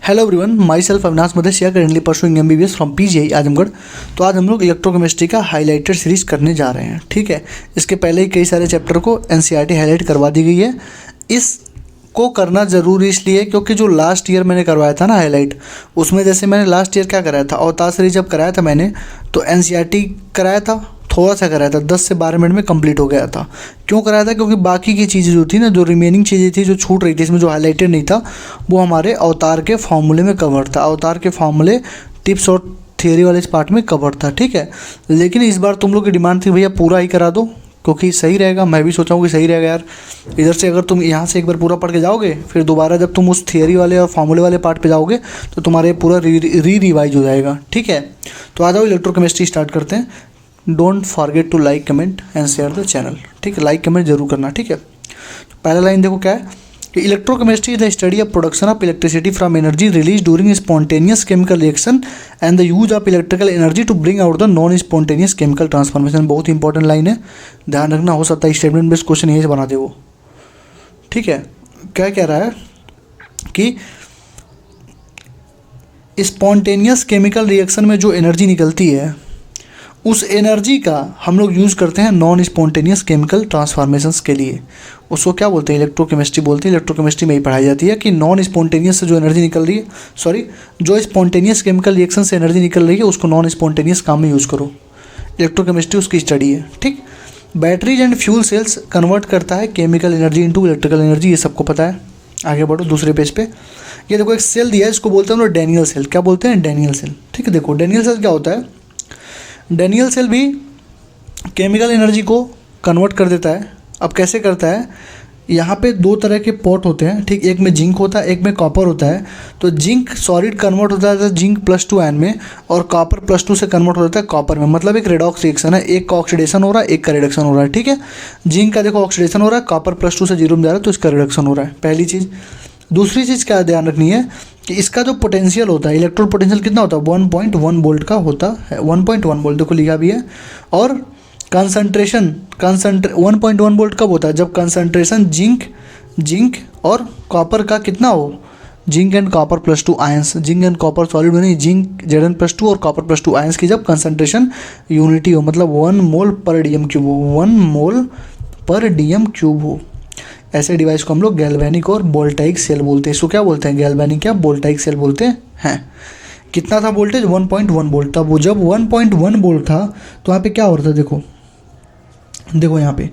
Hello everyone, my self Avinash Madeshiya, currently pursuing MBBS from PGI Azamgarh. तो आज हम लोग इलेक्ट्रोकेमिस्ट्री का हाईलाइटेड सीरीज करने जा रहे हैं। ठीक है, इसके पहले ही कई सारे चैप्टर को एनसीईआरटी हाईलाइट करवा दी गई है। इसको करना ज़रूरी इसलिए क्योंकि जो लास्ट ईयर मैंने करवाया था ना हाईलाइट, उसमें जैसे मैंने लास्ट ईयर क्या कराया था, अवतार सीरीज जब कराया था मैंने, तो एनसीईआरटी कराया था, थोड़ा सा कराया था, 10 से 12 मिनट में कंप्लीट हो गया था। क्यों कराया था? क्योंकि बाकी की चीज़ें जो थी ना, जो रिमेनिंग चीज़ें थी, जो छूट रही थी, इसमें जो हाईलाइटेड नहीं था, वो हमारे अवतार के फॉर्मूले में कवर था। अवतार के फॉर्मूले टिप्स और थियरी वाले इस पार्ट में कवर था। ठीक है, लेकिन इस बार तुम लोग की डिमांड थी भैया पूरा ही करा दो, क्योंकि सही रहेगा। मैं भी सोचा हूँ कि सही रहेगा यार। इधर से अगर तुम यहाँ से एक बार पूरा पढ़ के जाओगे, फिर दोबारा जब तुम उस थियरी वाले और फॉर्मूले वाले पार्ट पे जाओगे तो तुम्हारे पूरा रिवाइज हो जाएगा। ठीक है, तो आ जाओ इलेक्ट्रोकेमिस्ट्री स्टार्ट करते हैं। Don't forget to like, comment and share the channel. ठीक है, लाइक कमेंट जरूर करना। ठीक है, पहला लाइन देखो क्या है कि electrochemistry is the study of production of electricity from energy release during spontaneous chemical reaction and the use of electrical energy to bring out the non spontaneous chemical transformation. बहुत इंपॉर्टेंट लाइन है, ध्यान रखना, हो सकता है statement based question यही से बना दे वो। ठीक है, क्या कह रहा है कि स्पॉन्टेनियस केमिकल रिएक्शन में जो एनर्जी निकलती है, उस एनर्जी का हम लोग यूज़ करते हैं नॉन स्पॉन्टेनियस केमिकल ट्रांसफॉर्मेशंस के लिए। उसको क्या बोलते हैं? इलेक्ट्रोकेमिस्ट्री बोलते हैं। इलेक्ट्रोकेमिस्ट्री में ही पढ़ाई जाती है कि नॉन स्पॉन्टेनियस से जो एनर्जी निकल रही है, जो स्पॉन्टेनियस केमिकल रिएक्शन से एनर्जी निकल रही है, उसको नॉन स्पॉन्टेनियस काम में यूज़ करो। इलेक्ट्रोकेमिस्ट्री उसकी स्टडी है। ठीक, batteries and fuel cells convert करता है chemical energy into electrical energy, ये सबको पता है। आगे बढ़ो दूसरे पेज पे। ये देखो एक सेल दिया है, इसको बोलते हैं हम लोग डैनियल सेल। क्या बोलते हैं? Daniell cell. ठीक है, देखो डैनियल सेल क्या होता है। डैनियल सेल भी केमिकल एनर्जी को कन्वर्ट कर देता है। अब कैसे करता है? यहाँ पे दो तरह के पॉट होते हैं। ठीक, एक में जिंक होता है, एक में कॉपर होता है। तो जिंक सॉलिड कन्वर्ट होता है जिंक +2 आयन में, और कॉपर +2 से कन्वर्ट होता है कॉपर में। मतलब एक रेडॉक्स रिएक्शन है, एक का ऑक्सीडेशन हो रहा है, एक का रिडक्शन हो रहा है। ठीक है, जिंक का देखो ऑक्सीडेशन हो रहा है, कॉपर +2 से 0 में जा रहा है, तो इसका रिडक्शन हो रहा है। पहली चीज़। दूसरी चीज़ क्या ध्यान रखनी है कि इसका जो पोटेंशियल होता है, इलेक्ट्रोड पोटेंशियल कितना होता है? 1.1 वोल्ट का होता है। 1.1 वोल्ट देखो लिखा भी है। और कंसंट्रेशन 1.1 वोल्ट कब होता है? जब कंसंट्रेशन जिंक और कॉपर का कितना हो, zinc and copper +2 ions, zinc and copper solid में नहीं, जिंक Zn+2 और कॉपर +2 आयंस की जब कंसंट्रेशन यूनिटी हो, मतलब 1 मोल पर DM क्यूब हो, 1 मोल पर DM क्यूब हो। ऐसे डिवाइस को हम लोग गैल्वेनिक और वोल्टाइक सेल बोलते हैं। इसको क्या बोलते हैं? गैल्वेनिक या वोल्टाइक सेल बोलते हैं। कितना था वोल्टेज? 1.1 वोल्ट था। वो जब 1.1 वोल्ट था तो यहाँ पे क्या हो रहा था? देखो यहाँ पे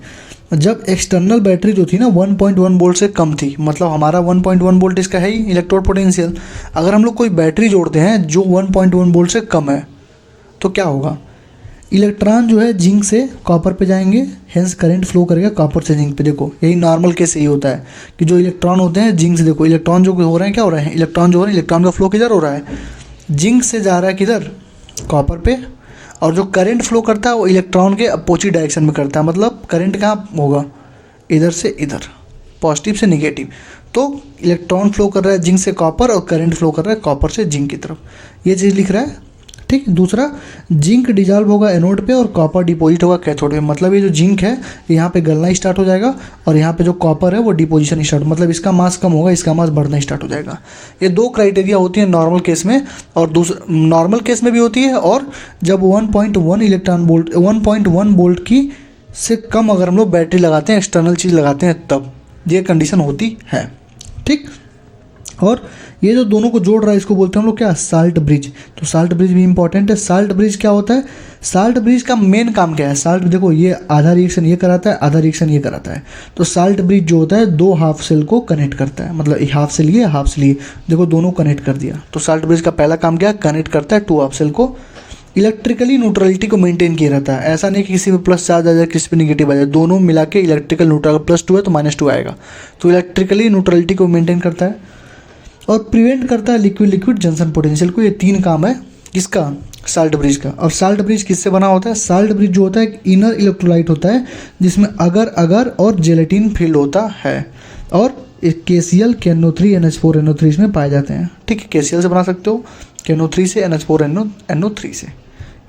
जब एक्सटर्नल बैटरी जो थी ना 1.1 वोल्ट से कम थी, मतलब हमारा 1.1 वोल्ट इसका है ही इलेक्ट्रोड पोटेंशियल। अगर हम लोग कोई बैटरी जोड़ते हैं जो 1.1 वोल्ट से कम है, तो क्या होगा? इलेक्ट्रॉन जो है जिंक से कॉपर पे जाएंगे, हेंस करंट फ्लो करेगा कॉपर से जिंक पे। देखो यही नॉर्मल केस यही होता है कि जो इलेक्ट्रॉन होते हैं जिंक से, देखो इलेक्ट्रॉन जो हो रहे हैं, क्या हो रहे हैं? इलेक्ट्रॉन जो हो रहे हैं, इलेक्ट्रॉन का फ्लो किधर हो रहा है? जिंक से जा रहा है किधर? कॉपर पे। और जो करंट फ्लो करता है वो इलेक्ट्रॉन के अपोजिट डायरेक्शन में करता है। मतलब करंट कहाँ होगा? इधर से इधर, पॉजिटिव से निगेटिव। तो इलेक्ट्रॉन फ्लो कर रहा है जिंक से कॉपर, और करंट फ्लो कर रहा है कॉपर से जिंक की तरफ। ये चीज़ लिख रहा है। ठीक, दूसरा, जिंक डिजॉल्व होगा एनोड पे और कॉपर डिपॉजिट होगा कैथोड पे। मतलब ये जो जिंक है यहाँ पे गलना स्टार्ट हो जाएगा, और यहाँ पे जो कॉपर है वो डिपोजिशन स्टार्ट, मतलब इसका मास कम होगा, इसका मास बढ़ना स्टार्ट हो जाएगा। ये दो क्राइटेरिया होती है नॉर्मल केस में, और नॉर्मल केस में भी होती है। और जब 1.1 वोल्ट की से कम अगर हम लोग बैटरी लगाते हैं, एक्सटर्नल चीज़ लगाते हैं, तब ये कंडीशन होती है। ठीक, और ये जो दोनों को जोड़ रहा है इसको बोलते हैं हम लोग क्या? Salt bridge. तो साल्ट ब्रिज भी इंपॉर्टेंट है। साल्ट ब्रिज क्या होता है? साल्ट ब्रिज का मेन काम क्या है? साल्ट देखो ये आधा रिएक्शन ये कराता है, आधा रिएक्शन ये कराता है। तो साल्ट ब्रिज जो होता है दो हाफ सेल को कनेक्ट करता है, मतलब हाफ सेल ये हाफ सेल ये, देखो दोनों कनेक्ट कर दिया। तो साल्ट ब्रिज का पहला काम क्या है? कनेक्ट करता है टू हाफ सेल को। इलेक्ट्रिकली न्यूट्रलिटी को मेंटेन किया रहता है। ऐसा नहीं कि किसी में प्लस चार्ज आ जाए, किसी पे निगेटिव आ जाए, दोनों मिला के इलेक्ट्रिकल न्यूट्रल। +2 है तो -2 आएगा। तो इलेक्ट्रिकली न्यूट्रलिटी को मेंटेन करता है और प्रिवेंट करता है लिक्विड जंक्शन पोटेंशियल को। ये 3 काम है किसका? साल्ट ब्रिज का। और साल्ट ब्रिज किससे बना होता है? साल्ट ब्रिज जो होता है एक इनर इलेक्ट्रोलाइट होता है जिसमें अगर और जेलेटिन फिल्ड होता है, और KCl KNO3 NH4 NO3 इसमें पाए जाते हैं। ठीक है, KCl से बना सकते हो, KNO3 से, NH4 NO3 से।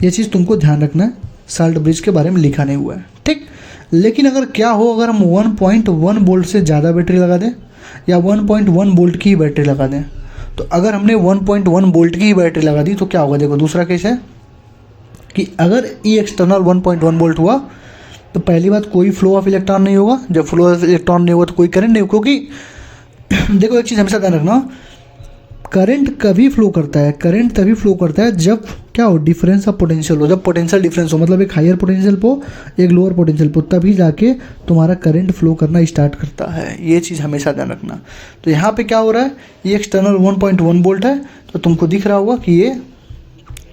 ये चीज़ तुमको ध्यान रखना है, साल्ट ब्रिज के बारे में लिखा नहीं हुआ है। ठीक, लेकिन अगर क्या हो, अगर हम 1.1 वोल्ट से ज़्यादा बैटरी लगा दें या 1.1 वोल्ट की बैटरी लगा दें, तो अगर हमने 1.1 वोल्ट की ही बैटरी लगा दी तो क्या होगा, देखो दूसरा केस है कि अगर ई एक्सटर्नल 1.1 वोल्ट हुआ तो पहली बात कोई फ्लो ऑफ इलेक्ट्रॉन नहीं होगा। जब फ्लो ऑफ इलेक्ट्रॉन नहीं होगा तो कोई करंट नहीं होगा, क्योंकि देखो एक चीज़ हमेशा ध्यान रखना, करंट कभी फ्लो करता है, करंट तभी फ्लो करता है जब क्या हो, डिफरेंस ऑफ पोटेंशियल हो, जब पोटेंशियल डिफरेंस हो, मतलब एक हायर पोटेंशियल पे एक लोअर पोटेंशियल पे, तभी जाके तुम्हारा करंट फ्लो करना स्टार्ट करता है। ये चीज़ हमेशा ध्यान रखना। तो यहाँ पे क्या हो रहा है, ये एक्सटर्नल 1.1 वोल्ट है, तो तुमको दिख रहा होगा कि ये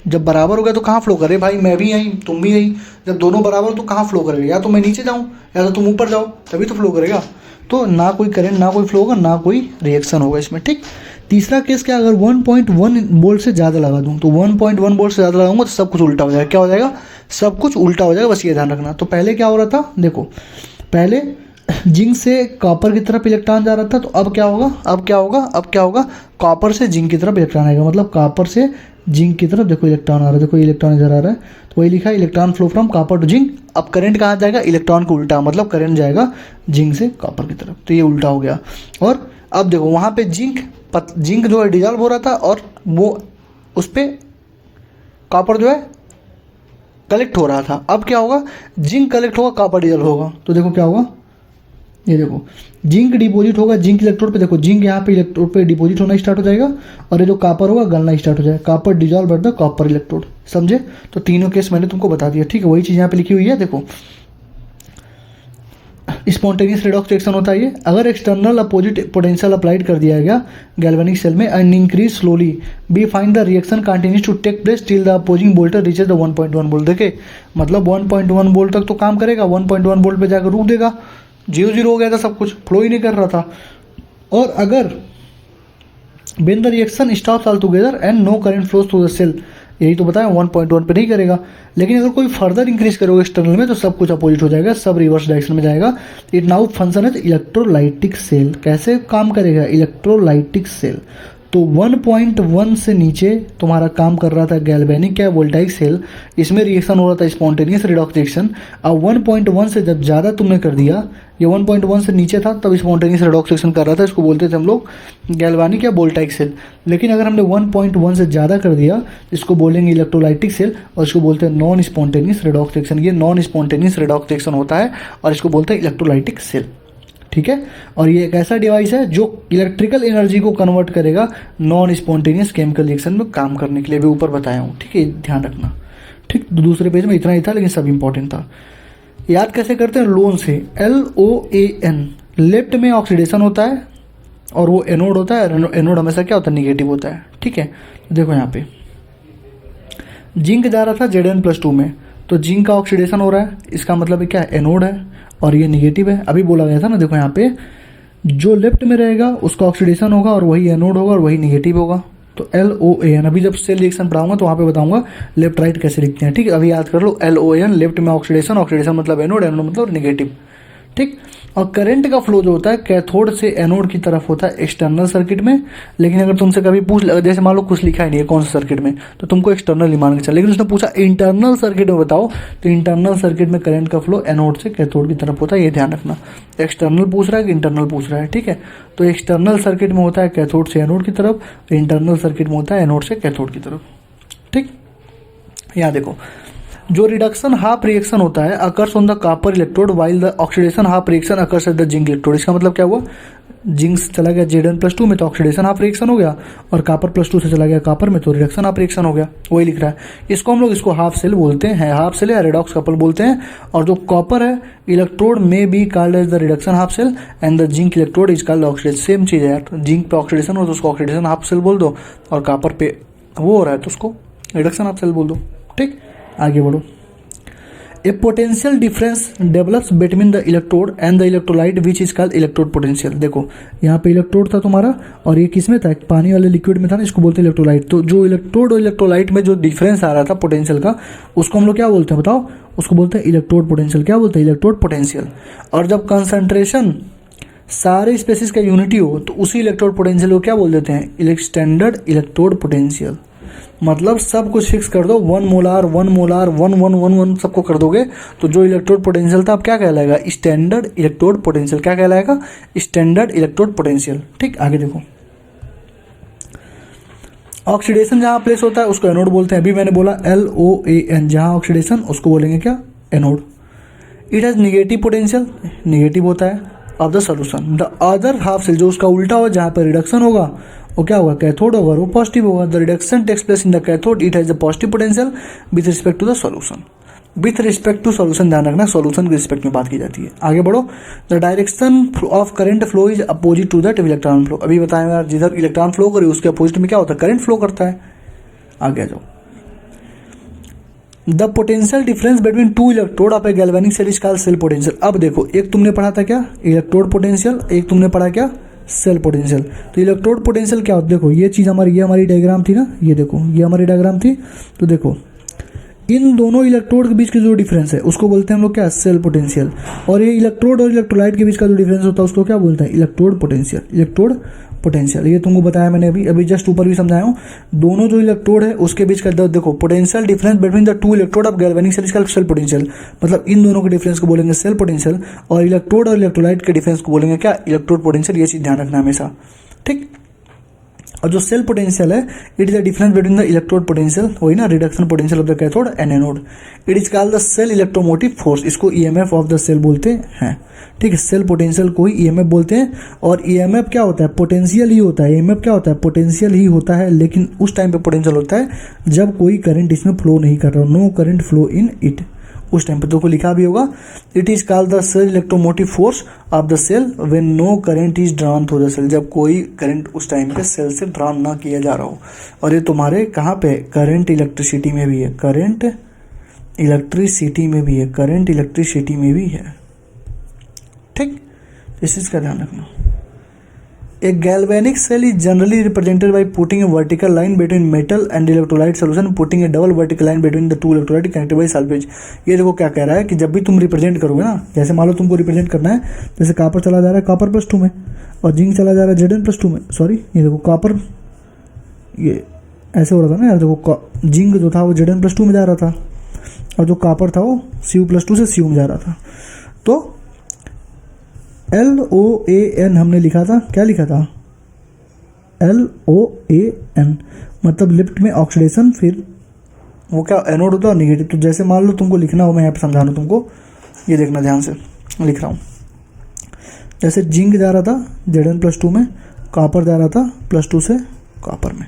जब बराबर हो गया तो कहाँ फ्लो करे भाई, मैं भी यहीं तुम भी यहीं, जब दोनों बराबर हो तो कहाँ फ्लो करेगा, या तो मैं नीचे जाऊँ या तो तुम ऊपर जाओ, तभी तो फ्लो करेगा। तो ना कोई करंट ना कोई फ्लो होगा ना कोई रिएक्शन होगा इसमें, ठीक। तीसरा केस क्या, अगर 1.1 वोल्ट से ज़्यादा लगा दूँ, तो 1.1 वोल्ट से ज़्यादा लगाऊंगा तो सब कुछ उल्टा हो जाएगा। क्या हो जाएगा, सब कुछ उल्टा हो जाएगा, बस ये ध्यान रखना। तो पहले क्या हो रहा था, देखो पहले जिंक से कॉपर की तरफ इलेक्ट्रॉन जा रहा था, तो अब क्या होगा, अब क्या होगा, अब क्या होगा, कॉपर से जिंक की तरफ इलेक्ट्रॉन आएगा, मतलब कॉपर से जिंक की तरफ देखो इलेक्ट्रॉन आ रहा है, देखो इलेक्ट्रॉन इधर आ रहा है, तो वही लिखा है electron flow from copper two zinc. अब करंट कहाँ जाएगा, इलेक्ट्रॉन को उल्टा, मतलब करंट जाएगा जिंक से कॉपर की तरफ, तो ये उल्टा हो गया। और अब देखो वहाँ पे जिंक जो है डिजॉल्व हो रहा था और वो उस पर कॉपर जो है कलेक्ट हो रहा था। अब क्या होगा, जिंक कलेक्ट होगा, कॉपर डिजॉल्व होगा, तो देखो क्या होगा, ये देखो जिंक डिपॉजिट होगा जिंक इलेक्ट्रोड पे, देखो जिंक यहाँ पे इलेक्ट्रोड पे डिपॉजिट होना स्टार्ट हो जाएगा और ये जो कॉपर होगा गलना स्टार्ट हो जाएगा, copper dissolve at the copper electrode, समझे। तो तीनों केस मैंने तुमको बता दिया, ठीक है। वही चीज़ यहाँ पे लिखी हुई है, देखो स्पॉन्टेनियस रेडॉक्स रिएक्शन होता है ये, अगर एक्सटर्नल अपोजिट पोटेंशियल अप्लाइड कर दिया गया गैल्वेनिक सेल में and increase slowly, we find the reaction continues to take place till the opposing voltage reaches the 1.1 volt. देखे मतलब 1.1 वोल्ट तक तो काम करेगा, 1.1 वोल्ट पे जाकर रुक देगा, 0 हो गया था, सब कुछ फ्लो ही नहीं कर रहा था। और अगर when the reaction stops altogether and no current flows through the cell, यही तो बताया 1.1 पे नहीं करेगा। लेकिन अगर कोई फर्दर इंक्रीज करोगे एक्सटर्नल में तो सब कुछ अपोजिट हो जाएगा, सब रिवर्स डायरेक्शन में जाएगा। It now function as electrolytic cell. कैसे काम करेगा इलेक्ट्रोलाइटिक सेल, तो 1.1 से नीचे तुम्हारा काम कर रहा था गैल्वेनिक या वोल्टाइक सेल, इसमें रिएक्शन हो रहा था स्पॉन्टेनियस रिडॉक्स रिएक्शन। अब 1.1 से जब ज़्यादा तुमने कर दिया, ये 1.1 से नीचे था तब स्पॉन्टेनियस रिडॉक्स रिएक्शन कर रहा था, इसको बोलते थे हम लोग गैल्वेनिक या वोल्टाइक सेल। लेकिन अगर हमने 1.1 से ज़्यादा कर दिया इसको बोलेंगे इलेक्ट्रोलाइटिक सेल और इसको बोलते हैं नॉन स्पॉन्टेनियस रिडॉक्स रिएक्शन। ये नॉन स्पॉन्टेनियस रिडॉक्स रिएक्शन होता है और इसको बोलते हैं इलेक्ट्रोलाइटिक सेल, ठीक है। और ये एक ऐसा डिवाइस है जो इलेक्ट्रिकल एनर्जी को कन्वर्ट करेगा नॉन स्पॉन्टेनियस केमिकल रिएक्शन में काम करने के लिए, भी ऊपर बताया हूँ, ठीक है, ध्यान रखना, ठीक। दूसरे पेज में इतना ही था लेकिन सब इंपॉर्टेंट था। याद कैसे करते हैं, लोन से, LOAN, लेफ्ट में ऑक्सीडेशन होता है और वो एनोड होता है, एनोड हमेशा क्या होता है, निगेटिव होता है, ठीक है। देखो यहाँ पे जिंक जा रहा था Zn+2 में, तो जिंक का ऑक्सीडेशन हो रहा है, इसका मतलब क्या है, एनोड है और ये निगेटिव है। अभी बोला गया था ना, देखो यहाँ पे जो लेफ्ट में रहेगा उसका ऑक्सीडेशन होगा और वही एनोड होगा और वही निगेटिव होगा, तो LOAN। अभी जब सेल रिएक्शन पढ़ाऊंगा तो वहाँ पे बताऊंगा लेफ्ट राइट कैसे लिखते हैं, ठीक है। अभी याद कर लो LOAN, लेफ्ट में ऑक्सीडेशन, ऑक्सीडेशन मतलब एनोड, एनोड मतलब निगेटिव, ठीक। और करंट का फ्लो जो होता है कैथोड से एनोड की तरफ होता है एक्सटर्नल सर्किट में। लेकिन अगर तुमसे कभी पूछ, जैसे मान लो कुछ लिखा ही नहीं है कौन सा सर्किट में, तो तुमको एक्सटर्नल ही मान के चल, लेकिन उसने पूछा इंटरनल सर्किट में बताओ, तो इंटरनल सर्किट में करंट का फ्लो एनोड से कैथोड की तरफ होता है, ये ध्यान रखना। एक्सटर्नल पूछ रहा है कि इंटरनल पूछ रहा है, ठीक है। तो एक्सटर्नल सर्किट में होता है कैथोड से एनोड की तरफ, इंटरनल सर्किट में होता है एनोड से कैथोड की तरफ, ठीक। यहाँ देखो जो रिडक्शन हाफ रिएक्शन होता है occurs on the copper electrode while the oxidation half reaction occurs at the zinc electrode. इसका मतलब क्या हुआ, जिंक से चला गया Zn+2 में तो ऑक्सीडेशन हाफ रिएक्शन हो गया, और कॉपर+2 से चला गया कॉपर में तो रिडक्शन हाफ रिएक्शन हो गया, वही लिख रहा है। इसको हम लोग इसको हाफ सेल बोलते हैं, हाफ सेल या रेडॉक्स कपल बोलते हैं। और जो कॉपर है इलेक्ट्रोड में be called as the reduction half cell and the zinc electrode is called oxidation. Same चीज़ है यार, जिंक पे ऑक्सीडेशन हो तो उसको ऑक्सीडेशन हाफ सेल बोल दो, और कॉपर पे वो हो रहा है तो उसको रिडक्शन हाफ सेल बोल दो, ठीक। आगे बढ़ो। A potential difference develops between the electrode and the electrolyte which is called electrode potential. देखो यहाँ पे इलेक्ट्रोड था तुम्हारा और ये किस में था, पानी वाले लिक्विड में था ना, इसको बोलते हैं इलेक्ट्रोलाइट। तो जो इलेक्ट्रोड और इलेक्ट्रोलाइट में जो डिफरेंस आ रहा था पोटेंशियल का, उसको हम लोग क्या बोलते हैं बताओ, उसको बोलते हैं इलेक्ट्रोड पोटेंशियल। क्या बोलते हैं, इलेक्ट्रोड पोटेंशियल। और जब कंसंट्रेशन सारे स्पेसिस का यूनिटी हो तो उसी इलेक्ट्रोड पोटेंशियल को क्या बोल देते हैं, स्टैंडर्ड इलेक्ट्रोड पोटेंशियल। मतलब सब कुछ फिक्स कर दो, 1 मोलार 1 मोलार 1 1 1 1 सबको कर दोगे तो जो इलेक्ट्रोड पोटेंशियल था अब क्या कहलाएगा, स्टैंडर्ड इलेक्ट्रोड पोटेंशियल। क्या कहलाएगा, स्टैंडर्ड इलेक्ट्रोड पोटेंशियल, ठीक। आगे देखो ऑक्सीडेशन जहाँ प्लेस होता है उसको एनोड बोलते हैं। अभी मैंने बोला LOAN, जहाँ ऑक्सीडेशन उसको बोलेंगे क्या, anode. It has negative potential, negative होता है, of the solution. The other half cell, जो उसका उल्टा होगा, जहाँ पर रिडक्शन होगा वो क्या होगा, कैथोड होगा, वो पॉजिटिव होगा। The reduction takes place in the cathode, it has the positive potential with respect to the solution. With respect to solution, ध्यान रखना सोल्यूशन के रिस्पेक्ट में बात की जाती है। आगे बढ़ो। The direction of current flow is opposite to that electron flow. अभी बताया यार, जिधर इलेक्ट्रॉन फ्लो करे उसके अपोजिट में क्या होता है, करंट फ्लो करता है। आगे आ जाओ। The potential difference between two electrode of a galvanic cell is called cell potential. अब देखो, एक तुमने पढ़ा था क्या, इलेक्ट्रोड पोटेंशियल, एक तुमने पढ़ा क्या, सेल पोटेंशियल। तो इलेक्ट्रोड पोटेंशियल क्या होता है, देखो ये चीज़ हमारी, ये हमारी डायग्राम थी ना, ये देखो ये हमारी डायग्राम थी। तो देखो इन दोनों इलेक्ट्रोड के बीच के जो डिफरेंस है उसको बोलते हैं हम लोग क्या, सेल पोटेंशियल। और ये इलेक्ट्रोड और इलेक्ट्रोलाइट के बीच का जो डिफरेंस होता है उसको क्या बोलते हैं, इलेक्ट्रोड पोटेंशियल। इलेक्ट्रोड पोटेंशियल ये तुमको बताया मैंने अभी जस्ट ऊपर भी समझाया हूँ। दोनों जो इलेक्ट्रोड है उसके बीच का देखो potential difference between the two electrode of galvanic cell is called cell potential. मतलब इन दोनों के डिफरेंस को बोलेंगे सेल पोटेंशियल, और इलेक्ट्रोड और इलेक्ट्रोलाइट के डिफरेंस को बोलेंगे क्या, इलेक्ट्रोड पोटेंशियल। ये चीज़ ध्यान रखना हमेशा, ठीक। और जो सेल पोटेंशियल है, it is the difference between the electrode potential, वही ना, reduction potential of the cathode and anode. It is called the cell electromotive force, इसको EMF ऑफ द सेल बोलते हैं, ठीक है। सेल पोटेंशियल को ही EMF बोलते हैं। और EMF क्या होता है, पोटेंशियल ही होता है। EMF क्या होता है, पोटेंशियल ही होता है, लेकिन उस टाइम पे पोटेंशियल होता है जब कोई करंट इसमें फ्लो नहीं कर रहा, no current flow in it. उस टाइम पे तो को लिखा भी होगा, it is called the cell electromotive force of the cell when no current is drawn through the cell, जब कोई करंट उस टाइम पे सेल से ड्रॉन ना किया जा रहा हो। और ये तुम्हारे कहाँ पे, करंट इलेक्ट्रिसिटी में भी है, करंट इलेक्ट्रिसिटी में भी है, करंट इलेक्ट्रिसिटी में भी है, ठीक। इस चीज़ का ध्यान रखना। A galvanic cell is generally represented by putting a vertical line between metal and electrolyte solution, putting a double vertical line between the two electrolyte connected by salvage। ये देखो क्या कह रहा है कि जब भी तुम रिप्रेजेंट करोगे ना, जैसे मान लो तुमको रिप्रेजेंट करना है, जैसे कॉपर चला जा रहा है कॉपर +2 में, और जिंक चला जा रहा है Zn+2 में, सॉरी ये देखो कॉपर, ये ऐसे हो रहा था ना यार, देखो जिंक जो था वो Zn+2 में जा रहा था, और जो कॉपर था वो Cu+2 से Cu में जा रहा था। तो LOAN हमने लिखा था, क्या लिखा था, LOAN, मतलब लिफ्ट में ऑक्सीडेशन, फिर वो क्या, एनोड होता है और निगेटिव। तो जैसे मान लो तुमको लिखना हो, मैं यहाँ पे समझा रहा हूँ तुमको, ये देखना ध्यान से, लिख रहा हूँ। जैसे जिंक जा रहा था Zn+2 में, कॉपर जा रहा था +2 से कॉपर में।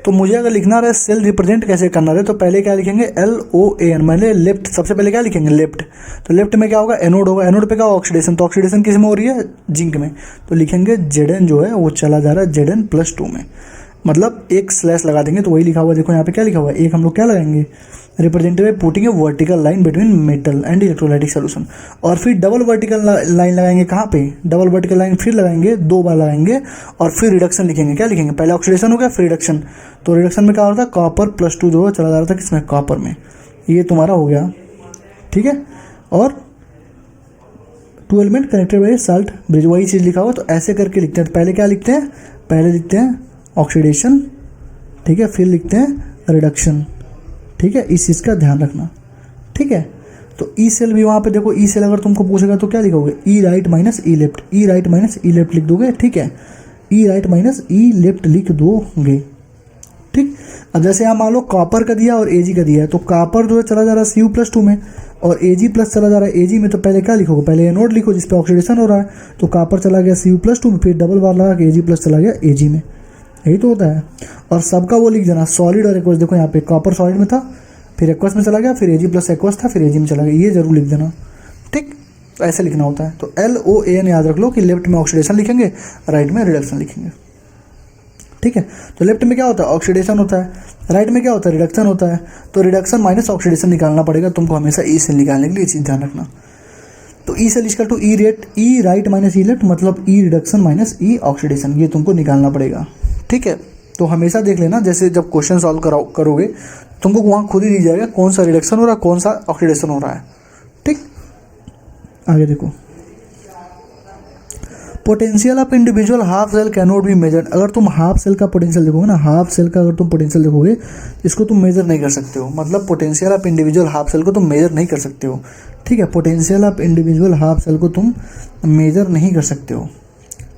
तो मुझे अगर लिखना रहे सेल रिप्रेजेंट कैसे करना रहे, तो पहले क्या लिखेंगे, LOAN, मैंने लेफ्ट, सबसे पहले क्या लिखेंगे, लेफ्ट। तो लेफ्ट में क्या होगा, एनोड होगा, एनोड पे क्या होगा, ऑक्सीडेशन। तो ऑक्सीडेशन किस में हो रही है, जिंक में। तो लिखेंगे Zn जो है वो चला जा रहा है Zn+2 में, मतलब एक स्लैश लगा देंगे। तो वही लिखा हुआ है, देखो यहाँ पे क्या लिखा हुआ है, एक हम लोग क्या लगाएंगे, represented by putting a vertical line between metal and electrolytic solution. और फिर डबल वर्टिकल लाइन लगाएंगे, कहाँ पे, डबल वर्टिकल लाइन फिर लगाएंगे, 2 बार लगाएंगे, और फिर रिडक्शन लिखेंगे। क्या लिखेंगे, पहले ऑक्सीडेशन हो गया फिर रिडक्शन। तो रिडक्शन में क्या हो रहा था, कॉपर +2 जो चला जा रहा था किसमें, कॉपर में। ये तुम्हारा हो गया, ठीक है। और 2 element connected by salt bridge, वही चीज़ लिखा हुआ। तो ऐसे करके लिखते हैं। तो पहले क्या लिखते हैं, पहले लिखते हैं ऑक्सीडेशन, ठीक है, फिर लिखते हैं रिडक्शन, ठीक है। इस चीज़ का ध्यान रखना, ठीक है। तो ई सेल भी वहाँ पे देखो, ई सेल अगर तुमको पूछेगा तो क्या लिखोगे, ई राइट माइनस ई लेफ्ट, ई राइट माइनस ई लेफ्ट लिख दोगे, ठीक है। ई राइट माइनस ई लेफ्ट लिख दोगे, ठीक। अब जैसे यहाँ मान लो कॉपर का दिया और Ag का दिया है, तो कॉपर जो है चला जा रहा है Cu+2 में, और Ag+ चला जा रहा है Ag में। तो पहले क्या लिखोगे, पहले एनोड लिखो जिस पे ऑक्सीडेशन हो रहा है। तो कॉपर चला गया Cu+2 में, फिर डबल बार लगा के Ag+ चला गया Ag में, यही तो होता है। और सबका वो लिख देना, सॉलिड और एक्वस। देखो यहाँ पे कॉपर सॉलिड में था, फिर एक्वस में चला गया, फिर Ag+ एक्वस था, फिर Ag में चला गया, ये जरूर लिख देना, ठीक। ऐसे लिखना होता है। तो LOAN याद रख लो कि लेफ्ट में ऑक्सीडेशन लिखेंगे, राइट में रिडक्शन लिखेंगे, ठीक है। तो लेफ्ट में क्या होता है, ऑक्सीडेशन होता है, राइट में क्या होता है, रिडक्शन होता है। तो रिडक्शन माइनस ऑक्सीडेशन निकालना पड़ेगा तुमको हमेशा ई से निकालने के लिए, ये चीज़ ध्यान रखना। तो E cell equal to E right minus E left, मतलब E reduction minus E oxidation, ये तुमको निकालना पड़ेगा, ठीक है। तो हमेशा देख लेना, जैसे जब क्वेश्चन सॉल्व करोगे तुमको वहाँ खुद ही दी जाएगा कौन सा रिडक्शन हो रहा है, कौन सा ऑक्सीडेशन हो रहा है, ठीक। आगे देखो, potential of individual half cell can not be measured. अगर तुम हाफ सेल का पोटेंशियल देखोगे ना, हाफ सेल का अगर तुम पोटेंशियल देखोगे, इसको तुम मेजर नहीं कर सकते हो। मतलब potential of individual half cell को तुम मेजर नहीं कर सकते हो, ठीक है। Potential of individual half cell को तुम मेजर नहीं कर सकते हो,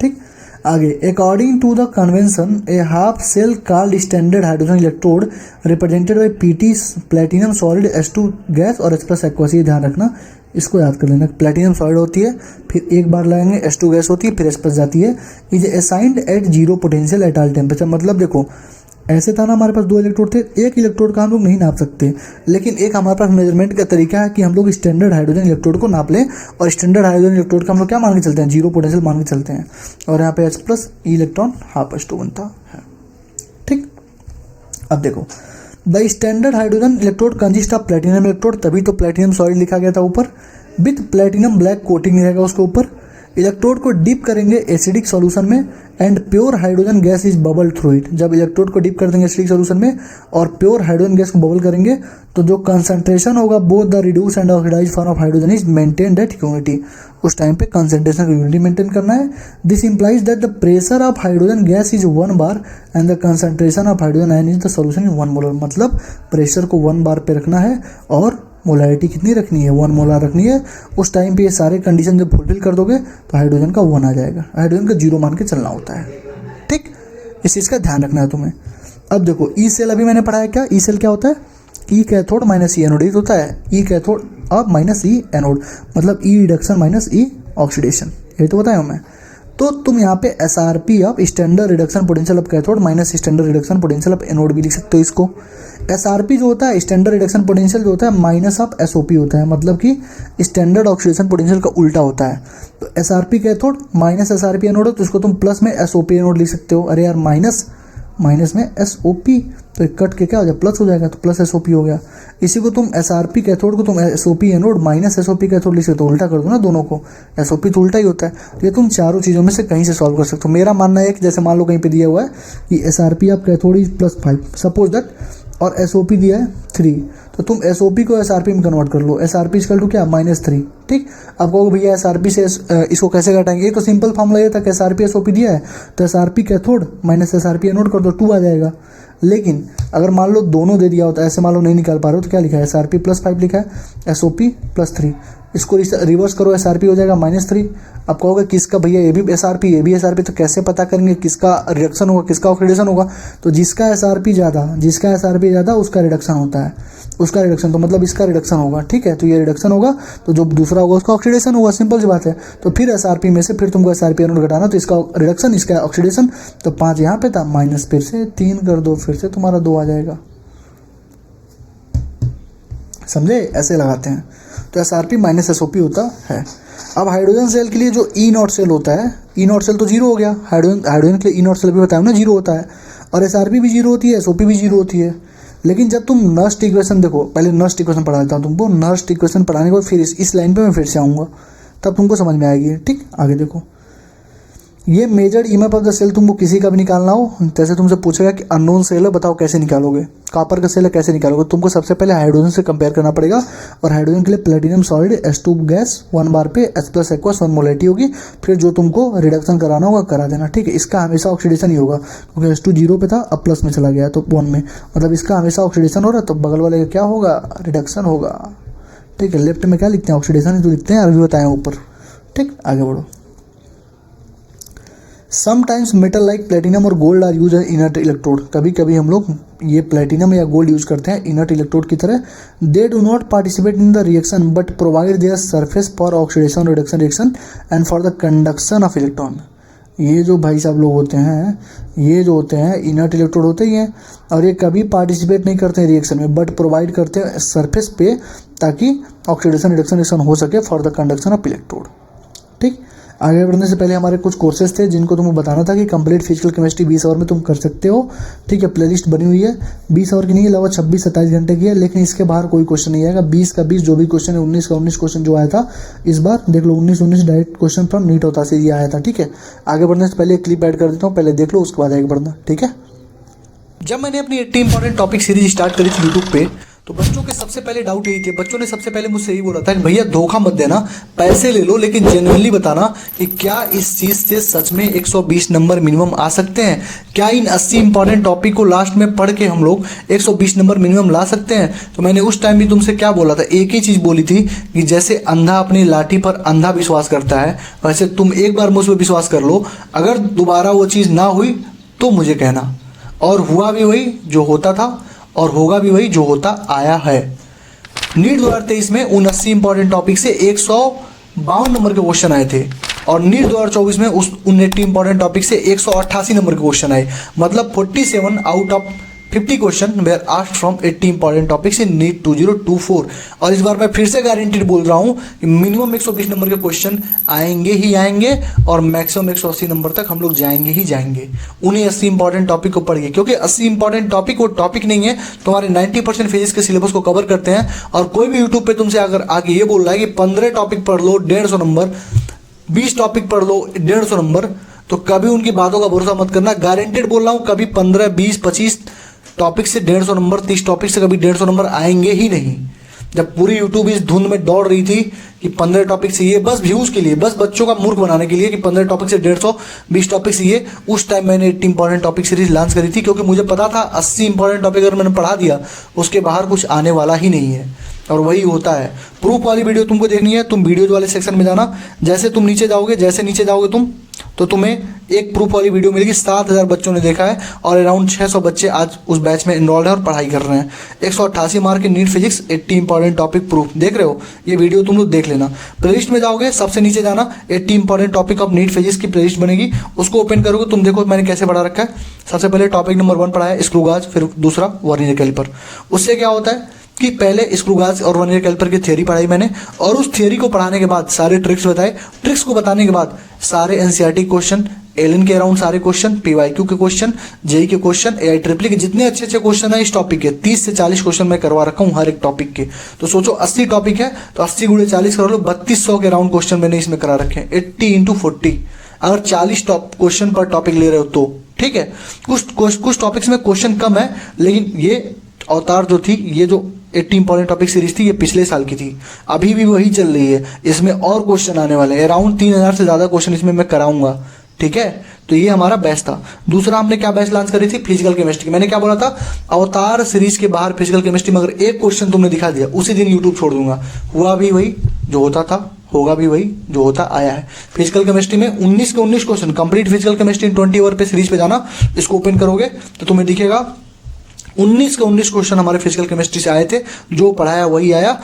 ठीक। आगे, according to the convention a half cell called standard hydrogen electrode represented by PT platinum solid H2 gas और H प्लस एक्वस, ये ध्यान रखना, इसको याद कर लेना। प्लेटिनम सॉलिड होती है, फिर एक बार लगाएंगे H2 गैस होती है, फिर H प्लस जाती है। Is assigned at zero potential at all temperature. मतलब देखो ऐसे था ना, हमारे पास 2 इलेक्ट्रोड थे, एक इलेक्ट्रोड का हम लोग नहीं नाप सकते, लेकिन एक हमारे पास मेजरमेंट का तरीका है कि हम लोग स्टैंडर्ड हाइड्रोजन इलेक्ट्रोड को नाप लें, और स्टैंडर्ड हाइड्रोजन इलेक्ट्रोड का हम लोग क्या मान के चलते हैं, जीरो पोटेंशियल मान के चलते हैं, और यहाँ पे H plus electron half H2 बनता है। ठीक, अब देखो, the standard hydrogen electrode consist of platinum electrode, तभी तो प्लेटिनम सॉलिड लिखा गया था ऊपर, विथ प्लेटिनम ब्लैक कोटिंग रहेगा उसके ऊपर। इलेक्ट्रोड को डिप करेंगे एसिडिक सॉल्यूशन में and pure hydrogen gas is bubble through it. जब इलेक्ट्रोड को डिप कर देंगे एसिडिक सॉल्यूशन में और प्योर हाइड्रोजन गैस को बबल करेंगे, तो जो कंसंट्रेशन होगा both the reduce and oxidize form of hydrogen is maintained at unity. उस टाइम पे कंसंट्रेशन की यूनिटी मेंटेन करना है। This implies that the pressure of hydrogen gas is 1 bar and the concentration of hydrogen ion is the solution in 1 molar. मतलब pressure को 1 बार पे रखना है और मोलारिटी कितनी रखनी है, 1 मोलार रखनी है। उस टाइम पे ये सारे कंडीशन जब फुलफिल कर दोगे तो हाइड्रोजन का 1 आ जाएगा, हाइड्रोजन का 0 मान के चलना होता है। ठीक, इस चीज़ का ध्यान रखना है तुम्हें। अब देखो ई सेल अभी मैंने पढ़ाया, क्या ई सेल क्या होता है, ई कैथोड माइनस ई एनोड होता है, ई कैथोड और माइनस ई एनोड, मतलब E reduction minus E oxidation, ये तो बताया मैं। तो तुम यहाँ पे SRP of standard reduction potential of cathode minus standard reduction potential of anode भी लिख सकते हो इसको। SRP जो होता है स्टैंडर्ड रिडक्शन पोटेंशियल जो होता है माइनस ऑफ SOP होता है, मतलब कि स्टैंडर्ड ऑक्सीडेशन पोटेंशियल का उल्टा होता है। तो SRP cathode minus SRP anode हो, तो इसको तुम प्लस में SOP एनोड लिख सकते हो। अरे यार माइनस में SOP, तो कट के क्या हो जाएगा, प्लस हो जाएगा, तो प्लस SOP हो गया। इसी को तुम SRP कैथोड को तुम SOP anode minus SOP cathode लिख सकते हो, उल्टा कर दो ना दोनों को, SOP तो उल्टा ही होता है। तो ये तुम चारों चीज़ों में से कहीं से सॉल्व कर सकते हो। मेरा मानना है कि जैसे मान लो कहीं पे दिया हुआ है कि SRP of cathode is +5 suppose that, और SOP दिया है 3, तो तुम SOP को SRP में कन्वर्ट कर लो। SRP इक्वल टू क्या, -3। ठीक, अब कहोगे भैया SRP से इसको कैसे घटाएंगे, ये तो सिंपल फॉर्मूला ये था कि SRP SOP दिया है तो SRP cathode minus SRP anode कर दो, 2 आ जाएगा। लेकिन अगर मान लो दोनों दे दिया होता है, ऐसे मान लो नहीं निकाल पा रहे हो, तो क्या लिखा है, SRP +5 लिखा है, SOP +3, इसको रिवर्स करो, SRP हो जाएगा -3। अब कहोगे किसका भैया, ये भी SRP ये भी SRP, तो कैसे पता करेंगे किसका रिडक्शन होगा किसका ऑक्सीडेशन होगा, तो जिसका SRP ज़्यादा उसका रिडक्शन होता है, उसका रिडक्शन, तो मतलब इसका रिडक्शन होगा। ठीक है, तो ये रिडक्शन होगा, तो जो दूसरा होगा उसका ऑक्सीडेशन होगा, सिंपल सी बात है। तो फिर SRP में से फिर तुमको SRP एनोड घटाना, तो इसका रिडक्शन इसका ऑक्सीडेशन, तो 5 यहाँ पे था, माइनस फिर से 3 कर दो, फिर से तुम्हारा 2 आ जाएगा। समझे, ऐसे लगाते हैं। तो SRP माइनस SOP होता है। अब हाइड्रोजन सेल के लिए जो ई नॉट सेल होता है, ई नॉट सेल तो 0 हो गया, हाइड्रोजन के लिए ई नॉट सेल भी बताया ना 0 होता है, और SRP भी 0 होती है, SOP भी 0 होती है। लेकिन जब तुम नस्ट इक्वेशन देखो, पहले नस्ट इक्वेशन पढ़ा देता हूँ तुमको, नस्ट इक्वेशन पढ़ाने के बाद फिर इस लाइन पे मैं फिर से आऊँगा, तब तुमको समझ में आएगी। ठीक, आगे देखो, ये measured EMF of the cell तुमको किसी का भी निकालना हो, जैसे तुमसे पूछेगा कि अननोन सेल है बताओ कैसे निकालोगे, कॉपर का सेल है कैसे निकालोगे, तुमको सबसे पहले हाइड्रोजन से कंपेयर करना पड़ेगा, और हाइड्रोजन के लिए प्लेटिनम सॉलिड H2 गैस 1 बार पे H प्लस एक्वस 1 मोलैरिटी होगी, फिर जो तुमको रिडक्शन कराना होगा करा देना। ठीक है, इसका हमेशा ऑक्सीडेशन ही होगा, क्योंकि H2 0 पे था, अब प्लस में चला गया तो 1 में, मतलब इसका हमेशा ऑक्सीडेशन हो रहा है, तो बगल वाले का क्या होगा, रिडक्शन होगा। ठीक है, लेफ्ट में क्या लिखते हैं, ऑक्सीडेशन ही तो लिखते हैं, अभी बताएं ऊपर। ठीक, आगे बढ़ो। समटाइम्स मेटल लाइक प्लेटिनम और gold are use as inert electrode, कभी कभी हम लोग ये प्लेटिनम या गोल्ड यूज करते हैं इनर्ट इलेक्ट्रोड की तरह। They do not participate in the reaction but provide their surface for oxidation reaction and for the conduction of electron. ये जो भाई साहब लोग होते हैं, ये जो होते हैं इनर्ट इलेक्ट्रोड होते ही हैं, और ये कभी पार्टिसिपेट नहीं करते हैं रिएक्शन में, बट प्रोवाइड करते हैं सरफेस पे, ताकि ऑक्सीडेशन रिएक्शन हो सके for the conduction of electrode. ठीक, आगे बढ़ने से पहले हमारे कुछ कोर्सेज थे जिनको तुमको बताना था कि कंप्लीट फिजिकल केमिस्ट्री 20 आवर में तुम कर सकते हो। ठीक है, प्लेलिस्ट बनी हुई है, 20 आवर की नहीं है, लगभग 26-27 घंटे की है, लेकिन इसके बाहर कोई क्वेश्चन नहीं आएगा। 20 का 20 जो भी क्वेश्चन है, 19 का 19 क्वेश्चन जो आया था इस बार देख लो, 19 डायरेक्ट क्वेश्चन फ्रॉम नीट होता से ये आया था। ठीक है, आगे बढ़ने से पहले एक क्लिप ऐड कर देता हूँ, पहले देख लो उसके बाद आगे बढ़ना। ठीक है, जब मैंने अपनी 80 इंपॉर्टेंट टॉपिक सीरीज स्टार्ट करी थी यूट्यूब पे, तो बच्चों के सबसे पहले डाउट यही थे, बच्चों ने सबसे पहले मुझसे यही बोला था कि भैया धोखा मत देना, पैसे ले लो लेकिन जेन्युइनली बताना कि क्या इस चीज़ से सच में 120 नंबर मिनिमम आ सकते हैं, क्या इन 80 इंपॉर्टेंट टॉपिक को लास्ट में पढ़ के हम लोग 120 नंबर मिनिमम ला सकते हैं। तो मैंने उस टाइम भी तुमसे क्या बोला था, एक ही चीज़ बोली थी कि जैसे अंधा अपनी लाठी पर अंधा विश्वास करता है, वैसे तुम एक बार मुझ पर विश्वास कर लो, अगर दोबारा वो चीज़ ना हुई तो मुझे कहना। और हुआ भी वही जो होता था और होगा भी वही जो होता आया है। नीट 2023 में 79 इंपॉर्टेंट टॉपिक से 152 नंबर के क्वेश्चन आए थे और नीट 2024 में उस 79 इंपॉर्टेंट टॉपिक से 188 नंबर के क्वेश्चन आए, मतलब 47 out of 50 question were asked from 80 important topics in NEET 2024। और इस बार मैं फिर से गारंटीड बोल रहा हूँ कि मिनिमम 120 नंबर के क्वेश्चन आएंगे ही आएंगे और मैक्सिमम 180 नंबर तक हम लोग जाएंगे ही जाएंगे। उन्हीं 80 इंपॉर्टेंट टॉपिक को पढ़िए, क्योंकि 80 इंपॉर्टेंट टॉपिक वो टॉपिक नहीं है, तुम्हारे 90% फिजिक्स के सिलेबस को कवर करते हैं। और कोई भी यूट्यूब पर तुमसे अगर आगे ये बोल रहा है कि 15 टॉपिक पढ़ लो 150 नंबर, 20 टॉपिक पढ़ लो 150 नंबर, तो कभी उनकी बातों का भरोसा मत करना। गारंटेड बोल रहा हूँ, कभी 15, 20, 25 टॉपिक से 150 नंबर, 30 टॉपिक से कभी 150 नंबर आएंगे ही नहीं। जब पूरी यूट्यूब इस धुंध में दौड़ रही थी कि 15 टॉपिक से ये, बस व्यूज़ के लिए, बस बच्चों का मूर्ख बनाने के लिए कि 15 टॉपिक से 150, 20 टॉपिक से ये, उस टाइम मैंने 80 इंपॉर्टेंट टॉपिक सीरीज लॉन्च करी थी, क्योंकि मुझे पता था 80 इंपॉर्टेंट टॉपिक अगर मैंने पढ़ा दिया उसके बाहर कुछ आने वाला ही नहीं है। और वही होता है। प्रूफ वाली वीडियो तुमको देखनी है, तुम वीडियोज वाले सेक्शन में जाना, जैसे तुम नीचे जाओगे, जैसे नीचे जाओगे तुम, तो तुम्हें एक प्रूफ वाली वीडियो मिलेगी। 7000 बच्चों ने देखा है और अराउंड 600 बच्चे आज उस बैच में इनरोल्ड हैं और पढ़ाई कर रहे हैं। 188 मार्क के NEET physics, 80 important topic proof, देख रहे हो, ये वीडियो तुम लोग देख लेना। प्लेलिस्ट में जाओगे, सबसे नीचे जाना, 80 important topic of NEET physics की प्लेलिस्ट बनेगी, उसको ओपन करोगे, तुम देखो मैंने कैसे पढ़ा रखा है। सबसे पहले टॉपिक नंबर 1 पढ़ा है स्क्रू गाज, फिर दूसरा वर्नियर कैलिपर। उससे क्या होता है कि पहले स्क्रू गाज और वर्नियर कैलिपर की थ्योरी पढ़ाई मैंने, और उस थ्योरी को पढ़ाने के बाद सारे ट्रिक्स बताए, ट्रिक्स को बताने के बाद सारे एनसीईआरटी क्वेश्चन, एलन के अराउंड सारे क्वेश्चन, पीवाईक्यू के क्वेश्चन, जेई के क्वेश्चन, एआईट्रिपल के जितने अच्छे अच्छे क्वेश्चन है इस टॉपिक के, 30 से 40 क्वेश्चन मैं करवा रखा हूँ हर एक टॉपिक के। तो सोचो 80 टॉपिक है तो 80 गुणे 40 कर लो, 3200 के अराउंड क्वेश्चन मैंने इसमें करा रखे हैं। 80 × 40, अगर 40 क्वेश्चन पर टॉपिक ले रहे हो तो ठीक है। कुछ टॉपिक्स में क्वेश्चन कम है, लेकिन ये अवतार जो थी, ये जो 80 इंपॉर्टेंट टॉपिक सीरीज थी, ये पिछले साल की थी, अभी भी वही चल रही है। इसमें और क्वेश्चन आने वाले हैं, अराउंड 3000 से ज़्यादा क्वेश्चन इसमें मैं कराऊंगा, ठीक है। तो ये हमारा बैच था। दूसरा हमने क्या बैच लॉन्च करी थी, फिजिकल केमिस्ट्री की। मैंने क्या बोला था, अवतार सीरीज के बाहर फिजिकल केमिस्ट्री में अगर एक क्वेश्चन तुमने दिखा दिया, उसी दिन यूट्यूब छोड़ दूंगा। हुआ भी वही जो होता था, होगा भी वही जो होता आया है। फिजिकल केमिस्ट्री में 19 के 19 question, complete physical chemistry in 20 hour पे सीरीज पे जाना, इसको ओपन करोगे तो तुम्हें दिखेगा 19 के 19 क्वेश्चन हमारे फिजिकल केमिस्ट्री से आए थे, जो पढ़ाया वही आया।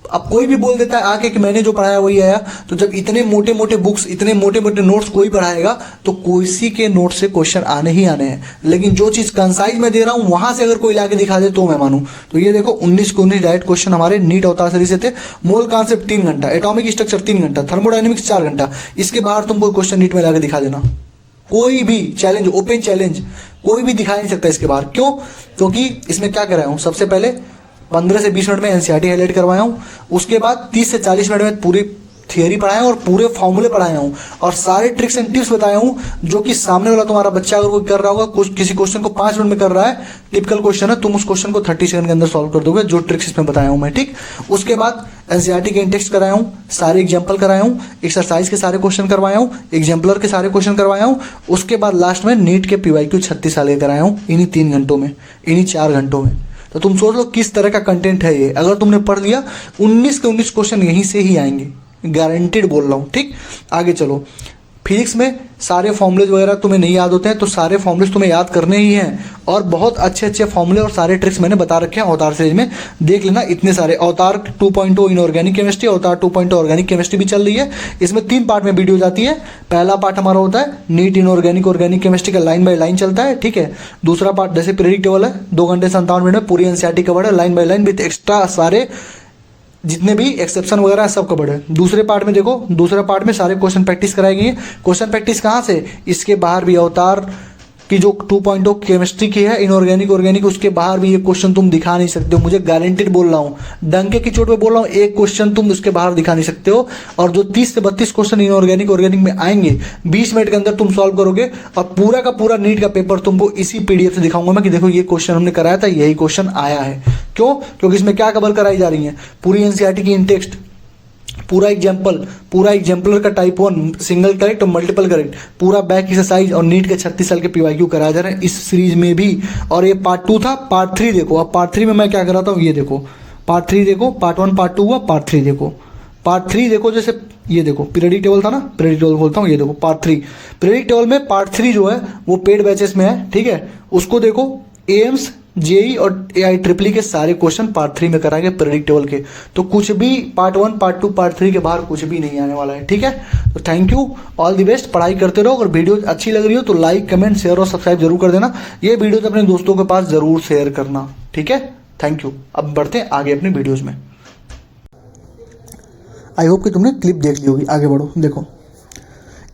अब कोई भी बोल देता है आके कि मैंने जो पढ़ाया वही आया, तो जब इतने मोटे मोटे बुक्स, इतने मोटे मोटे नोट्स कोई पढ़ाएगा तो किसी के नोट से क्वेश्चन आने ही आने हैं। लेकिन जो चीज़ कंसाइज में दे रहा हूँ वहां से अगर कोई लाके दिखा दे तो मैं मानूं। तो ये देखो 19 के 19 डायरेक्ट क्वेश्चन हमारे नीट अवतार सीरीज से थे। मोल कॉन्सेप्ट 3 घंटा, एटॉमिक स्ट्रक्चर 3 घंटा, थर्मोडाइनमिक्स 4 घंटा। इसके बाहर तुम कोई क्वेश्चन नीट में लाके दिखा देना, कोई भी चैलेंज, ओपन चैलेंज, कोई भी दिखा नहीं सकता इसके बाहर। क्यों? क्योंकि इसमें क्या कराया हूँ, सबसे पहले 15 से 20 मिनट में एनसीईआरटी हाईलाइट करवाया हूँ, उसके बाद 30 से 40 मिनट में पूरी थियरी पढ़ाया हूँ और पूरे फॉर्मूले पढ़ाया हूँ और सारे ट्रिक्स एंड टिप्स बताया हूँ, जो कि सामने वाला तुम्हारा बच्चा अगर कोई कर रहा होगा, किसी क्वेश्चन को 5 मिनट में कर रहा है, टिपिकल क्वेश्चन है, तुम उस क्वेश्चन को 30 सेकंड के अंदर सॉल्व कर दोगे, जो ट्रिक्स इसमें बताया हूँ मैं, ठीक। उसके बाद एनसीईआरटी के इंटेक्स्ट कराया हूँ, सारे एग्जाम्पल कराया हूँ, एक्सरसाइज के सारे क्वेश्चन करवाया हूँ, एग्जाम्पलर के सारे क्वेश्चन करवाया हूँ। उसके बाद लास्ट में नीट के पीवाईक्यू 36 साल के कराया हूँ, इन्हीं 3 घंटों में, इन्हीं 4 घंटों में। तो तुम सोच लो किस तरह का कंटेंट है ये। अगर तुमने पढ़ लिया 19 के 19 क्वेश्चन यहीं से ही आएंगे, गारंटेड बोल रहा हूँ, ठीक। आगे चलो, फिजिक्स में सारे फॉर्मूलेज वगैरह तुम्हें नहीं याद होते हैं, तो सारे फॉर्मूलेज तुम्हें याद करने ही हैं और बहुत अच्छे अच्छे फॉर्मूले और सारे ट्रिक्स मैंने बता रखे हैं अवतार सीरीज में, देख लेना। इतने सारे अवतार 2.0 इनऑर्गेनिक केमिस्ट्री, अवतार 2.0 ऑर्गेनिक केमिस्ट्री भी चल रही है। इसमें 3 पार्ट में वीडियो जाती है। पहला पार्ट हमारा होता है नीट इनऑर्गेनिक ऑर्गेनिक केमिस्ट्री का, लाइन बाय लाइन चलता है, ठीक है। दूसरा पार्ट जैसे प्रेडिक्टेबल है, 2 घंटे 57 मिनट में पूरी एनसीईआरटी कवर्ड है, line by line with extra सारे जितने भी एक्सेप्शन वगैरह है सब कवर्ड है। दूसरे पार्ट में देखो, दूसरे पार्ट में सारे क्वेश्चन प्रैक्टिस कराई गई है। क्वेश्चन प्रैक्टिस कहाँ से, इसके बाहर भी अवतार की जो 2.0 केमिस्ट्री की है, इनऑर्गेनिक ऑर्गेनिक, उसके बाहर भी ये क्वेश्चन तुम दिखा नहीं सकते हो। मुझे गारंटेड बोल रहा हूँ, डंके की चोट पे बोल रहा हूँ, एक क्वेश्चन तुम उसके बाहर दिखा नहीं सकते हो। और जो 30 से 32 क्वेश्चन इनऑर्गेनिक ऑर्गेनिक में आएंगे, 20 मिनट के अंदर तुम सॉल्व करोगे और पूरा का पूरा नीट का पेपर तुमको इसी पीडीएफ से दिखाऊंगा मैं कि देखो ये क्वेश्चन हमने कराया था, यही क्वेश्चन आया है। क्यों? क्योंकि इसमें क्या कवर कराई जा रही है, पूरी एनसीईआरटी की इन टेक्स्ट, पूरा एग्जाम्पलर का टाइप 1 सिंगल करेक्ट और मल्टीपल करेक्ट, पूरा बैक एक्सरसाइज और नीट के 36 साल के पीवाईक्यू कराया जा रहे हैं इस सीरीज में भी। और ये पार्ट 2 था, पार्ट 3 देखो। अब पार्ट 3 में मैं क्या कराता हूँ, ये देखो पार्ट 3 देखो, पार्ट 1 पार्ट 2 हुआ, पार्ट 3 देखो, पार्ट 3 देखो। जैसे ये देखो पीरियडिक टेबल था ना, पीरियडिक टेबल बोलता हूँ, ये देखो पार्ट 3। पीरियडिक टेबल में पार्ट 3 जो है वो पेड बैचेस में है, ठीक है, उसको देखो। एम्स, जेई और एआई ट्रिपल के सारे क्वेश्चन पार्ट 3 में कराएंगे प्रेडिक्ट टेबल के। तो कुछ भी पार्ट 1 पार्ट 2 पार्ट 3 के बाहर कुछ भी नहीं आने वाला है, ठीक है। तो thank you, all the best, पढ़ाई करते रहो। अगर वीडियो अच्छी लग रही हो तो लाइक कमेंट शेयर और सब्सक्राइब जरूर कर देना। ये वीडियो तो अपने दोस्तों के पास जरूर शेयर करना, ठीक है। Thank you. अब बढ़ते हैं आगे अपने वीडियोज में। आई होप कि तुमने क्लिप देख ली होगी, आगे बढ़ो। देखो,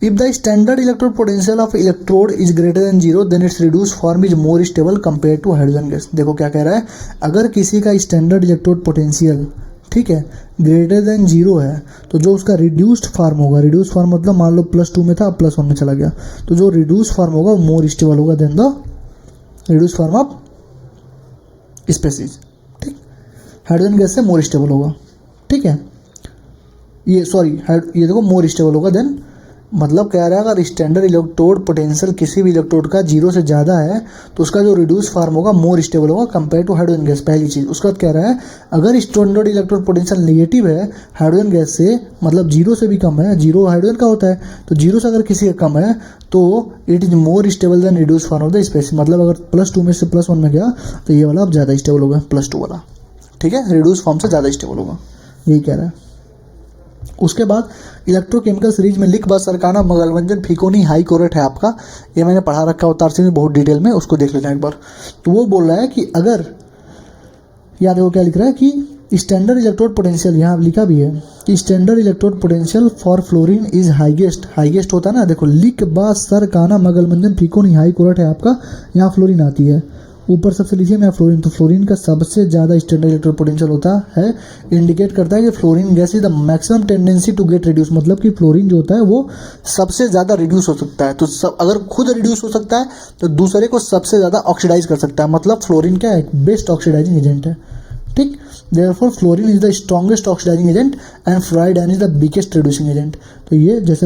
if the standard electrode potential of electrode is greater than 0 then its reduced form is more stable compared to hydrogen gas। देखो क्या कह रहा है, अगर किसी का स्टैंडर्ड इलेक्ट्रोड पोटेंशियल, ठीक है, ग्रेटर देन 0 है तो जो उसका रिड्यूस्ड फॉर्म होगा, रिड्यूस फॉर्म मतलब मान लो +2 में था +1 में चला गया, तो जो रिड्यूस फॉर्म होगा वो मोर स्टेबल होगा than the reduce form of species, ठीक। हाइड्रोजन गैस से मोर स्टेबल होगा, ठीक है। ये देखो मोर स्टेबल होगा देन, मतलब कह रहा है अगर स्टैंडर्ड इलेक्ट्रोड पोटेंशियल किसी भी इलेक्ट्रोड का 0 से ज़्यादा है तो उसका जो रिड्यूस फॉर्म होगा मोर स्टेबल होगा कंपेयर टू हाइड्रोजन गैस, पहली चीज़। उसके बाद कह रहा है अगर स्टैंडर्ड इलेक्ट्रोड पोटेंशियल नेगेटिव है हाइड्रोजन गैस से, मतलब 0 से भी कम है, 0 हाइड्रोजन का होता है, तो 0 से अगर किसी का कम है तो it is more stable then reduce form of the species. मतलब अगर +2 में से +1 में गया तो ये वाला अब ज़्यादा स्टेबल होगा, +2 वाला, ठीक है, रिड्यूस फॉर्म से ज़्यादा स्टेबल होगा, यही कह रहा है। उसके बाद इलेक्ट्रोकेमिकल सीरीज में लिख बस सरकाना मगलवंजन फिकोनी हाई कोरेट है आपका, ये मैंने पढ़ा रखा अवतार से में बहुत डिटेल में, उसको देख लेना एक बार। तो वो बोल रहा है कि अगर, याद देखो क्या लिख रहा है कि स्टैंडर्ड इलेक्ट्रोड पोटेंशियल, यहाँ लिखा भी है कि standard electrode potential for fluorine is highest होता है ना। देखो लिख बस सरकाना मगलवंजन फिकोनी हाई कोरेट है आपका, यहाँ फ्लोरीन आती है, ऊपर सबसे लिथियम या फ्लोरीन, तो फ्लोरीन का सबसे ज़्यादा स्टैंडर्ड इलेक्ट्रोड पोटेंशियल होता है, इंडिकेट करता है कि fluorine gas is the maximum tendency to get reduce, मतलब कि फ्लोरीन जो होता है वो सबसे ज़्यादा रिड्यूस हो सकता है। तो अगर खुद रिड्यूस हो सकता है तो दूसरे को सबसे ज़्यादा ऑक्सीडाइज कर सकता है, मतलब फ्लोरीन क्या है, बेस्ट ऑक्सीडाइजिंग एजेंट है, ठीक। Therefore fluorine is the strongest oxidizing agent and fluoride is the biggest reducing agent. तो ये जैसे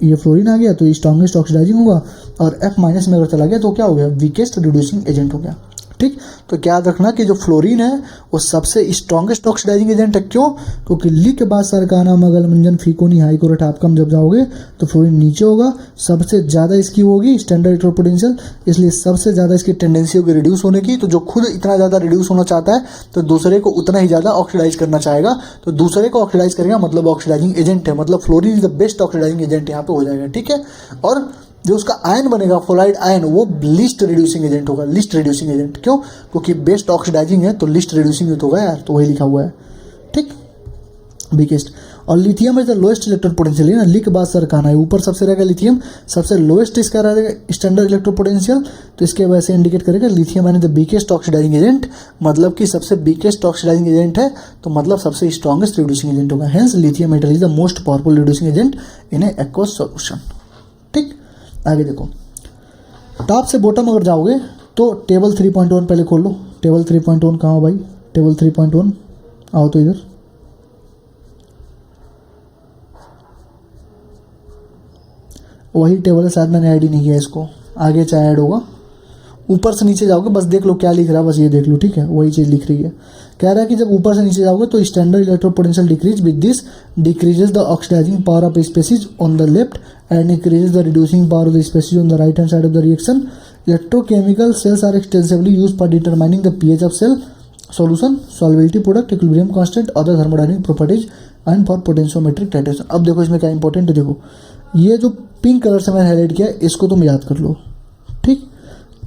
ये फ्लोरीन आ गया तो ये स्ट्रॉन्गेस्ट ऑक्सीडाइजिंग होगा, और F- में अगर चला गया तो क्या हो गया, वीकेस्ट रिड्यूसिंग एजेंट हो गया, ठीक। तो क्या याद रखना कि जो फ्लोरीन है वो सबसे स्ट्रॉन्गेस्ट ऑक्सीडाइजिंग एजेंट है। क्यों? क्योंकि ली के बाद सरकाना मगलमंजन फिकोनी हाई कोरेट आपकम जब जाओगे तो फ्लोरीन नीचे होगा, सबसे ज़्यादा इसकी होगी स्टैंडर्ड इलेक्ट्रोड पोटेंशियल, इसलिए सबसे ज़्यादा इसकी टेंडेंसी होगी रिड्यूस होने की। तो जो खुद इतना ज़्यादा रिड्यूस होना चाहता है तो दूसरे को उतना ही ज़्यादा ऑक्सीडाइज करना चाहेगा, तो दूसरे को ऑक्सीडाइज करेगा, मतलब ऑक्सीडाइजिंग एजेंट है, मतलब fluorine is the best oxidizing agent यहाँ पे हो जाएगा, ठीक है। और जो उसका आयन बनेगा फ्लोराइड आयन, वो लिस्ट रिड्यूसिंग एजेंट होगा, लिस्ट रिड्यूसिंग एजेंट। क्यों? क्योंकि बेस्ट ऑक्सीडाइजिंग है तो लिस्ट रिड्यूसिंग होगा यार, तो वही लिखा हुआ है, ठीक, बिगेस्ट। और lithium is the lowest electrode potential, है ना, लिख बाद सर कहना है, ऊपर सबसे रहेगा लिथियम, सबसे लोएस्ट इसका रहेगा स्टैंडर्ड इलेक्ट्रोड पोटेंशियल, तो इसके वजह से इंडिकेट करेगा लिथियम यानी द बिगेस्ट ऑक्सीडाइजिंग एजेंट, मतलब कि सबसे बिगेस्ट ऑक्सीडाइजिंग एजेंट है, तो मतलब सबसे स्ट्रॉन्गेस्ट रिड्यूसिंग एजेंट होगा। Hence lithium metal is the most powerful reducing agent in A aqueous solution, ठीक। आगे देखो, टॉप से बॉटम अगर जाओगे तो टेबल 3.1 पहले खोल लो। टेबल 3.1 कहाँ हो भाई, टेबल 3.1 आओ तो इधर, वही टेबल है, शायद मैंने आईडी नहीं किया इसको, आगे चाहे ऐड होगा। ऊपर से नीचे जाओगे बस देख लो क्या लिख रहा है, बस ये देख लो, ठीक है, वही चीज़ लिख रही है। कह रहा है कि जब ऊपर से नीचे जाओगे तो standard electrode potential decrease, with this decreases the oxidising power of species on the left and increases the reducing power of the species on the right hand side of the reaction. Electrochemical cells are extensively use for determining the pH of cell solution, solubility product, equilibrium constant, other thermodynamic properties and for potentiometric titration. अब देखो इसमें क्या important है, देखो ये जो pink colour से मैंने हाईलाइट किया इसको तुम याद कर लो, ठीक।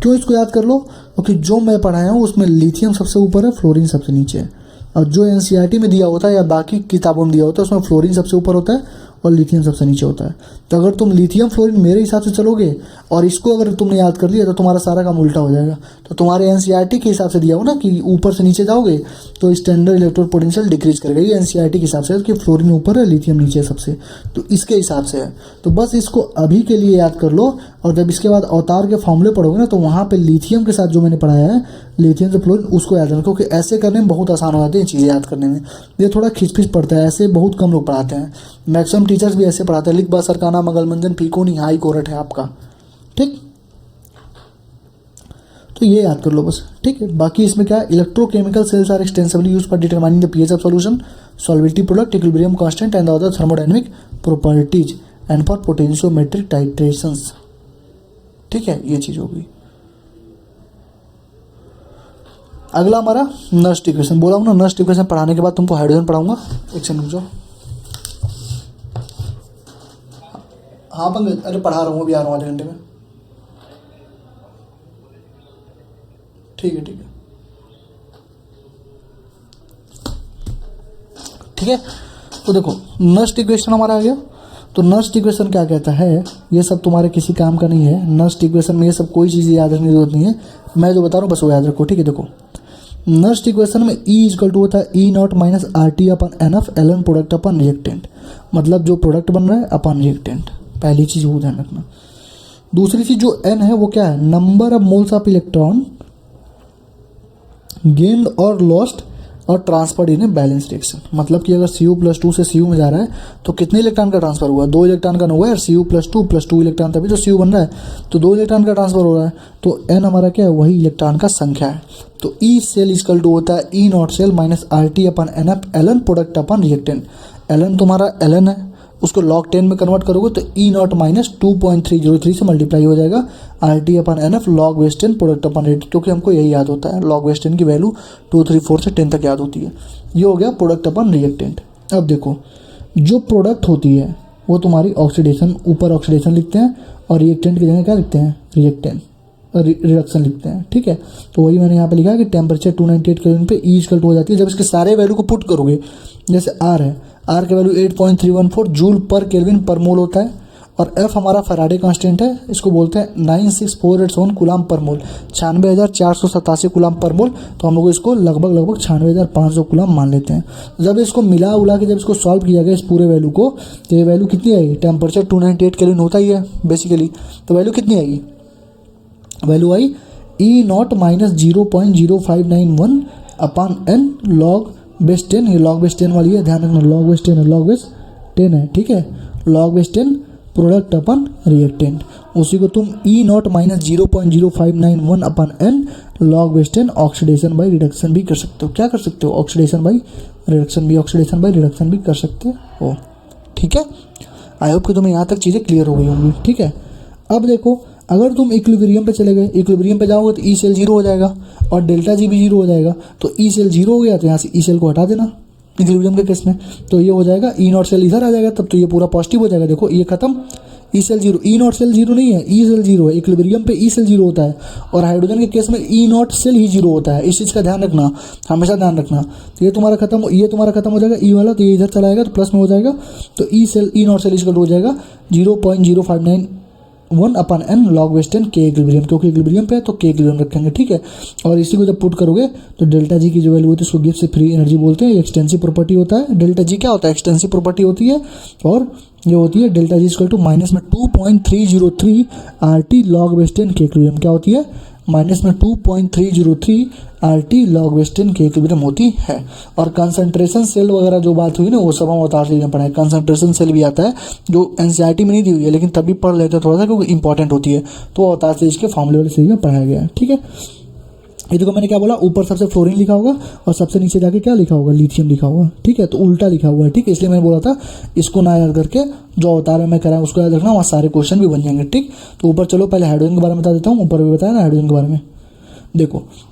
क्यों इसको याद कर लो? क्योंकि जो मैं पढ़ाया हूँ उसमें लिथियम सबसे ऊपर है, फ्लोरीन सबसे नीचे है, और जो एनसीईआरटी में दिया होता है या बाकी किताबों में दिया होता है उसमें फ्लोरीन सबसे ऊपर होता है और लिथियम सबसे नीचे होता है। तो अगर तुम लिथियम फ्लोरीन मेरे हिसाब से चलोगे और इसको अगर तुमने याद कर लिया तो तुम्हारा सारा काम उल्टा हो जाएगा। तो तुम्हारे एनसीईआरटी के हिसाब से दिया हो ना कि ऊपर से नीचे जाओगे तो स्टैंडर्ड इलेक्ट्रोड पोटेंशियल डिक्रीज करेगा, ये एनसीईआरटी के हिसाब से कि फ्लोरीन ऊपर है लिथियम नीचे सबसे, तो इसके हिसाब से है। तो बस इसको अभी के लिए याद कर लो और जब इसके बाद अवतार के फॉर्मूले पढ़ोगे ना तो वहाँ पे लिथियम के साथ जो मैंने पढ़ाया है लिथियम से फ्लोरीन उसको याद रखो, क्योंकि ऐसे करने में बहुत आसान हो जाती है चीज़ें याद करने में। ये थोड़ा खिचपिच पड़ता है, ऐसे बहुत कम लोग पढ़ाते हैं, मैक्सिमम टीचर्स भी ऐसे पढ़ाते हैं। लिख बा सरकाना मगलमंजन पीकोनी हाई कोरट है आपका, ठीक। तो ये याद कर लो बस, ठीक है। बाकी इसमें क्या, electrochemical cells are extensively use for determining the pH of solution, solubility product, equilibrium constant and other thermodynamic properties and for potentiometric titrations, ठीक है। ये चीज होगी। अगला हमारा नस्ट इक्वेशन, बोला हूँ ना नस्ट इक्वेशन पढ़ाने के बाद तुमको हाइड्रोजन पढ़ाऊंगा। एक सेकंड रुक जाओ। हाँ पंकज, अरे पढ़ा रहा हूँ, अभी आ रहा हूँ आधे घंटे में। ठीक है ठीक है ठीक है। तो देखो नस्ट इक्वेशन हमारा आ गया। तो नस्ट इक्वेशन क्या कहता है, ये सब तुम्हारे किसी काम का नहीं है। नस्ट इक्वेशन में ये सब कोई चीज़ याद रखने की जरूरत नहीं है, मैं जो बता रहा हूँ बस वो याद रखो, ठीक है। देखो नस्ट इक्वेशन में E इक्वल टू होता है E not minus R T upon N F L N product upon reactant, मतलब जो प्रोडक्ट बन रहा है अपन रिएक्टेंट, पहली चीज़ वो ध्यान रखना। दूसरी चीज़ जो N है वो क्या है, number of moles of electron gained और लॉस्ट और transferred in a balance reaction, मतलब कि अगर Cu+2 से Cu में जा रहा है तो कितने इलेक्ट्रॉन का ट्रांसफर हुआ, 2 इलेक्ट्रॉन का हुआ है। Cu+2 इलेक्ट्रॉन तभी तो Cu बन रहा है, तो 2 इलेक्ट्रॉन का ट्रांसफर हो रहा है। तो N हमारा क्या है, वही इलेक्ट्रॉन का संख्या है। तो ई सेल इक्वल टू होता है E not cell minus R T upon N F L N product upon reactant. L N तुम्हारा एल एन है, उसको log 10 में कन्वर्ट करोगे तो ई नॉट माइनस 2.303 से मल्टीप्लाई हो जाएगा R T upon N F log base 10 product upon rate, क्योंकि हमको यही याद होता है, लॉग बेस 10 की वैल्यू 2, 3, 4 से 10 तक याद होती है। ये हो गया प्रोडक्ट अपन रिएक्टेंट। अब देखो जो प्रोडक्ट होती है वो तुम्हारी ऑक्सीडेशन, ऊपर ऑक्सीडेशन लिखते हैं और रिएक्टेंट की जगह क्या लिखते हैं, रिएक्टेंट रिडक्शन लिखते हैं, ठीक है। तो वही मैंने यहाँ पे लिखा है कि टेम्परेचर 298 केल्विन पे ई इक्वल टू हो जाती है। जब इसके सारे वैल्यू को पुट करोगे, जैसे आर है, आर के वैल्यू 8.314 जूल पर केल्विन पर मोल होता है, और एफ हमारा फैराडे कांस्टेंट है, इसको बोलते हैं 96487 कूलाम पर मोल, 96,487 कूलाम पर मोल। तो हम लोग इसको लगभग 96,500 कूलाम मान लेते हैं। जब इसको मिला उला के जब इसको सॉल्व किया गया इस पूरे वैल्यू को, तो ये वैल्यू कितनी आएगी, टेम्परेचर 298 केल्विन होता ही है बेसिकली, तो वैल्यू कितनी आएगी, वैल्यू आई E not minus 0.0591 upon n log base 10। ये लॉग बेस 10 वाली है, ध्यान रखना, लॉग बेस 10 है, लॉग बेस 10 है, ठीक है। Log base 10 product upon reactant, उसी को तुम E not minus 0.0591 upon N log base 10 oxidation by reduction भी कर सकते हो। क्या कर सकते हो, ऑक्सीडेशन बाई रिडक्शन भी, ऑक्सीडेशन बाई रिडक्शन भी कर सकते हो, ठीक है। आई होप कि तुम्हें यहाँ तक चीज़ें क्लियर हो गई होंगी, ठीक है। अब देखो अगर तुम इक्विलिब्रियम पे चले गए, इक्विलिब्रियम पे जाओगे तो ई सेल 0 हो जाएगा और डेल्टा जी भी 0 हो जाएगा। तो ई सेल 0 हो गया तो यहाँ से ई सेल को हटा देना इक्विलिब्रियम के केस में, तो ये हो जाएगा ई नॉट सेल इधर आ जाएगा, तब तो ये पूरा पॉजिटिव हो जाएगा। देखो ये खत्म, E cell 0, E not cell 0 नहीं है, ई सेल 0 है। इक्विलिब्रियम पे ई सेल 0 होता है और हाइड्रोजन के केस में ई नॉट सेल ही 0 होता है। इस चीज़ का ध्यान रखना, हमेशा ध्यान रखना। तो ये तुम्हारा खत्म, ये तुम्हारा खत्म हो जाएगा ई वाला, तो ये इधर चला जाएगा तो प्लस में हो जाएगा। तो E cell E not cell equal हो जाएगा 0.0591 अपन एन लॉग बेस 10 के इक्विलिब्रियम, क्योंकि इक्विलिब्रियम पे है तो के इक्विलिब्रियम रखेंगे, ठीक है। और इसी को जब पुट करोगे तो डेल्टा जी की जो वैल्यू होती है उसको गिब्स से फ्री एनर्जी बोलते हैं। ये एक्सटेंसिव प्रॉपर्टी होता है। डेल्टा जी क्या होता है, एक्सटेंसिव प्रॉपर्टी होती है, और ये होती है delta G equal to minus में 2.303 आर टी लॉग बेस 10 के इक्विलिब्रियम, क्या होती है, माइनस में 2.303 आर टी लॉग बेस 10 के इक्विलिब्रियम होती है। और कंसंट्रेशन सेल वगैरह जो बात हुई ना, वो सब हम अवतार से पढ़ा है। कंसंट्रेशन सेल भी आता है जो एनसीईआरटी में नहीं दी हुई है, लेकिन तभी पढ़ लेते हैं थोड़ा सा, क्योंकि इंपॉर्टेंट होती है। तो अवतार से इसके फॉर्मूले वाले सीरीज में पढ़ाया गया है, ठीक है। ये देखो मैंने क्या बोला, ऊपर सबसे फ्लोरीन लिखा होगा और सबसे नीचे जाके क्या लिखा होगा, लिथियम लिखा होगा, ठीक है। तो उल्टा लिखा हुआ है, ठीक है। इसलिए मैंने बोला था इसको ना याद करके जो अवतार में कराया उसको याद रखना, वहाँ सारे क्वेश्चन भी बन जाएंगे, ठीक। तो ऊपर चलो पहले हाइड्रोजन के बारे में बता देता हूँ, ऊपर भी बताया ना हाइड्रोजन के बारे में। देखो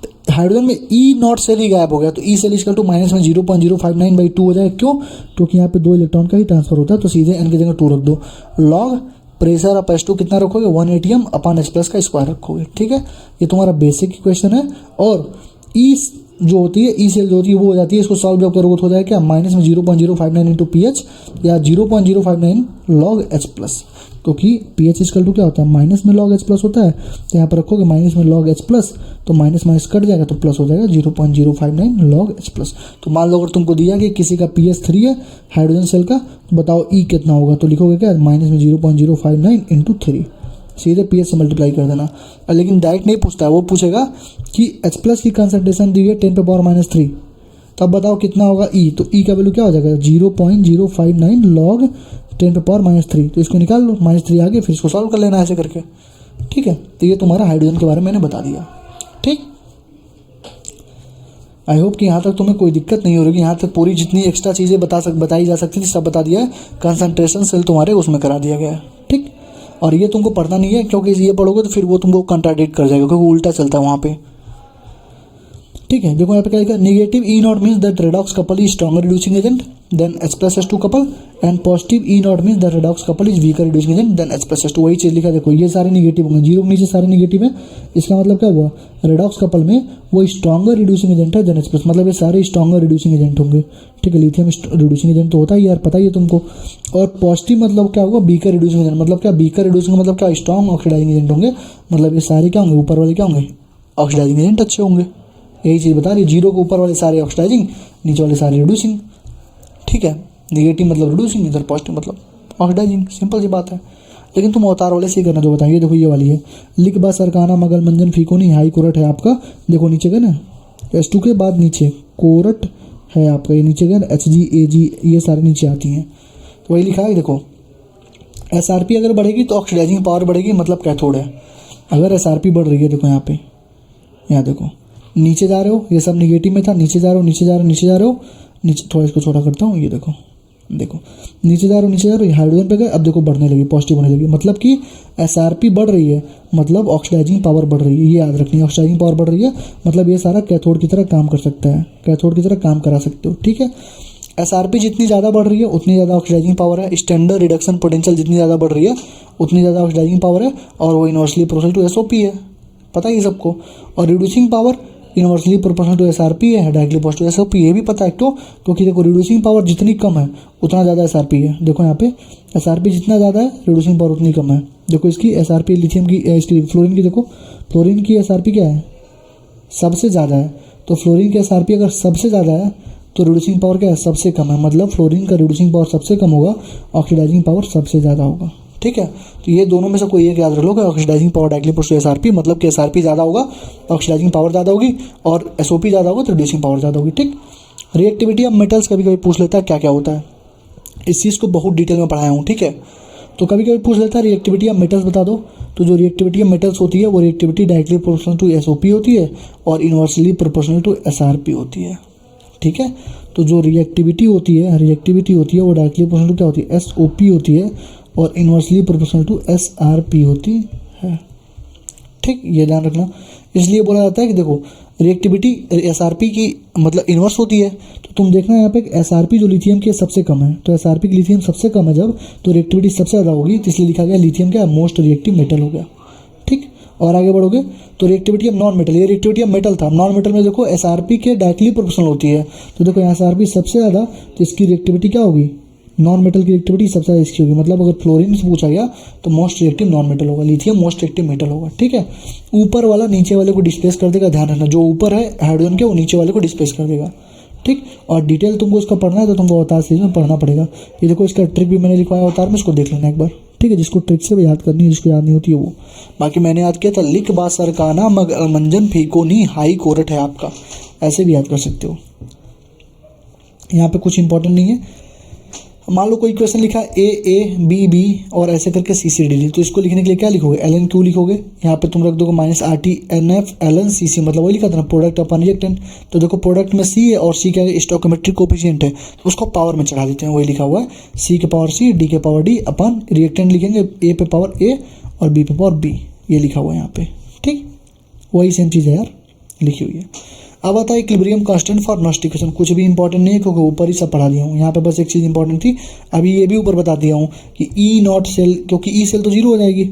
हाइड्रोजन में ई नॉट सेल ही गायब हो गया, तो E cell equal to minus में 0.059/2 हो जाएगा। क्यों, क्योंकि यहाँ पे 2 इलेक्ट्रॉन का ही ट्रांसफर होता है, तो सीधे एन की जगह 2 रख दो। लॉग प्रेशर ऑफ H2 कितना रखोगे, 1 atm अपन H+ का स्क्वायर रखोगे, ठीक है। ये तुम्हारा बेसिक इक्वेशन है। और ई जो होती है ई सेल जो होती है वो हो जाती है, इसको सॉल्व जब करोगे तो हो जाएगा क्या, माइनस में 0.059 इंटू पी एच या 0.059 लॉग एच प्लस, क्योंकि पी एच इजकल टू क्या होता है, माइनस में लॉग एच प्लस होता है। तो यहाँ पर रखोगे माइनस में लॉग एच प्लस, तो माइनस माइनस कट जाएगा तो प्लस हो जाएगा 0.059 लॉग एच प्लस। तो मान लो अगर तुमको दिया कि किसी का पी एच 3 है हाइड्रोजन सेल का, बताओ ई कितना होगा, तो लिखोगे क्या, माइनस में 0.059 इंटू 3, सीधे पी एच से मल्टीप्लाई कर देना। लेकिन डायरेक्ट नहीं पूछता है, वो पूछेगा कि एच प्लस की कंसंट्रेशन दी है 10⁻³ तब बताओ कितना होगा ई, तो ई का वैल्यू क्या हो जाएगा 0.059 लॉग 10⁻³ तो इसको निकाल लो, -3 आगे, फिर इसको सॉल्व कर लेना ऐसे करके। ठीक है, तो ये तुम्हारा हाइड्रोजन के बारे में मैंने बता दिया। ठीक, आई होप कि यहाँ तक तुम्हें कोई दिक्कत नहीं हो रही। यहाँ तक पूरी जितनी एक्स्ट्रा चीज़ें बताई जा सकती थी सब बता दिया है। कंसंट्रेशन सेल तुम्हारे उसमें करा दिया गया है। ठीक, और ये तुमको पढ़ना नहीं है, क्योंकि ये पढ़ोगे तो फिर वो तुमको कंट्राडिक्ट कर जाएगा, क्योंकि उल्टा चलता है वहाँ पे। ठीक है, देखो यहाँ पे क्या लिखा है, negative E not means that redox couple is stronger reducing agent than H+S2 couple, and positive E not means that redox couple is weaker reducing agent than H+S2। वही चीज़ लिखा, देखो ये सारे नेगेटिव होंगे, जीरो के नीचे सारे नेगेटिव है। इसका मतलब क्या हुआ, रेडॉक्स कपल में वो स्ट्रॉन्गर रिड्यूसिंग एजेंट है देन H+, मतलब ये सारे स्ट्रॉन्गर रिड्यूसिंग एजेंट होंगे। ठीक है, लिथियम रिड्यूसिंग एजेंट तो होता ही यार, पता ही है तुमको। और पॉजिटिव मतलब क्या होगा, बीकर रिड्यूसिंग एजेंट, मतलब क्या, बीकर रिड्यूसिंग मतलब क्या, स्ट्रॉन्ग ऑक्सीडाइजिंग एजेंट होंगे। मतलब ये सारे क्या होंगे, ऊपर वाले क्या होंगे, ऑक्सीडाइजिंग एजेंट अच्छे होंगे। यही चीज़ बता रही है, जीरो के ऊपर वाले सारे ऑक्सीडाइजिंग, नीचे वाले सारे रिड्यूसिंग। ठीक है, नेगेटिव मतलब रिड्यूसिंग, इधर पॉजिटिव मतलब ऑक्सीडाइजिंग, सिंपल सी बात है। लेकिन तुम अवतार वाले से ही करना जो बताइए। देखो ये वाली है, लिख बा सरकाना मगल मंजन फीकोनी हाई कोरट है आपका। देखो नीचे गए ना S2 के बाद नीचे कोरट है आपका, ये नीचे गए HG AG ये सारे नीचे आती हैं। तो वही लिखा है, देखो SRP अगर बढ़ेगी तो ऑक्सीडाइजिंग पावर बढ़ेगी, मतलब कैथोड है। अगर SRP बढ़ रही है, देखो यहाँ पे, यहाँ देखो नीचे जा रहे हो, ये सब नेगेटिव में था, नीचे जा रहे हो, नीचे जा रहे हो, नीचे जा रहे हो, नीचे थोड़ा इसको छोटा करता हूँ, ये देखो देखो नीचे जा रहे हो, नीचे जा रहे हो, हाइड्रोजन पे गए, अब देखो बढ़ने लगी, पॉजिटिव होने लगी, मतलब कि SRP बढ़ रही है, मतलब ऑक्सीडाइजिंग पावर बढ़ रही है। ये याद रखनी है, ऑक्सीडाइजिंग पावर बढ़ रही है मतलब ये सारा कैथोड की तरह काम कर सकता है, कैथोड की तरह काम करा सकते हो। ठीक है, SRP जितनी ज़्यादा बढ़ रही है उतनी ज़्यादा ऑक्सीडाइजिंग पावर है। स्टैंडर्ड रिडक्शन पोटेंशियल जितनी ज़्यादा बढ़ रही है उतनी ज़्यादा ऑक्सीडाइजिंग पावर है, और वो इनवर्सली प्रोपोर्शनल टू SOP है, पता ही सबको। और reducing power inversely proportional to SRP है, डायरेक्टली पोजिटिव SOP, ये भी पता है तो, क्योंकि देखो रिड्यूसिंग पावर जितनी कम है उतना ज़्यादा SRP है। देखो यहाँ पे SRP जितना ज़्यादा है रिड्यूसिंग पावर उतनी कम है। देखो इसकी SRP लिथियम की, इसकी फ्लोरीन की, देखो फ्लोरीन की SRP क्या है, सबसे ज़्यादा है। तो फ्लोरीन की SRP अगर सबसे ज़्यादा है तो रिड्यूसिंग पावर क्या है, सबसे कम है। मतलब फ्लोरीन का रिड्यूसिंग पावर सबसे कम होगा, ऑक्सीडाइजिंग पावर सबसे ज़्यादा होगा। ठीक है, तो ये दोनों में से कोई एक याद रख लो कि oxidizing power directly post to SRP, मतलब कि SRP ज़्यादा होगा, ऑक्सीडाइजिंग पावर ज़्यादा होगी, और SOP ज़्यादा होगा तो रिड्यूसिंग पावर ज़्यादा होगी। ठीक, रिएक्टिविटी ऑफ मेटल्स कभी कभी पूछ लेता है क्या क्या होता है, इस चीज़ को बहुत डिटेल में पढ़ाया हूँ। ठीक है, तो कभी कभी पूछ लेता है रिएक्टिविटी ऑफ मेटल्स बता दो। तो जो रिएक्टिविटी ऑफ मेटल्स होती है वो reactivity directly proportional to SOP होती है और इनवर्सली प्रोपोर्शनल टू SRP होती है। ठीक है, तो जो रिएक्टिविटी होती है वो डायरेक्टली प्रोपोर्शनल टू क्या होती है, SOP होती है, और इनवर्सली प्रोपोर्शनल टू SRP होती है। ठीक, ये ध्यान रखना। इसलिए बोला जाता है कि देखो रिएक्टिविटी SRP की मतलब इन्वर्स होती है। तो तुम देखना यहाँ पे SRP जो लिथियम की सबसे कम है, तो SRP की लिथियम सबसे कम है जब, तो रिएक्टिविटी सबसे ज़्यादा होगी, तो इसलिए लिखा गया लिथियम क्या मोस्ट रिएक्टिव मेटल हो गया। ठीक, और आगे बढ़ोगे तो रिएक्टिविटी ऑफ नॉन मेटल, ये रिएक्टिविटी ऑफ मेटल था। नॉन मेटल में देखो SRP के डायरेक्टली प्रोपोर्शनल होती है, तो देखो यहाँ SRP सबसे ज़्यादा, तो इसकी रिएक्टिविटी क्या होगी, नॉन मेटल की रिएक्टिविटी सबसे ज़्यादा इसकी होगी। मतलब अगर फ्लोरीन से पूछा गया तो मोस्ट रिएक्टिव नॉन मेटल होगा, लिथियम मोस्ट रिएक्टिव मेटल होगा। ठीक है, ऊपर वाला नीचे वाले को डिस्प्लेस कर देगा, ध्यान रखना, जो ऊपर है हाइड्रोजन के वो नीचे वाले को डिस्प्लेस कर देगा। ठीक, और डिटेल तुमको इसका पढ़ना है तो तुमको अवतार सीरीज में पढ़ना पड़ेगा। ये देखो इसका ट्रिक भी मैंने लिखवाया अवतार में, इसको देख लेना एक बार। ठीक है, जिसको ट्रिक से भी याद करनी है, जिसको याद नहीं होती है वो, बाकी मैंने याद किया था, लिख बा सरकाना मंजन फीकोनी हाई कोरट है आपका, ऐसे भी याद कर सकते हो। यहाँ पे कुछ इंपॉर्टेंट नहीं है। मान लो कोई क्वेश्चन लिखा है A और ऐसे करके CCD, तो इसको लिखने के लिए क्या लिखोगे, LNQ लिखोगे। यहाँ पे तुम रख दोगे -RTNF LN CC, मतलब वही लिखा था ना, प्रोडक्ट अपन रिएक्टेंट। तो देखो प्रोडक्ट में C है और C का स्टोइकोमेट्रिक कोएफिशिएंट है, तो उसको पावर में चढ़ा देते हैं, वही लिखा हुआ है C के पावर C D के पावर D अपन रिएक्टेंट लिखेंगे A पे पावर A और B पे पावर B, ये लिखा हुआ है यहाँ पे। ठीक, वही सेम चीज़ है यार, लिखी हुई है। अब आता है इक्विलिब्रियम कांस्टेंट फॉर नॉस्टिकेशन, कुछ भी इंपॉर्टेंट नहीं है क्योंकि ऊपर ही सब पढ़ा दिया हूँ। यहाँ पे बस एक चीज़ इंपॉर्टेंट थी, अभी ये भी ऊपर बता दिया हूँ कि E0 सेल, क्योंकि E सेल तो जीरो हो जाएगी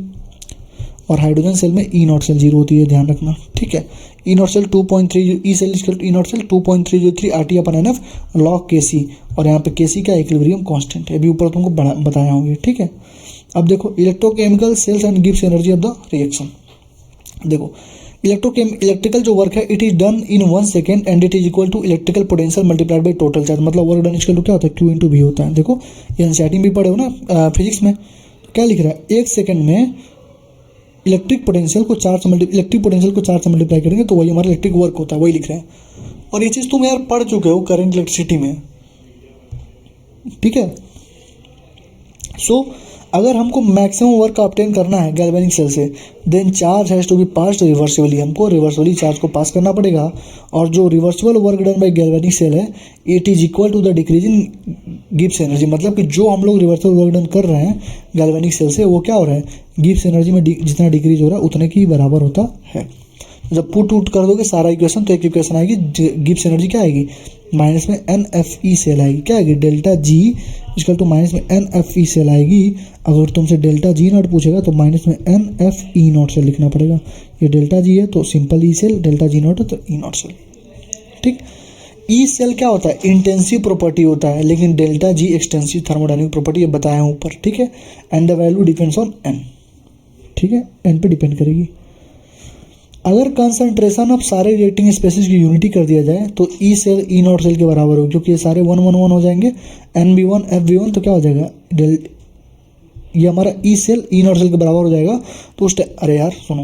और हाइड्रोजन सेल में E0 सेल जीरो होती है, ध्यान रखना। ठीक है, E not cell 2.3 E cell equal to E not cell 2.303 RT upon NF log Kc, और यहाँ पे Kc का इक्विलिब्रियम कांस्टेंट है, अभी ऊपर तुमको बताया होंगे, ठीक है। अब देखो electrochemical cells and gives energy of the reaction. देखो इलेक्ट्रिकल जो वर्क है it is done in 1 second and it is equal to electrical potential multiplied by total charge, मतलब वर्क डन इक्वल टू क्या होता है, Q इंटू V होता है। देखो ये एनसीईआरटी में भी पढ़े हो ना फिजिक्स में, क्या लिख रहा है, 1 सेकेंड में इलेक्ट्रिक पोटेंशियल को चार्ज से मल्टीप्लाई करेंगे तो वही हमारा इलेक्ट्रिक वर्क होता है, वही लिख रहे हैं। और ये चीज़ तुम यार पढ़ चुके हो करंट इलेक्ट्रिसिटी में, ठीक है। सो अगर हमको मैक्सिमम वर्क ऑब्टेन करना है गैल्वेनिक सेल से, then charge has to be passed reversibly, हमको रिवर्सिबली चार्ज को पास करना पड़ेगा। और जो reversible work done by galvanic cell है it is equal to the decrease in Gibbs energy, मतलब कि जो हम लोग रिवर्सिबल वर्क डन कर रहे हैं गैल्वेनिक सेल से वो क्या हो रहा है, गिब्स एनर्जी में जितना डिक्रीज हो रहा है उतने की बराबर होता है। जब पुट कर दोगे सारा इक्वेशन तो एक इक्वेशन आएगी, गिब्स एनर्जी क्या आएगी, माइनस में NFE सेल आएगी, क्या आएगी, delta G equal to minus में NFE सेल आएगी। अगर तुमसे डेल्टा जी नॉट पूछेगा तो माइनस में NFE नॉट सेल लिखना पड़ेगा। ये डेल्टा जी है तो simple E cell, delta G not है तो ई नॉट सेल, ठीक। ई सेल क्या होता है, इंटेंसिव प्रॉपर्टी होता है, लेकिन delta G extensive thermodynamic property, ये बताया हूँ ऊपर, ठीक है। And the value depends on N, ठीक है, N पे डिपेंड करेगी। अगर कंसंट्रेशन ऑफ सारे रिएक्टिंग स्पेसीज की यूनिटी कर दिया जाए तो E cell E not cell के बराबर हो, क्योंकि ये सारे 1 1 1 हो जाएंगे, NB1 FB1 तो क्या हो जाएगा, ये हमारा E cell E not cell के बराबर हो जाएगा। तो उस अरे यार सुनो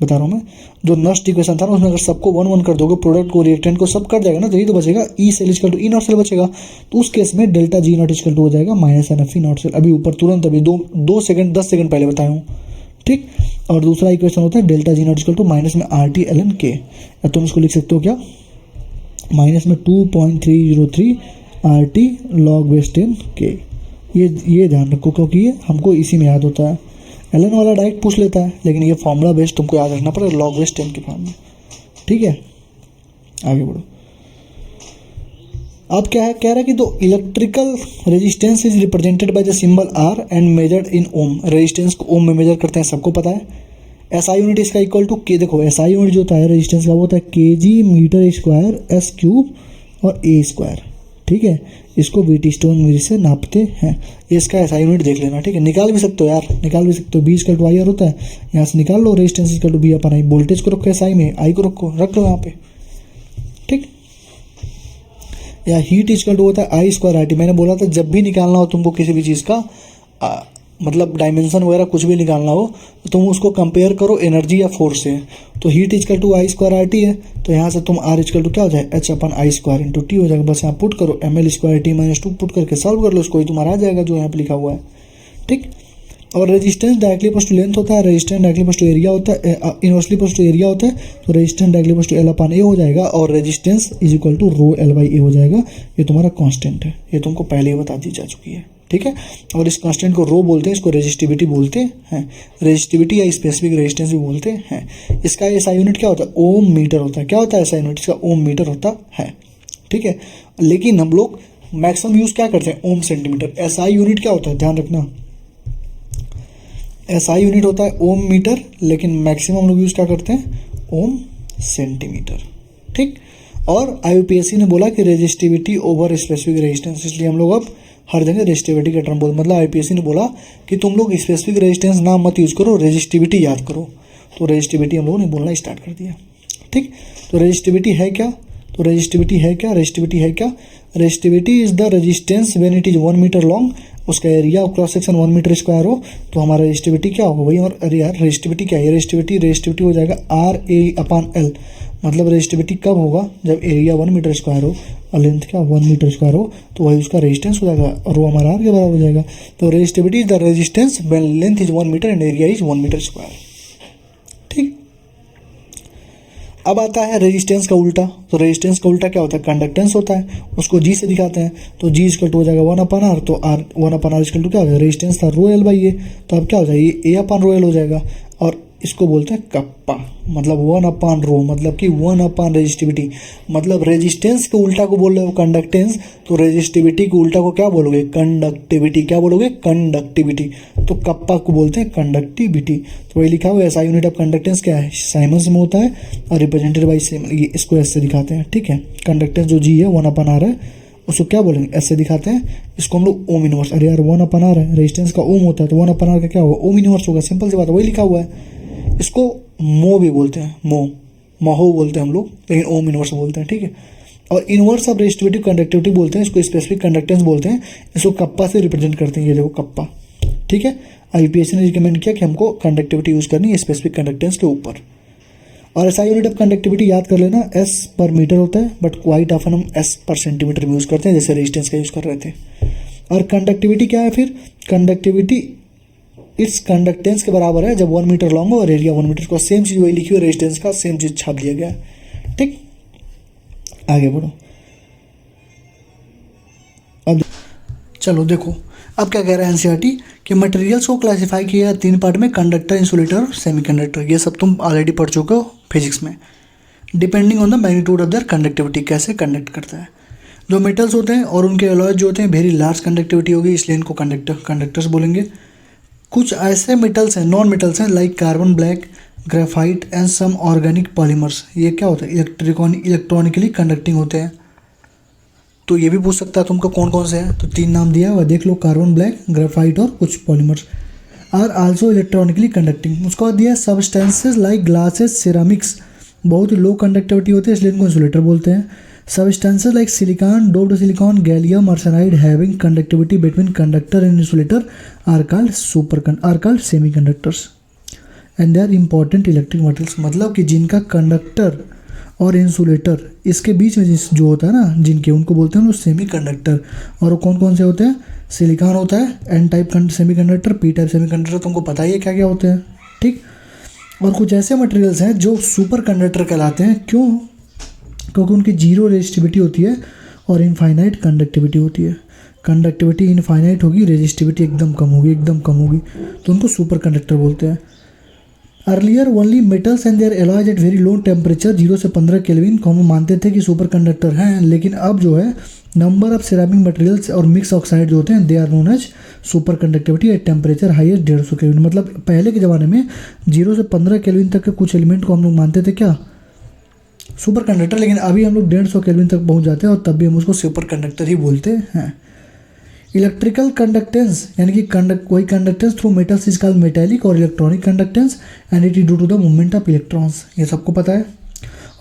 बता रहा हूँ मैं, जो नस्ट इक्वेशन था ना उसमें अगर सबको 1 1 कर दोगे, प्रोडक्ट को रिएक्टेंट को सब कर जाएगा ना, तो ये तो बचेगा E cell equal to E not cell बचेगा। तो उस केस में delta G not equal to हो जाएगा माइनस NFE नॉट सेल, अभी ऊपर तुरंत अभी 2 सेकंड 10 सेकंड पहले बताया हूँ, ठीक। और दूसरा इक्वेशन होता है delta G not equal to minus में RT ln K, या तुम इसको लिख सकते हो क्या, माइनस में 2.303 RT log base 10 K। ये ध्यान रखो क्योंकि ये हमको इसी में याद होता है, एलन वाला डायरेक्ट पूछ लेता है, लेकिन ये फॉर्मूला बेस्ड तुमको याद रखना पड़ेगा लॉग बेस 10 के फॉर्म में, ठीक है। आगे बढ़ो। अब क्या है, कह रहा है कि दो electrical resistance is represented by the symbol R and measured in ohm, resistance को ओम में मेजर करते हैं, सबको पता है। SI यूनिट इसका इक्वल टू के, देखो SI यूनिट जो होता है रेजिस्टेंस का वो होता है kg metre square S cube और A स्क्वायर, ठीक है। इसको VT स्टोन से नापते हैं, इसका SI यूनिट देख लेना, ठीक है। निकाल भी सकते हो यार, निकाल भी सकते हो, B इक्वल टू IR होता है, यहाँ से निकाल लो, resistance equal to B upon I, voltage को रखो SI में, I को रख लो यहाँ पे, ठीक। या हीट इक्वल टू होता है I स्क्वायर RT, मैंने बोला था जब भी निकालना हो तुमको किसी भी चीज़ का मतलब डायमेंशन वगैरह कुछ भी निकालना हो तो तुम उसको कंपेयर करो एनर्जी या फोर्स से। तो heat equal to I square RT है, तो यहाँ से तुम R इक्वल टू क्या हो जाए H upon I square into T हो जाएगा, बस यहाँ पुट करो ML square T minus 2 put करके सॉल्व कर लो इसको, तुम्हारा आ जाएगा जो यहाँ पे लिखा हुआ है, ठीक। और resistance directly opposite to length होता है, resistance directly opposite to area होता है, इनवर्सली अपोजिट टू एरिया होता है, तो resistance directly opposite to L upon A हो जाएगा, और resistance is equal to rho L by A हो जाएगा। ये तुम्हारा कांस्टेंट है, ये तुमको पहले ही बता दी जा चुकी है, ठीक है। और इस कांस्टेंट को रो बोलते हैं, इसको रेजिस्टिविटी बोलते हैं, रेजिस्टिविटी या स्पेसिफिक रेजिस्टेंस भी बोलते हैं। इसका SI यूनिट क्या होता है, ओम मीटर होता है। क्या होता है SI यूनिट, इसका ओम मीटर होता है, ठीक है। लेकिन हम लोग मैक्सिमम यूज़ क्या करते हैं, ओम सेंटीमीटर। SI यूनिट क्या होता है, ध्यान रखना, SI यूनिट होता है ओम मीटर, लेकिन मैक्सिमम लोग यूज़ क्या करते हैं, ओम सेंटीमीटर, ठीक। और IUPAC ने बोला कि रेजिस्टिविटी ओवर स्पेसिफिक रेजिस्टेंस, इसलिए हम लोग अब हर जगह रेजिस्टिविटी का टर्म बोल, मतलब IUPAC ने बोला कि तुम लोग स्पेसिफिक रेजिस्टेंस नाम मत यूज़ करो, रेजिस्टिविटी याद करो। तो रेजिस्टिविटी हम लोगों ने बोलना स्टार्ट कर दिया, ठीक। तो रेजिस्टिविटी है क्या, तो रेजिस्टिविटी है क्या, रेजिस्टिविटी है क्या, resistivity is the resistance when it is 1 metre long, उसका एरिया और क्रॉस सेक्शन 1 मीटर स्क्वायर हो, तो हमारा रेजिस्टिविटी क्या होगा भाई। और अरे यार रेजिस्टिविटी क्या है, रेजिस्टिविटी हो जाएगा RA अपन L, मतलब रेजिस्टिविटी कब होगा, जब एरिया 1 मीटर स्क्वायर हो और लेंथ क्या 1 मीटर स्क्वायर हो, तो वही उसका रेजिस्टेंस हो जाएगा, और वो हमारा R के बराबर हो जाएगा। तो resistivity is the resistance when length is 1 metre and area is 1 metre square, ठीक। अब आता है रेजिस्टेंस का उल्टा, तो रेजिस्टेंस का उल्टा क्या होता है, कंडक्टेंस होता है, उसको G से दिखाते हैं, तो G इक्वल टू हो जाएगा 1 अपन R, तो R 1 upon R equal to क्या हो जाएगा, रेजिस्टेंस था रो L बाई A, तो अब क्या हो जाएगा, ये A अपन रो L हो जाएगा, और इसको बोलते हैं कप्पा, मतलब 1/ρ, मतलब कि 1 रेजिस्टिविटी, मतलब रेजिस्टेंस के उल्टा को बोल रहे हो कंडक्टेंस, तो रेजिस्टिविटी के उल्टा को क्या बोलोगे, कंडक्टिविटी। क्या बोलोगे, कंडक्टिविटी। तो कप्पा को बोलते हैं कंडक्टिविटी। तो वही लिखा हुआ है, SI यूनिट ऑफ कंडक्टेंस क्या है, साइमन्स में होता है और रिप्रेजेंटेड बाई इसको एस से दिखाते हैं। ठीक है, कंडक्टेंस जो जी है 1/r है, उसको क्या बोलेंगे, ऐसे दिखाते हैं। इसको हम लोग ओम इनवर्स, अरे यार 1/r है, रेजिस्टेंस का ओम होता है तो 1/r का क्या होगा, ओम इनवर्स होगा। सिंपल सी बात है, वही लिखा हुआ है। इसको मो भी बोलते हैं, महो बोलते हैं हम लोग, लेकिन ओम इनवर्स बोलते हैं। ठीक है, और इनवर्स ऑफ रेजिस्टिविटी कंडक्टिविटी बोलते हैं, इसको स्पेसिफिक कंडक्टेंस बोलते हैं। इसको कप्पा से रिप्रेजेंट करते हैं, ये देखो कप्पा। ठीक है, IUPAC ने रिकमेंड किया कि हमको कंडक्टिविटी यूज़ करनी है स्पेसिफिक कंडक्टेंस के ऊपर। और SI यूनिट ऑफ कंडक्टिविटी याद कर लेना, S पर मीटर होता है, बट क्वाइट ऑफन हम S पर सेंटीमीटर में यूज़ करते हैं, जैसे रेजिस्टेंस का यूज़ कर रहे थे। और कंडक्टिविटी क्या है फिर, कंडक्टिविटी इस कंडक्टेंस के बराबर है जब 1 मीटर लॉन्ग हो और एरिया 1 मीटर को। सेम चीज़ वही लिखी हुई, रेजिस्टेंस का सेम चीज़ छाप दिया गया है। ठीक, आगे बढ़ो। अब चलो देखो, अब क्या कह रहा है एनसीईआरटी कि मटेरियल्स को क्लासिफाई किया 3 पार्ट में, कंडक्टर, इंसुलेटर और सेमीकंडक्टर। ये सब तुम ऑलरेडी पढ़ चुके हो फिजिक्स में। Depending on the magnitude of their conductivity, कैसे कंडक्ट करता है। जो मेटल्स होते हैं और उनके अलॉयज जो होते हैं वेरी लार्ज कंडक्टिविटी होगी, इसलिए इनको कंडक्टर्स बोलेंगे। कुछ ऐसे मेटल्स हैं, नॉन मेटल्स हैं, like carbon black, graphite and some organic polymers. ये क्या होता है, इलेक्ट्रॉनिकली कंडक्टिंग होते हैं। तो ये भी पूछ सकता है तुमको कौन कौन से हैं, तो 3 नाम दिया हुआ देख लो, कार्बन ब्लैक, ग्रेफाइट और कुछ polymers. Are also electronically conducting. उसके बाद दिया सब्सटेंसेस लाइक ग्लासेस, सिरामिक्स, बहुत ही लो कंडक्टिविटी होती है, इसलिए इनको इंसुलेटर बोलते हैं। Substances like silicon, doped silicon, gallium arsenide having conductivity between conductor and insulator are called semiconductors and they are important electric materials. मतलब कि जिनका कंडक्टर और इंसुलेटर इसके बीच में जो होता है ना, जिनके, उनको बोलते हैं वो सेमीकंडक्टर। और वो कौन कौन से होते हैं, सिलिकॉन होता है, N type semiconductor, P type semiconductor, तुमको पता ही है क्या क्या होते हैं। ठीक, और कुछ ऐसे मटेरियल्स हैं जो सुपर कंडक्टर कहलाते हैं। क्यों, क्योंकि उनकी जीरो रेजिस्टिविटी होती है और इनफाइनाइट कंडक्टिविटी होती है। कंडक्टिविटी इनफाइनाइट होगी, रेजिस्टिविटी एकदम कम होगी, तो उनको सुपर कंडक्टर बोलते हैं। Earlier only metals and their alloys at very low temperature 0 से 15 केल्विन को हम मानते थे कि सुपर कंडक्टर हैं, लेकिन अब जो है नंबर ऑफ सिरेमिक मटेरियल्स और मिक्स ऑक्साइड जो होते हैं they are known as super conductivity at temperature highest 150 kelvin. मतलब पहले के ज़माने में 0 से 15 केल्विन तक के कुछ एलिमेंट को हम लोग मानते थे क्या, सुपर कंडक्टर, लेकिन अभी हम लोग 150 केल्विन तक पहुंच जाते हैं और तब भी हम उसको सुपर कंडक्टर ही बोलते हैं। इलेक्ट्रिकल कंडक्टेंस यानी कि कोई conductance through metals is called metallic, और electronic conductance and it is due to the movement of electrons, ये सबको पता है।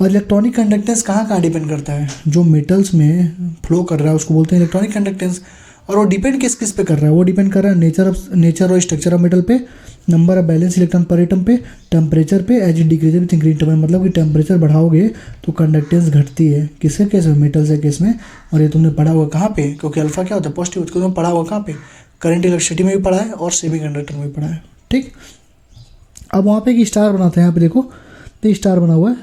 और इलेक्ट्रॉनिक कंडक्टेंस कहाँ डिपेंड करता है, जो मेटल्स में फ्लो कर रहा है उसको बोलते हैं इलेक्ट्रॉनिक कंडक्टेंस। और वो डिपेंड किस किस पे कर रहा है, वो डिपेंड कर रहा है नेचर और स्ट्रक्चर ऑफ मेटल पे, number of valence electron per atom पे, टेम्परेचर पे, as it decrease with increase temperature. मतलब कि टेम्परेचर बढ़ाओगे तो कंडक्टेंस घटती है, किसके केस में, मेटल्स के केस में। और ये तुमने पढ़ा हुआ कहाँ पे, क्योंकि अल्फा क्या होता है, पॉजिटिव, तो तुमने पढ़ा हुआ कहाँ पे, करंट इलेक्ट्रिसिटी में भी पढ़ा है और सेमी कंडक्टर में भी पढ़ा है। ठीक, अब वहाँ पे एक स्टार बनाते हैं, यहाँ पे देखो तो स्टार बना हुआ है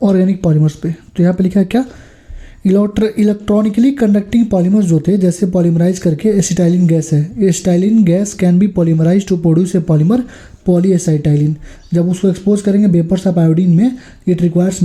ऑर्गेनिक पॉलीमर्स पे। तो यहाँ पे लिखा है क्या, इलेक्ट्रॉनिकली कंडक्टिंग पॉलीमर्स जो थे, जैसे पॉलीमराइज करके एसिटाइलिन गैस है, acetylene gas can be polymerise to produce a polymer polyacetylene. जब उसको एक्सपोज करेंगे वेपर्स ऑफ आयोडीन में, it acquires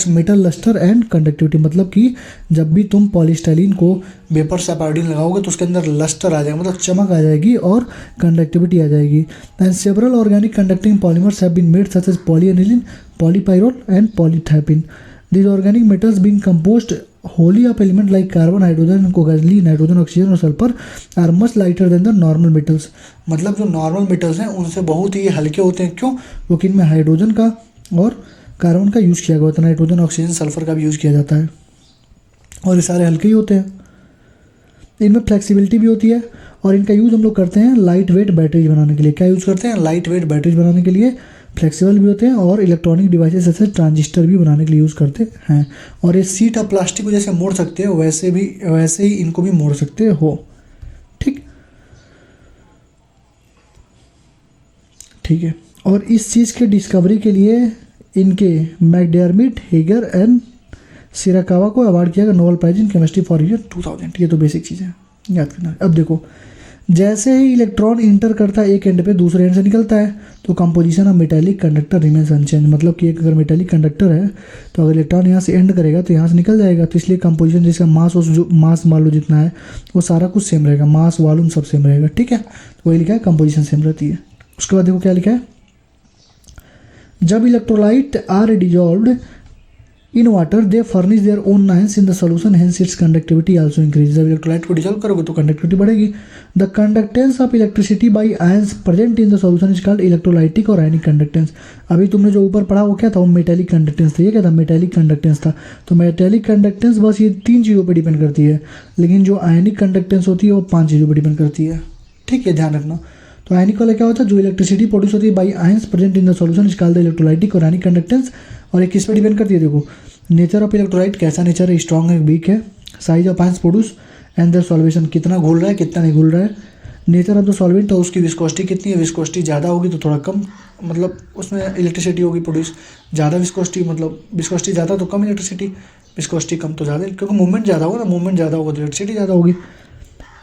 metal lustre and conductivity. मतलब कि जब भी तुम पॉलीस्टाइलिन को वेपर्स ऑफ आयोडीन लगाओगे तो उसके अंदर लस्टर आ जाएगा, मतलब चमक आ जाएगी और कंडक्टिविटी आ जाएगी। And several organic conducting polymers have been made such as polyaniline, polypyrrole and polythiophene. These organic metals being composed wholly of elements like carbon, hydrogen, oxygen, nitrogen, oxygen और sulphur are much lighter than the normal metals। मतलब जो normal metals हैं उनसे बहुत ही हल्के होते हैं। क्यों, क्योंकि इनमें हाइड्रोजन का और कार्बन का यूज़ किया गया होता है, नाइट्रोजन, ऑक्सीजन, सल्फर का भी यूज़ किया जाता है, और ये सारे हल्के ही होते हैं। इनमें फ्लेक्सिबिलिटी भी होती है, और इनका यूज़ हम लोग करते हैं लाइट वेट बैटरीज बनाने के लिए। क्या यूज़ करते हैं, लाइट वेट बैटरीज बनाने के लिए। फ्लेक्सिबल भी होते हैं और इलेक्ट्रॉनिक डिवाइसेस जैसे ट्रांजिस्टर भी बनाने के लिए यूज़ करते हैं। और ये सीट ऑफ प्लास्टिक को जैसे मोड़ सकते हो वैसे ही इनको भी मोड़ सकते हो। ठीक है, और इस चीज़ के डिस्कवरी के लिए इनके मैकडर्मिट, हेगर एंड सिराकावा को अवार्ड किया गया Nobel prize in chemistry for year 2000। ये तो बेसिक चीज़ है, याद करना। अब देखो जैसे ही इलेक्ट्रॉन इंटर करता है एक एंड पे दूसरे एंड से निकलता है, तो composition of metallic conductor remains unchange. मतलब कि एक अगर मेटेलिक कंडक्टर है तो अगर इलेक्ट्रॉन यहाँ से एंड करेगा तो यहाँ से निकल जाएगा, तो इसलिए कंपोजिशन जिसका मास और जो मास मान लो जितना है वो सारा कुछ सेम रहेगा, मास वॉल्यूम सब सेम रहेगा, ठीक है। तो वही लिखा है कंपोजिशन सेम रहती है। उसके बाद देखो क्या लिखा है, जब electrolyte are dissolved in water they furnish their own ions in the solution, hence its conductivity also increase. जब इलेक्ट्रोलाइट को डिजॉल्व करोगे तो कंडक्टिविटी बढ़ेगी। The conductance of electricity by ions present in the solution is called electrolytic और ionic conductance. अभी तुमने जो ऊपर पढ़ा वो क्या था, वो मेटेलिक कंडक्टेंस था। ये क्या था, मेटेलिक कंडक्टेंस था। तो मेटेलिक कंडक्टेंस बस ये 3 चीज़ों पर डिपेंड करती है, लेकिन जो आयनिक कंडक्टेंस होती है वो 5 चीज़ों पर डिपेंड करती है, ठीक है, ध्यान रखना। तो आयनिक वाला क्या होता है, जो इलेक्ट्रिसिटी प्रोड्यूस होती है by ions present in the solution is called the electrolytic और आयनिक कंडक्टेंस। और ये किस पे डिपेंड करती है, देखो नेचर ऑफ इलेक्ट्रोलाइट, कैसा नेचर है, स्ट्रॉन्ग है वीक है, size of ions produce and their solvation, कितना घुल रहा है कितना नहीं घुल रहा है, नेचर ऑफ द सॉल्वेंट, तो उसकी विस्कोसिटी कितनी है, विस्कोसिटी ज़्यादा होगी तो थोड़ा कम मतलब उसमें इलेक्ट्रिसिटी होगी प्रोड्यूस, ज़्यादा विस्कोसिटी मतलब विस्कोसिटी ज़्यादा तो कम इलेक्ट्रिसिटी, विस्कोसिटी कम तो ज़्यादा, क्योंकि मूवमेंट ज़्यादा होगा ना, मूवमेंट ज़्यादा होगा तो इलेक्ट्रिसिटी ज़्यादा होगी।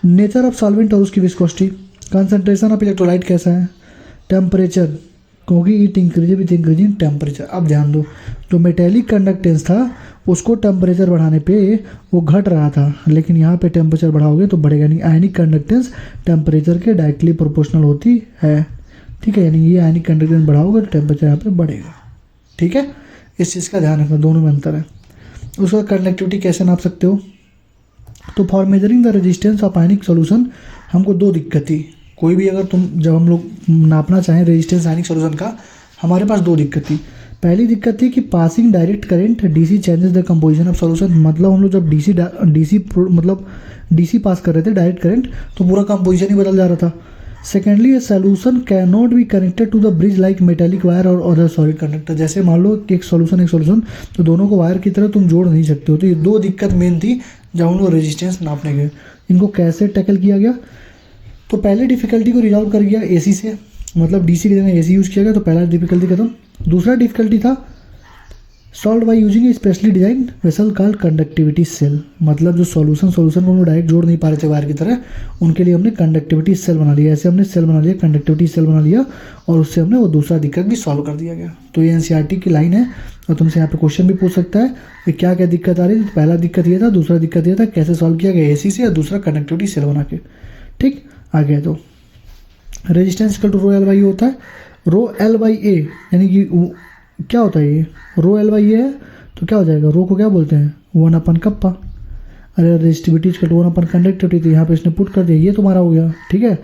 नेचर ऑफ सॉल्वेंट और उसकी विस्कोसिटी, कंसनट्रेशन ऑफ इलेक्ट्रोलाइट कैसा है, टेम्परेचर, क्योंकि it increase with increasing temperature. अब ध्यान दो, जो मेटेलिक कंडक्टेंस था उसको टेम्परेचर बढ़ाने पे वो घट रहा था, लेकिन यहाँ पे टेम्परेचर बढ़ाओगे तो बढ़ेगा नहीं। आयनिक कंडक्टेंस टेम्परेचर के डायरेक्टली प्रोपोर्शनल होती है, ठीक है, यानी ये आयनिक कंडक्टेंस बढ़ाओगे तो टेम्परेचर यहाँ पे बढ़ेगा, ठीक है। इस चीज़ का ध्यान रखना, दोनों में अंतर है। उसका कंडक्टिविटी कैसे नाप सकते हो, तो for measuring the resistance of ionic solution हमको 2 दिक्कत थी। कोई भी अगर जब हम लोग नापना चाहें रेजिस्टेंस आयनिक सोल्यूशन का, हमारे पास 2 दिक्कत थी। पहली दिक्कत थी कि passing direct current DC changes the composition of solution. मतलब हम लोग जब डीसी पास कर रहे थे डायरेक्ट करंट, तो पूरा कंपोजिशन ही बदल जा रहा था। Secondly, a solution can not be connected to the bridge like metallic wire और अदर सॉलिड कंडक्टर। जैसे मान लो एक सोल्यूशन तो दोनों को वायर की तरह तुम जोड़ नहीं सकते हो। तो ये 2 दिक्कत मेन थी जब हम लोग रेजिस्टेंस नापने गए। इनको कैसे टैकल किया गया, तो पहले डिफिकल्टी को रिजॉल्व कर गया एसी से, मतलब डीसी की जगह एसी यूज़ किया गया, तो पहला डिफिकल्टी खत्म। दूसरा डिफिकल्टी था solve by using a specially design vessel called conductivity cell. मतलब जो सोल्यूशन को हम डायरेक्ट जोड़ नहीं पा रहे थे वायर की तरह, उनके लिए हमने कंडक्टिविटी सेल बना लिया। ऐसे हमने सेल बना लिया, कंडक्टिविटी सेल बना लिया, और उससे हमने वो दूसरा दिक्कत भी सॉल्व कर दिया गया। तो ये एनसीईआरटी की लाइन है और तुमसे यहाँ पे क्वेश्चन भी पूछ सकता है कि क्या क्या दिक्कत आ रही थी। पहला दिक्कत ये था, दूसरा दिक्कत ये था कैसे सॉल्व किया गया एसी से, और दूसरा कंडक्टिविटी सेल बना के, ठीक। आ गया तो resistance equal to rho L by होता है, रो एल बाई ए, यानी कि क्या होता है ये, रो एल बाई ए है तो क्या हो जाएगा, रो को क्या बोलते हैं 1 कप्पा। अरे रेजिस्टिविटी इक्वल टू 1 कंडक्टिविटी, तो यहाँ पे इसने पुट कर दिया, ये तुम्हारा हो गया, ठीक है।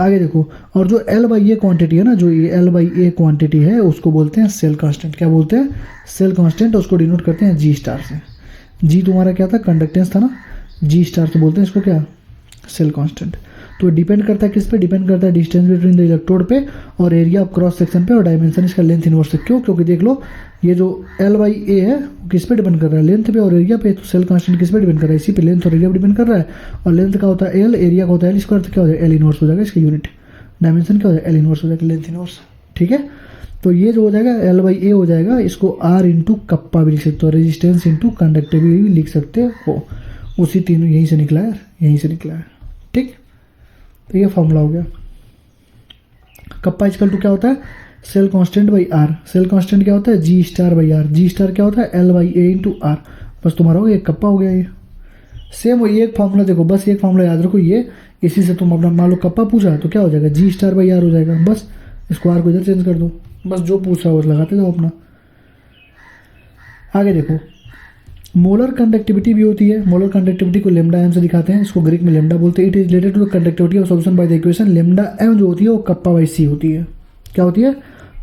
आगे देखो, और जो एल बाई ए क्वांटिटी है ना, जो ये एल बाई ए क्वांटिटी है उसको बोलते हैं सेल कांस्टेंट। क्या बोलते हैं, सेल कांस्टेंट। उसको डिनोट करते हैं जी स्टार से। जी तुम्हारा क्या था, कंडक्टेंस था ना, जी स्टार से बोलते हैं इसको क्या, सेल कांस्टेंट। तो डिपेंड करता है किस पे, डिपेंड करता है डिस्टेंस बिटवीन द इलेक्ट्रोड पे और एरिया ऑफ क्रॉस सेक्शन पे और डायमेंशन इसका लेंथ इनवर्स से। क्यों, क्योंकि देख लो ये जो एल बाई ए है वो किस पे डिपेंड कर रहा है, लेंथ पे और एरिया पे। तो सेल कांस्टेंट किस पे डिपेंड कर रहा है, इसी पे, लेंथ और एरिया पे डिपेंड कर रहा है। और लेंथ का होता है एल, एरिया का होता है एल स्क्वायर, तो क्या हो जाएगा एल इनवर्स हो जाएगा इसका यूनिट। डायमेंशन क्या हो जाएगा एल इनवर्स हो जाएगा, लेंथ इनवर्स, ठीक है। तो ये जो हो जाएगा एल बाई ए हो जाएगा, इसको आर इंटू कप्पा भी लिख सकते हो, रेजिस्टेंस इंटू कंडक्टिविटी भी लिख सकते हो। उसी तीनों यहीं से निकला है, यहीं से निकला है, ठीक। तो ये फॉर्मूला हो गया। कप्पा इक्वल टू क्या होता है, cell constant by R. Cell constant क्या होता है, G star by R. G star क्या होता है, L by A into R. बस तुम्हारा हो गया, एक कप्पा हो गया। ये सेम वही एक फॉर्मूला, देखो बस एक फॉर्मूला याद रखो, ये इसी से तुम अपना मान लो कप्पा पूछा तो क्या हो जाएगा, जी स्टार बाई आर हो जाएगा। बस इसको आर को इधर चेंज कर दो, बस जो पूछ रहा हो लगाते जाओ अपना। आगे देखो, मोलर कंडक्टिविटी भी होती है। मोलर कंडक्टिविटी को लेमडा एम से दिखाते हैं, इसको ग्रीक में लेमडा बोलते हैं। It is related to the conductivity of solution by the equation lambda M जो होती है वो कप्पा बाई सी होती है। क्या होती है,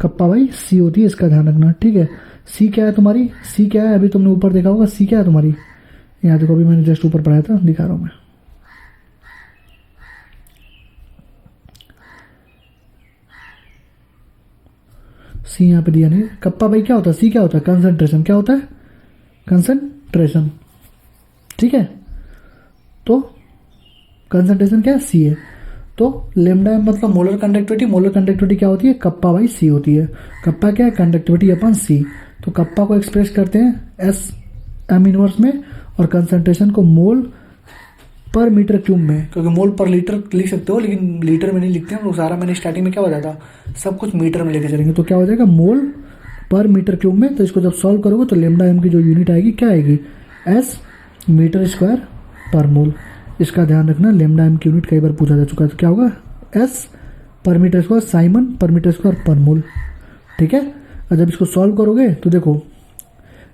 कप्पा बाई सी होती है, इसका ध्यान रखना, ठीक है। सी क्या है तुम्हारी, सी क्या है, अभी तुमने ऊपर देखा होगा, सी क्या है तुम्हारी, यहाँ देखो अभी मैंने जस्ट ऊपर पढ़ाया था, दिखा रहा हूँ मैं। सी यहाँ पे दिया नहीं। कप्पा बाई क्या होता है, सी क्या होता है, कंसंट्रेशन। क्या होता है, कंसंट्रेशन, ठीक है। तो कंसंट्रेशन क्या है, सी है। तो लेमडा मतलब मोलर कंडक्टिविटी। मोलर कंडक्टिविटी क्या होती है, कप्पा बाई सी होती है। कप्पा क्या है, कंडक्टिविटी अपन सी। तो कप्पा को एक्सप्रेस करते हैं एस एम इनवर्स में, और कंसंट्रेशन को मोल पर मीटर क्यूब में, क्योंकि मोल पर लीटर लिख सकते हो लेकिन लीटर में नहीं लिखते हैं हम लोग, सारा मैंने स्टार्टिंग में क्या बताया था, सब कुछ मीटर में लेके चलेंगे। तो क्या हो जाएगा मोल पर मीटर क्यूब में। तो इसको जब सॉल्व करोगे तो लेमडा एम की जो यूनिट आएगी क्या आएगी, एस मीटर स्क्वायर पर मोल। इसका ध्यान रखना, लेमडा एम की यूनिट कई बार पूछा जा चुका है। तो क्या होगा, एस पर मीटर स्क्वायर साइमन पर मीटर स्क्वायर पर मोल। ठीक है, और जब इसको सॉल्व करोगे तो देखो,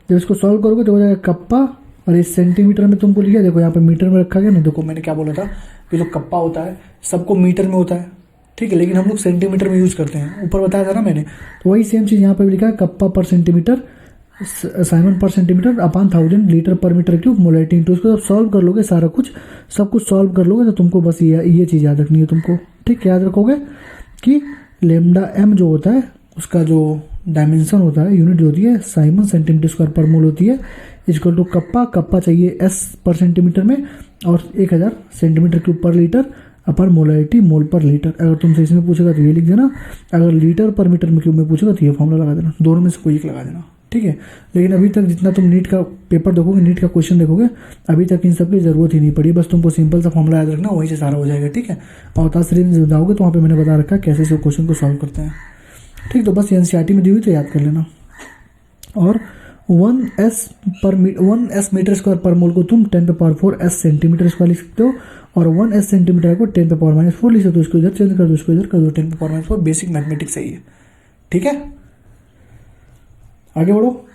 जब इसको सॉल्व करोगे तो हो जाएगा कप्पा, और इस सेंटीमीटर में तुमको लिखा, देखो यहाँ पे मीटर में रखा गया ना। देखो मैंने क्या बोला था कि जो कप्पा होता है सबको मीटर में होता है, ठीक है, लेकिन हम लोग सेंटीमीटर में यूज़ करते हैं, ऊपर बताया था ना मैंने। तो वही सेम चीज़ यहाँ पे भी लिखा है, कप्पा पर सेंटीमीटर साइमन पर सेंटीमीटर अपान 1000 लीटर पर मीटर क्यूब मोलैरिटी। तो इसको जब सॉल्व कर लोगे, सारा कुछ सब कुछ सॉल्व कर लोगे, तो तुमको बस ये चीज़ याद रखनी है तुमको। ठीक, याद रखोगे कि लेमडा एम जो होता है उसका जो डायमेंशन होता है, यूनिट जो होती है साइमन सेंटीमीटर स्क्वायर पर मोल होती है, इक्वल टू कप्पा चाहिए एस पर सेंटीमीटर में, और 1000 सेंटीमीटर क्यूब पर लीटर अपर मोलैरिटी मोल पर लीटर। अगर तुमसे इसमें पूछेगा तो ये लिख देना, अगर लीटर पर मीटर में क्यूब में पूछेगा तो ये फॉर्मूला लगा देना, दोनों में से कोई एक लगा देना। ठीक है, लेकिन अभी तक जितना तुम नीट का पेपर देखोगे, नीट का क्वेश्चन देखोगे, अभी तक इन सब की जरूरत ही नहीं पड़ी, बस तुमको सिंपल सा फॉर्मूला याद रखना, वहीं से सारा हो जाएगा। ठीक है, अवतार सीरीज में जाओगे तो वहाँ पे मैंने बता रखा है कैसे इस क्वेश्चन को सॉल्व करते हैं। ठीक, तो बस एनसीईआरटी में दी हुई तो याद कर लेना। और 1 एस मीटर स्क्वायर पर मोल को तुम 10⁴ एस सेंटीमीटर स्क्वायर लिख सकते हो, और 1 एस सेंटीमीटर को 10⁻⁻4 लिख सकते हो। इसको इधर चेंज कर दो, इसको इधर कर दो, 10⁻⁻4 बेसिक मैथमेटिक्स सही है। ठीक है, आगे बढ़ो।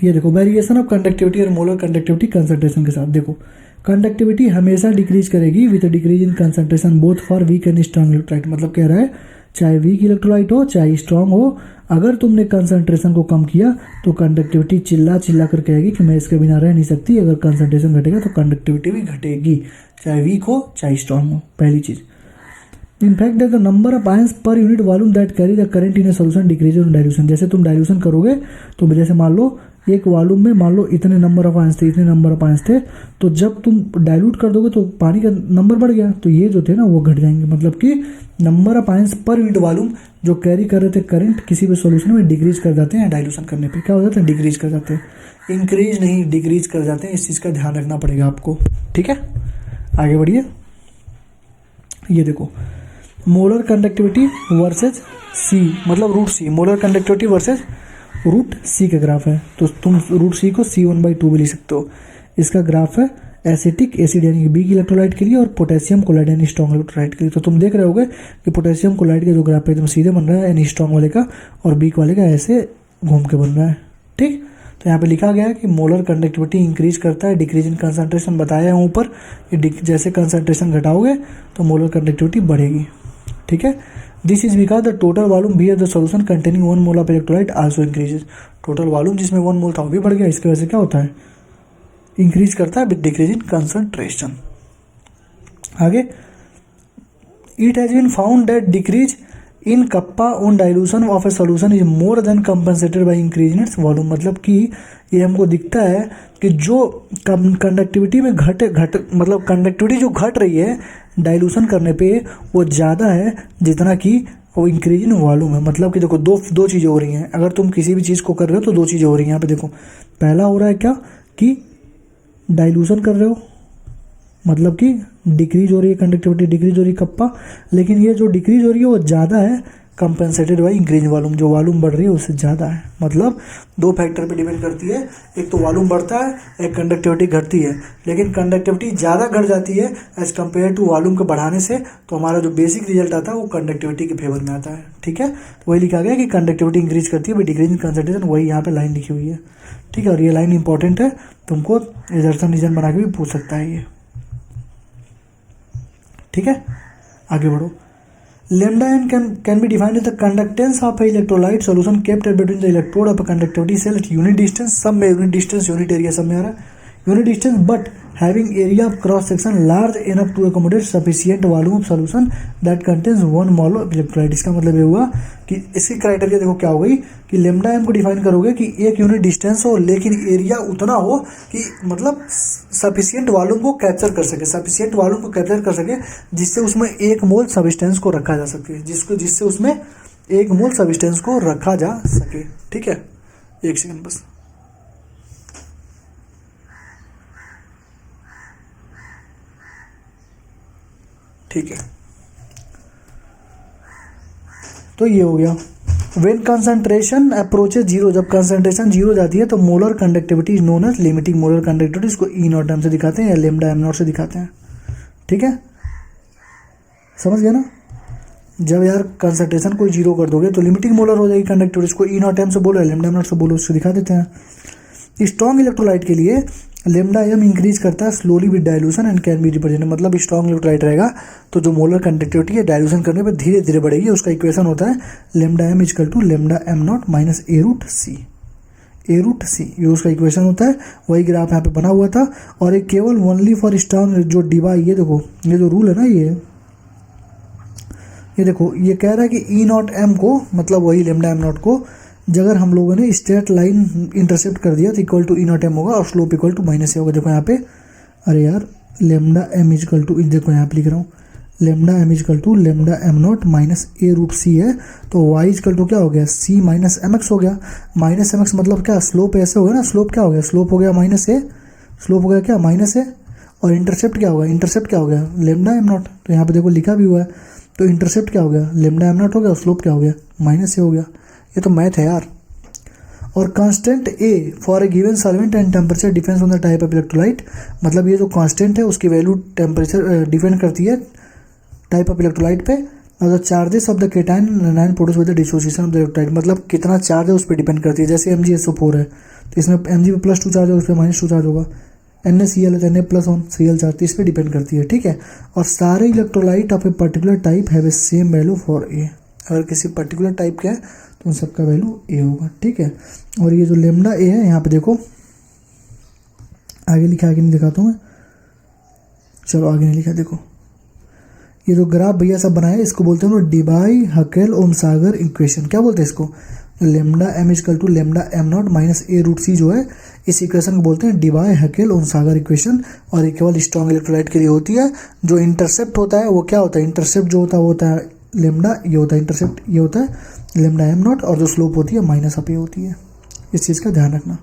ये देखो वेरिएशन ऑफ कंडक्टिविटी और मोलर कंडक्टिविटी कंसंट्रेशन के साथ। देखो कंडक्टिविटी हमेशा डिक्रीज करेगी with decrease in concentration both for weak and strong electrolyte. मतलब कह रहा है चाहे वीक इलेक्ट्रोलाइट हो चाहे स्ट्रांग हो, अगर तुमने कंसंट्रेशन को कम किया तो कंडक्टिविटी चिल्ला चिल्ला कर कहेगी कि मैं इसके बिना रह नहीं सकती। अगर कंसंट्रेशन घटेगा तो कंडक्टिविटी भी घटेगी, चाहे वीक हो चाहे स्ट्रांग हो। पहली चीज, in fact the number of ions per unit volume that carry the current in A solution decrease on dilution. जैसे तुम डाइल्यूशन करोगे तो जैसे मान लो एक वॉल्यूम में मान लो इतने नंबर ऑफ आयंस थे, इतने नंबर ऑफ आयंस थे, तो जब तुम डाइल्यूट कर दोगे तो पानी का नंबर बढ़ गया, तो ये जो थे ना वो घट जाएंगे। मतलब कि number of ions per unit volume जो कैरी कर रहे थे करंट किसी भी सॉल्यूशन में डिक्रीज कर जाते हैं। डाइल्यूशन करने पे क्या हो जाता है, डिक्रीज कर जाते हैं, इंक्रीज नहीं डिक्रीज कर जाते हैं। इस चीज़ का ध्यान रखना पड़ेगा आपको। ठीक है, आगे बढ़िए। ये देखो मोलर कंडक्टिविटी वर्सेज सी, मतलब रूट सी, मोलर कंडक्टिविटी वर्सेज रूट सी का ग्राफ है। तो तुम रूट सी को C1/2 भी लिख सकते हो। इसका ग्राफ है एसिटिक एसिड यानी कि वीक इलेक्ट्रोलाइट के लिए और पोटेशियम क्लोराइड यानी स्ट्रॉन्ग इलेक्ट्रोलाइट के लिए। तो तुम देख रहे होगे कि पोटेशियम क्लोराइड का जो ग्राफ है एकदम सीधे बन रहा है यानी स्ट्रॉन्ग वाले का, और वीक वाले का ऐसे घूम के बन रहा है। ठीक, तो यहाँ पे लिखा गया है कि मोलर कंडक्टिविटी इंक्रीज करता है डिक्रीज इन कंसंट्रेशन। बताया है ऊपर कि जैसे कंसंट्रेशन घटाओगे तो मोलर कंडक्टिविटी बढ़ेगी। ठीक है, this is because the total volume be the solution containing 1 mole of electrolyte also increases. Total volume जिसमें 1 मोल था वो भी बढ़ गया, इसकी वजह से क्या होता है, इंक्रीज करता है विद डिक्रीज इन कंसंट्रेशन। आगे, it has been found that decrease in kappa on dilution of a solution is more than compensated by increase in its volume. मतलब कि ये हमको दिखता है कि जो कंडक्टिविटी में मतलब कंडक्टिविटी जो घट रही है डाइल्यूशन करने पे वो ज़्यादा है जितना कि वो इंक्रीज इन वॉल्यूम है। मतलब कि देखो दो चीज़ें हो रही हैं। अगर तुम किसी भी चीज़ को कर रहे हो तो दो चीज़ें हो रही हैं। यहाँ पे देखो पहला हो रहा है क्या कि डाइल्यूशन कर रहे हो, मतलब कि डिक्रीज हो रही है कंडक्टिविटी, डिक्रीज हो रही है कप्पा, लेकिन ये जो डिक्रीज हो रही है वो ज़्यादा है कंपनसेटेड बाई इंक्रीज वॉल्यूम। जो वॉल्यूम बढ़ रही है उससे ज़्यादा है। मतलब दो फैक्टर पे डिपेंड करती है, एक तो वॉल्यूम बढ़ता है, एक कंडक्टिविटी घटती है। लेकिन कंडक्टिविटी ज़्यादा घट जाती है एज कम्पेयर टू वॉल्यूम के बढ़ाने से, तो हमारा जो बेसिक रिजल्ट आता है वो कंडक्टिविटी के फेवर में आता है। ठीक है, तो वही लिखा गया कि कंडक्टिविटी इंक्रीज करती है बाई डिक्रीज इन कंसंट्रेशन, वही यहाँ पे लाइन लिखी हुई है। ठीक है, और ये लाइन इंपॉर्टेंट है, तुमको एजर्सन रीजन बना के भी पूछ सकता है ये। ठीक है, आगे बढ़ो। Lambda n can be defined as the conductance of a electrolyte solution kept between the electrode of a conductivity cell at unit distance. सब में unit distance, unit area सब में आ रहा है unit distance, but having area of cross section large enough to accommodate sufficient volume of solution that contains 1 mole of electrolyte। इसका मतलब ये हुआ कि इसकी क्राइटेरिया देखो क्या हो गई कि लेमडा एम को डिफाइन करोगे कि एक यूनिट डिस्टेंस हो लेकिन एरिया उतना हो कि मतलब सफिशिएंट वॉल्यूम को कैप्चर कर सके, सफिशिएंट वॉल्यूम को कैप्चर कर सके जिससे उसमें 1 मोल सब्सटेंस को रखा जा सके, जिससे उसमें 1 मोल सब्सटेंस को रखा जा सके। ठीक है, एक सेकंड बस। ठीक है, तो ये हो गया। व्हेन कंसंट्रेशन अप्रोचेज जीरो, जब कंसंट्रेशन जीरो जाती है तो molar conductivity is known as limiting molar conductivity, इसको ई नॉट एम से दिखाते हैं या लेमडा एम नॉट से दिखाते हैं। ठीक है, समझ गया ना। जब यार कंसंट्रेशन को जीरो कर दोगे तो लिमिटिंग मोलर हो जाएगी कंडक्टिविटी, इसको ई नॉट एम से बोलो या लेमडा एम नॉट से बोलो, उससे दिखा देते हैं। स्ट्रॉन्ग इलेक्ट्रोलाइट के लिए लेमडा एम इंक्रीज करता है slowly with dilution and can be represented, मतलब स्ट्रॉन्ग इलेक्ट्रोलाइट रहेगा तो जो मोलर कंडक्टिविटी है डाइल्यूशन करने पर धीरे धीरे बढ़ेगी। उसका इक्वेशन होता है lambda M is equal to lambda M not minus A root C, A root C, ये उसका इक्वेशन होता है। वही ग्राफ यहाँ पे बना हुआ था। और एक केवल ओनली फॉर स्ट्रॉन्ग जो डिवाई, ये देखो ये जो रूल है ना, ये देखो ये कह रहा है कि ई नॉट एम को, मतलब वही लेमडा एम नॉट को अगर हम लोगों ने स्ट्रेट लाइन इंटरसेप्ट कर दिया तो equal to E naught M होगा और slope equal to minus A होगा। देखो यहाँ पे, अरे यार लेमडा एम इजकल टू, देखो यहाँ पे लिख रहा हूँ lambda M is equal to lambda M not minus A root C है, तो वाई इजकल टू क्या हो गया, सी माइनस एम एक्स हो गया। माइनस एम एक्स मतलब क्या, स्लोप ऐसे हो गया ना, स्लोप क्या हो गया, स्लोप हो गया माइनस ए, स्लोप हो गया क्या माइनस ए, और इंटरसेप्ट क्या होगा, इंटरसेप्ट क्या हो गया लेमडा एम नॉट, तो यहाँ पे देखो लिखा भी हुआ है। तो इंटरसेप्ट क्या हो गया, लेमडा एम नॉट हो गया, और स्लोप क्या हो गया माइनस ए हो गया। ये तो मैथ है यार। और constant A for a given solvent and temperature depends on the type of electrolyte, मतलब ये जो कांस्टेंट है उसकी वैल्यू टेम्परेचर डिपेंड करती है टाइप ऑफ इलेक्ट्रोलाइट पे। और the charges of the cation anion produce with the dissociation of the electrolyte, मतलब कितना चार्ज है उस पर डिपेंड करती है। जैसे MgSO4 है तो इसमें Mg पे +2 चार्ज है, उस पर -2 चार्ज होगा। NaCl है तो Na+1 Cl चार्ज, तो इस पर डिपेंड करती है। ठीक है, और सारे electrolyte of a particular type have a same value for a, अगर किसी पर्टिकुलर टाइप का है तो उन सबका वैल्यू ए होगा। ठीक है, और ये जो लेमडा ए है यहाँ पे देखो आगे लिखा, आगे नहीं दिखाता हूँ मैं, चलो आगे नहीं लिखा, देखो ये जो ग्राफ भैया सब बनाए इसको बोलते हैं डिबाई हकेल ओमसागर इक्वेशन। क्या बोलते हैं इसको, lambda M is equal to lambda M not minus A root C जो है, इस इक्वेशन को बोलते हैं डिबाई हकेल ओमसागर इक्वेशन। और ये केवल स्ट्रॉन्ग इलेक्ट्रोलाइट के लिए होती है। जो इंटरसेप्ट होता है वो क्या होता है, इंटरसेप्ट जो होता है वो होता है लेमडा, ये होता है इंटरसेप्ट, ये होता है लेमडा एम नॉट, और जो स्लोप होती है माइनस ऑफ ए होती है। इस चीज़ का ध्यान रखना,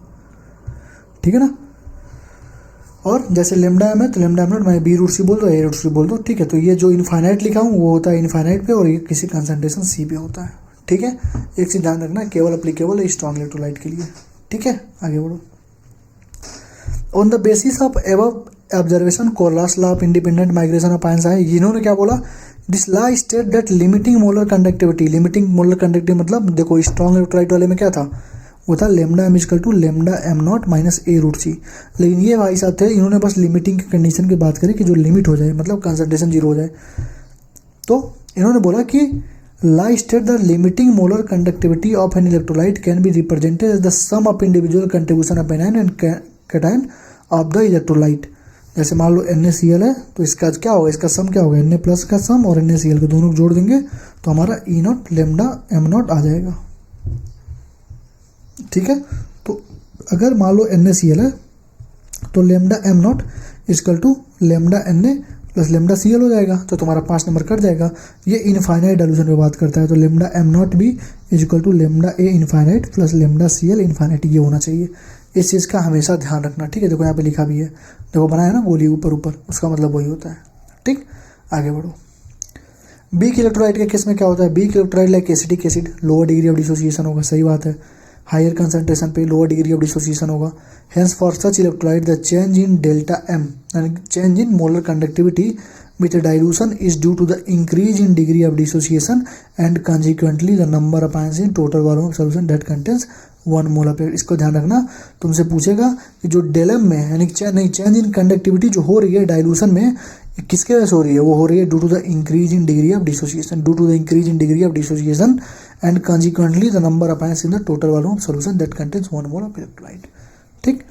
ठीक है ना। और जैसे लेमडा एम है तो लेमडा एम नॉट मैं बी रूट सी बोल दो, ए रूट सी बोल दो। ठीक है, तो ये जो इनफाइनाइट लिखा हूँ वो होता है इनफाइनाइट पे, और ये किसी कंसंट्रेशन सी पे होता है। ठीक है, एक चीज़ ध्यान रखना, केवल अप्लीकेबल है स्ट्रॉन्ग इलेक्ट्रोलाइट के लिए। ठीक है, आगे बढ़ो। On the basis of above observation Kohlrausch law of independent migration of ions है। इन्होंने क्या बोला, this law state that limiting molar conductivity, limiting molar conductivity मतलब देखो स्ट्रॉन्ग इलेक्ट्रोलाइट वाले में क्या था, वो था lambda M is equal to lambda M not minus A root C. लेकिन ये भाई साहब थे, इन्होंने बस लिमिटिंग की कंडीशन की बात करी कि जो लिमिट हो जाए, मतलब कंसंट्रेशन जीरो हो जाए। तो इन्होंने बोला कि law state the limiting molar conductivity of an electrolyte can be represented as the sum of individual contribution of anion and cation of the electrolyte. जैसे मान लो NaCl है तो इसका क्या होगा, इसका सम क्या होगा, Na प्लस का सम और NaCl को दोनों को जोड़ देंगे तो हमारा ई नॉट लेमडा एम नॉट आ जाएगा। ठीक है, तो अगर मान लो NaCl है तो lambda M naught equal to lambda Na plus lambda Cl हो जाएगा, तो तुम्हारा 5 नंबर कट जाएगा। ये इनफाइनाइट डाइल्यूशन पे बात करता है, तो लेमडा एम नॉट भी equal to lambda A infinite plus lambda Cl infinite, ये होना चाहिए। इस चीज़ का हमेशा ध्यान रखना। ठीक है, देखो यहाँ पे लिखा भी है, देखो बनाया है ना गोली ऊपर ऊपर, उसका मतलब वही होता है। ठीक, आगे बढ़ो। वीक इलेक्ट्रोलाइट के केस में क्या होता है, weak electrolyte like acetic acid lower degree of dissociation होगा, सही बात है। हायर कंसंट्रेशन पे लोअर डिग्री ऑफ डिसोसिएशन होगा। Hence for such electrolyte the change in delta M and change in molar conductivity with dilution is due to the increase in degree of dissociation and consequently the number of ions in total volume of solution that contains 1 mole of it। इसको ध्यान रखना, तुमसे पूछेगा कि जो डेलम में यानी change in conductivity जो हो रही है डाइल्यूशन में, किसके वजह से हो रही है, वो हो रही है due to the increase in degree of dissociation, due to the increase in degree of dissociation and consequently the number of ions in the total volume of solution that contains 1 mole of electrolyte। ठीक,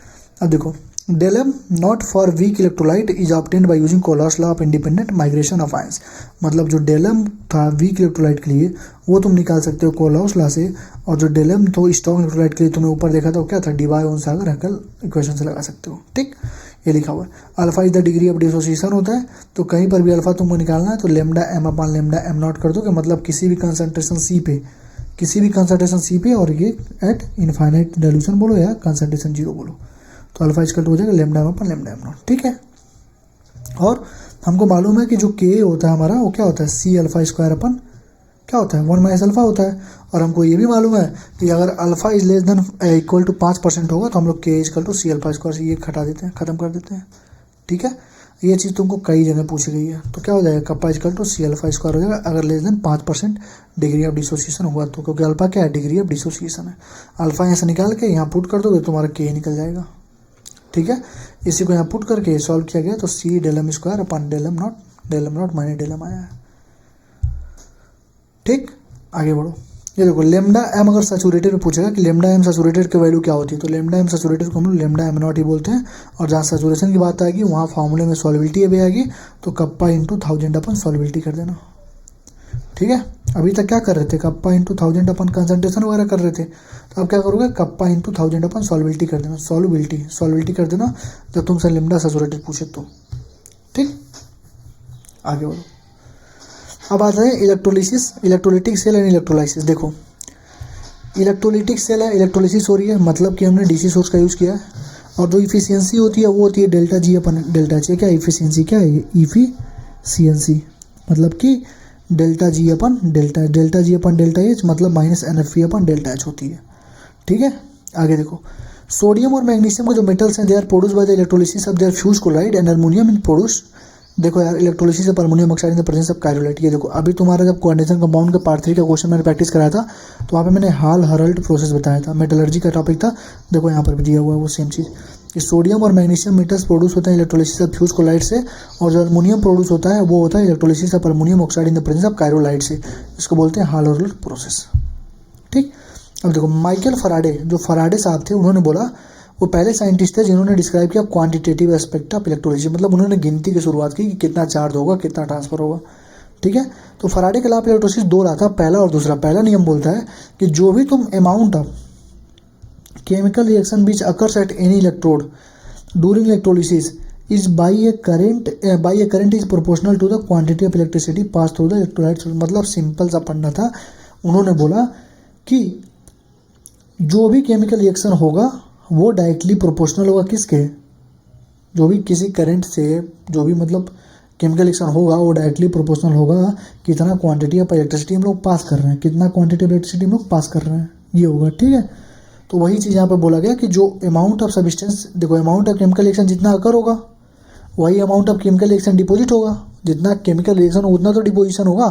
अब देखो del M not for weak electrolyte is obtained by using Kohlrausch law of independent migration of ions. मतलब जो डेलम था weak electrolyte के लिए वो तुम निकाल सकते हो कोलरास लॉ से, और जो डेलम तो स्ट्रॉन्ग इलेक्ट्रोलाइट के लिए तुमने ऊपर देखा था वो क्या था, डिबाई ओमसागर हकेल इक्वेशन से लगा सकते हो। ठीक, ये लिखा हुआ है। Alpha is the degree of dissociation होता है, तो कहीं पर भी अल्फा तुमको निकालना है तो lambda M upon lambda M naught कर दो, कि मतलब किसी भी कंसंट्रेशन सी पे, किसी भी कंसंट्रेशन सी पे, और ये एट इनफाइनाइट डाइल्यूशन बोलो या कंसंट्रेशन जीरो बोलो, तो अल्फा इजकल टू हो जाएगा lambda M upon lambda M naught. ठीक है, और हमको मालूम है कि जो के होता है हमारा वो क्या होता है सी अल्फा स्क्वायर अपन क्या होता है 1 - अल्फा होता है। और हमको ये भी मालूम है कि अगर alpha is less than equal to 5% होगा तो हम लोग K equal to C alpha square से ये हटा देते हैं, ख़त्म कर देते हैं। ठीक है, ये चीज़ तुमको कई जगह पूछी गई है। तो क्या हो जाएगा kappa equal to C alpha square हो जाएगा अगर less than 5% degree of dissociation हुआ तो, क्योंकि अल्फा क्या है डिग्री ऑफ डिसोसिएशन है। अल्फा यहाँ से निकाल के यहाँ पुट कर दोगे तुम्हारा के निकल जाएगा। ठीक है, इसी को यहाँ पुट करके सॉल्व किया गया तो C del M square upon del M not minus del M आया है। ठीक, आगे बढ़ो। ये देखो लेमडा एम अगर सैचुरेटेड में पूछेगा कि लेमडा एम सैचुरेटेड की वैल्यू क्या होती है तो लेमडा एम सैचुरेटेड को हम लोग लेमडा एम नॉट ही बोलते हैं। और जहाँ सैचुरेशन की बात आएगी वहाँ फार्मूले में सॉल्युबिलिटी भी आएगी तो कप्पा इंटू 1000 अपन सॉल्युबिलिटी कर देना। ठीक है, अभी तक क्या कर रहे थे कप्पा इंटू 1000 अपन कंसंट्रेशन वगैरह कर रहे थे, तो अब क्या करोगे कप्पा इंटू 1000 अपन सॉल्युबिलिटी कर देना, सॉल्युबिलिटी कर देना जब तुमसे लेमडा सैचुरेटेड पूछे तो। ठीक, आगे बढ़ो। अब आता है electrolysis, electrolytic cell and electrolysis. देखो इलेक्ट्रोलिटिक सेल है, इलेक्ट्रोलिसिस हो रही है मतलब कि हमने डीसी सोर्स का यूज़ किया है और जो इफिशियंसी होती है वो होती है डेल्टा जी अपन डेल्टा एच। क्या इफिशियंसी क्या है इफिशियंसी मतलब कि डेल्टा जी अपन डेल्टा एच मतलब माइनस NF अपन डेल्टा एच होती है। ठीक है, आगे देखो सोडियम और मैग्नीशियम के जो मेटल्स हैं they are produce by the electrolysis of their fuse chloride and ammonium in produce. देखो यार electrolysis of ammonium oxide in the presence of cryolite. ये देखो अभी तुम्हारा जब कोऑर्डिनेशन कंपाउंड का पार्ट 3 का क्वेश्चन मैंने प्रैक्टिस कराया था तो वहाँ पे मैंने हाल हरल्ट प्रोसेस बताया था, मेटलर्जी का टॉपिक था। देखो यहाँ पर भी दिया हुआ है वो सेम चीज़ कि सोडियम और मैग्नीशियम मेटल्स प्रोड्यूस होते हैं इलेक्ट्रोलिसिस ऑफ फ्यूज क्लोराइड से और जो अमोनियम प्रोड्यूस होता है वो होता है electrolysis of ammonium oxide in the presence of cryolite से। इसको बोलते हैं हाल हरल्ट प्रोसेस। ठीक, अब देखो माइकल फराडे, जो फराडे साहब थे उन्होंने बोला, वो पहले साइंटिस्ट थे जिन्होंने डिस्क्राइब किया क्वांटिटेटिव एस्पेक्ट ऑफ इलेक्ट्रोलिसिस, मतलब उन्होंने गिनती की शुरुआत की कि कितना चार्ज होगा कितना ट्रांसफर होगा। ठीक है, तो फराडे के लाभ इलेक्ट्रोलिसिस दो रहा था, पहला और दूसरा। पहला नियम बोलता है कि जो भी तुम amount of chemical reaction which occurs at any electrode during electrolysis is by a current is proportional to the quantity of electricity pass through the electrolyte. मतलब सिंपल सा पढ़ना था। उन्होंने बोला कि जो भी केमिकल रिएक्शन होगा वो डायरेक्टली प्रोपोर्शनल होगा किसके, जो भी किसी करंट से जो भी मतलब केमिकल रिएक्शन होगा वो डायरेक्टली प्रोपोर्शनल होगा कितना क्वांटिटी ऑफ इलेक्ट्रिसिटी हम लोग पास कर रहे हैं, कितना क्वांटिटी ऑफ इलेक्ट्रिसिटी हम लोग पास कर रहे हैं ये होगा। ठीक है, तो वही चीज़ यहाँ पर बोला गया कि जो अमाउंट ऑफ सब्सटेंस, देखो अमाउंट ऑफ केमिकल रिएक्शन जितना अकर होगा वही amount of chemical reaction deposit होगा, जितना केमिकल रिएक्शन उतना तो डिपोजिशन होगा।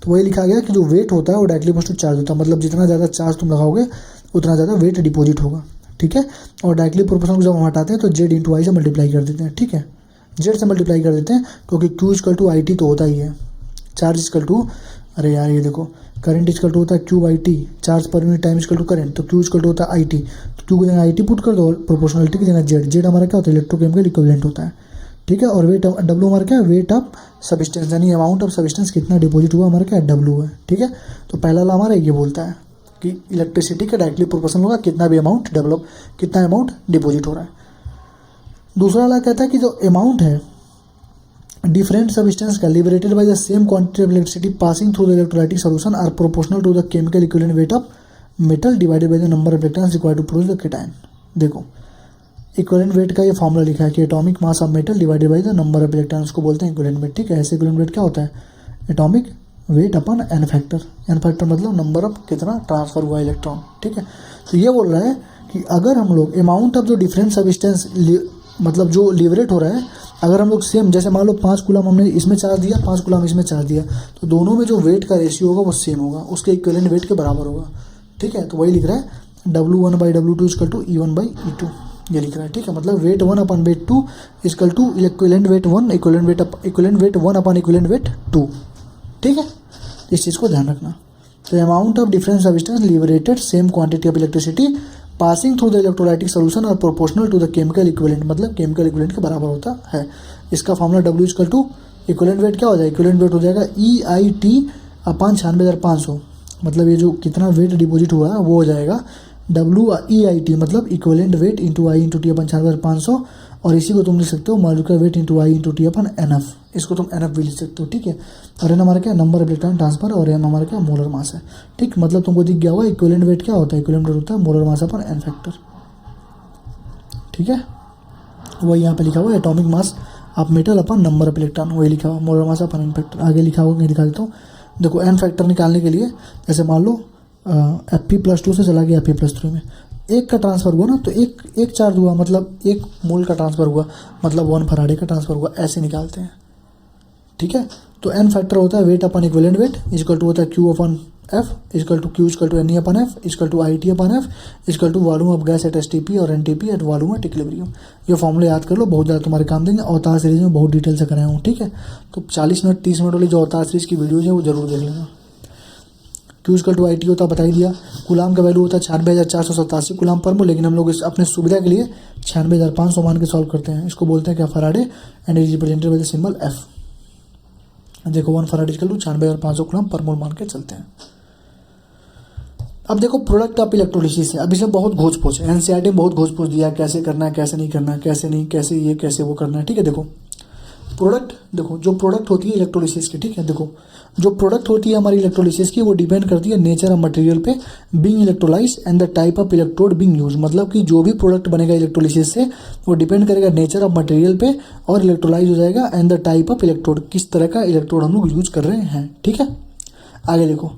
तो वही लिखा गया कि जो वेट होता है वो डायरेक्टली इक्वल टू चार्ज होता है, मतलब जितना ज़्यादा चार्ज तुम लगाओगे उतना ज़्यादा वेट डिपोजिट होगा। ठीक है, और डायरेक्टली प्रोपोर्शनल को जब हम हटाते हैं तो जेड इंटू आई से मल्टीप्लाई कर देते हैं। ठीक है, जेड से मल्टीप्लाई कर देते हैं क्योंकि Q equal to I T तो होता ही है, चार्ज इक्वल टू, अरे यार ये देखो करंट इक्वल टू होता है Q I T, charge per unit time equal to current, तो क्यू इक्वल टू होता है आई टी, तो क्यू की जगह आई टी पुट कर दो, प्रोपोर्शनलिटी की जगह जेड, जेड हमारा क्या होता है इलेक्ट्रोकेमिकल इक्विवेलेंट होता है। ठीक है, और वेट डब्ल्यू हमारा क्या है वेट ऑफ सब्सटेंस, यानी अमाउंट ऑफ सब्सटेंस कितना डिपोजिट हुआ हमारा क्या है डब्ल्यू है। ठीक है, तो पहला ला हमारा ये बोलता है कि इलेक्ट्रिसिटी का डायरेक्टली प्रोपोर्शनल होगा कितना भी अमाउंट डेवलप, कितना अमाउंट डिपोजिट हो रहा है। दूसरा वाला कहता है कि जो अमाउंट है डिफरेंट सब्सटेंस का liberated by the same quantity of electricity passing through the electrolytic solution are proportional to the chemical equivalent weight of metal divided by the number of electrons required to produce the cation. देखो equivalent weight का ये formula लिखा है कि atomic mass of metal divided by the number of electrons को बोलते हैं equivalent weight. ठीक है, ऐसे इक्विवेलेंट वेट क्या होता है एटॉमिक वेट अपन एन फैक्टर, एन फैक्टर मतलब नंबर ऑफ कितना ट्रांसफर हुआ इलेक्ट्रॉन। ठीक है, तो ये बोल रहा है कि अगर हम लोग अमाउंट ऑफ जो डिफरेंट सब्सटेंस मतलब जो लिबरेट हो रहा है, अगर हम लोग सेम जैसे मान लो 5 कूलम हमने इसमें चार्ज दिया 5 कूलम इसमें चार्ज दिया, तो दोनों में जो वेट का रेशियो होगा वो सेम होगा, उसके इक्विवेलेंट वेट के बराबर होगा। ठीक है, तो वही लिख रहा है W1/W2 इक्वल टू E1/E2 ये लिख रहा है। ठीक है, मतलब weight 1 upon weight 2 equal to equivalent weight 1 equivalent weight 1 upon equivalent weight 2। ठीक है, इस चीज़ को ध्यान रखना। तो amount of different substance liberated same quantity of electricity passing through the electrolytic solution और proportional to the chemical equivalent, मतलब केमिकल इक्विवेलेंट के बराबर होता है। इसका formula W equal to equivalent weight क्या हो जाएगा, इक्विवेलेंट वेट हो जाएगा EIT अपन 96,500, मतलब ये जो कितना वेट डिपोजिट हुआ है वो हो जाएगा WEIT मतलब इक्विवेलेंट वेट इंटू आई इंटू टी अपन 96,500, और इसी को तुम लिख सकते हो मॉलिक्यूलर वेट इंटू आई इंटू टी अपन NF, इसको तुम NF भी लिख सकते हो। ठीक है, और एन हमारा क्या नंबर ऑफ इलेक्ट्रॉन ट्रांसफर और एम हमारा क्या मोलर मास है। ठीक, मतलब तुमको दिख गया होगा इक्विवेलेंट वेट क्या होता है, इक्विवेलेंट वेट होता है मोलर मास अपन एन फैक्टर। ठीक है, वही यहाँ पे लिखा हुआ है एटॉमिक मास आप metal upon number of electron, वही लिखा हुआ मोलर मास अपन एन फैक्टर। आगे लिखा हुआ, नहीं दिखा देता हूँ। देखो एन फैक्टर निकालने के लिए जैसे मान लो Fe+2 से चला गया Fe+3 में, एक का ट्रांसफर हुआ ना, तो एक चार्ज हुआ, मतलब एक मोल का ट्रांसफर हुआ, मतलब 1 फराडे का ट्रांसफर हुआ, ऐसे निकालते हैं। ठीक है, तो एन फैक्टर होता है weight upon equivalent weight equal to होता है Q upon F equal to Q equal to Ne upon F equal to IT upon F equal to volume of gas at STP और NTP at volume at equilibrium. ये फॉर्मूले याद कर लो, बहुत ज़्यादा तुम्हारे काम देंगे। अवतार सीरीज में बहुत डिटेल से कराया हूँ। ठीक है, तो 40 मिनट 30 मिनट वाली जो अवतार सीरीज की वीडियोज है वो जरूर देख लेना। Q इक्वल टू IT होता है, बता ही दिया। कूलाम का वैल्यू होता है 96,487 कूलाम पर मोल, लेकिन हम लोग इस अपने सुविधा के लिए 96,500 मान के सॉल्व करते हैं। इसको बोलते हैं क्या, Faraday, and is represented by the symbol F। देखो 1 फराडे इक्वल टू 96,500 कूलाम पर मोल मान के चलते हैं। अब देखो प्रोडक्ट ऑफ इलेक्ट्रोलिसिस है। अब इसमें बहुत घोच पोच है, एनसीईआरटी में बहुत घोच पोच दिया है, कैसे करना है, कैसे नहीं करना है, कैसे नहीं, कैसे ये, कैसे वो करना है। ठीक है, देखो प्रोडक्ट, देखो जो प्रोडक्ट होती है इलेक्ट्रोलिसिस की, ठीक है, देखो जो प्रोडक्ट होती है हमारी इलेक्ट्रोलिसिस की, वो डिपेंड करती है नेचर ऑफ मटेरियल पे, being electrolysed and the type of electrode being use. मतलब कि जो भी प्रोडक्ट बनेगा इलेक्ट्रोलिसिस से वो डिपेंड करेगा नेचर ऑफ मटेरियल पे, और इलेक्ट्रोलाइज हो जाएगा and the type of electrode, किस तरह का इलेक्ट्रोड हम लोग यूज कर रहे हैं। ठीक है, आगे देखो,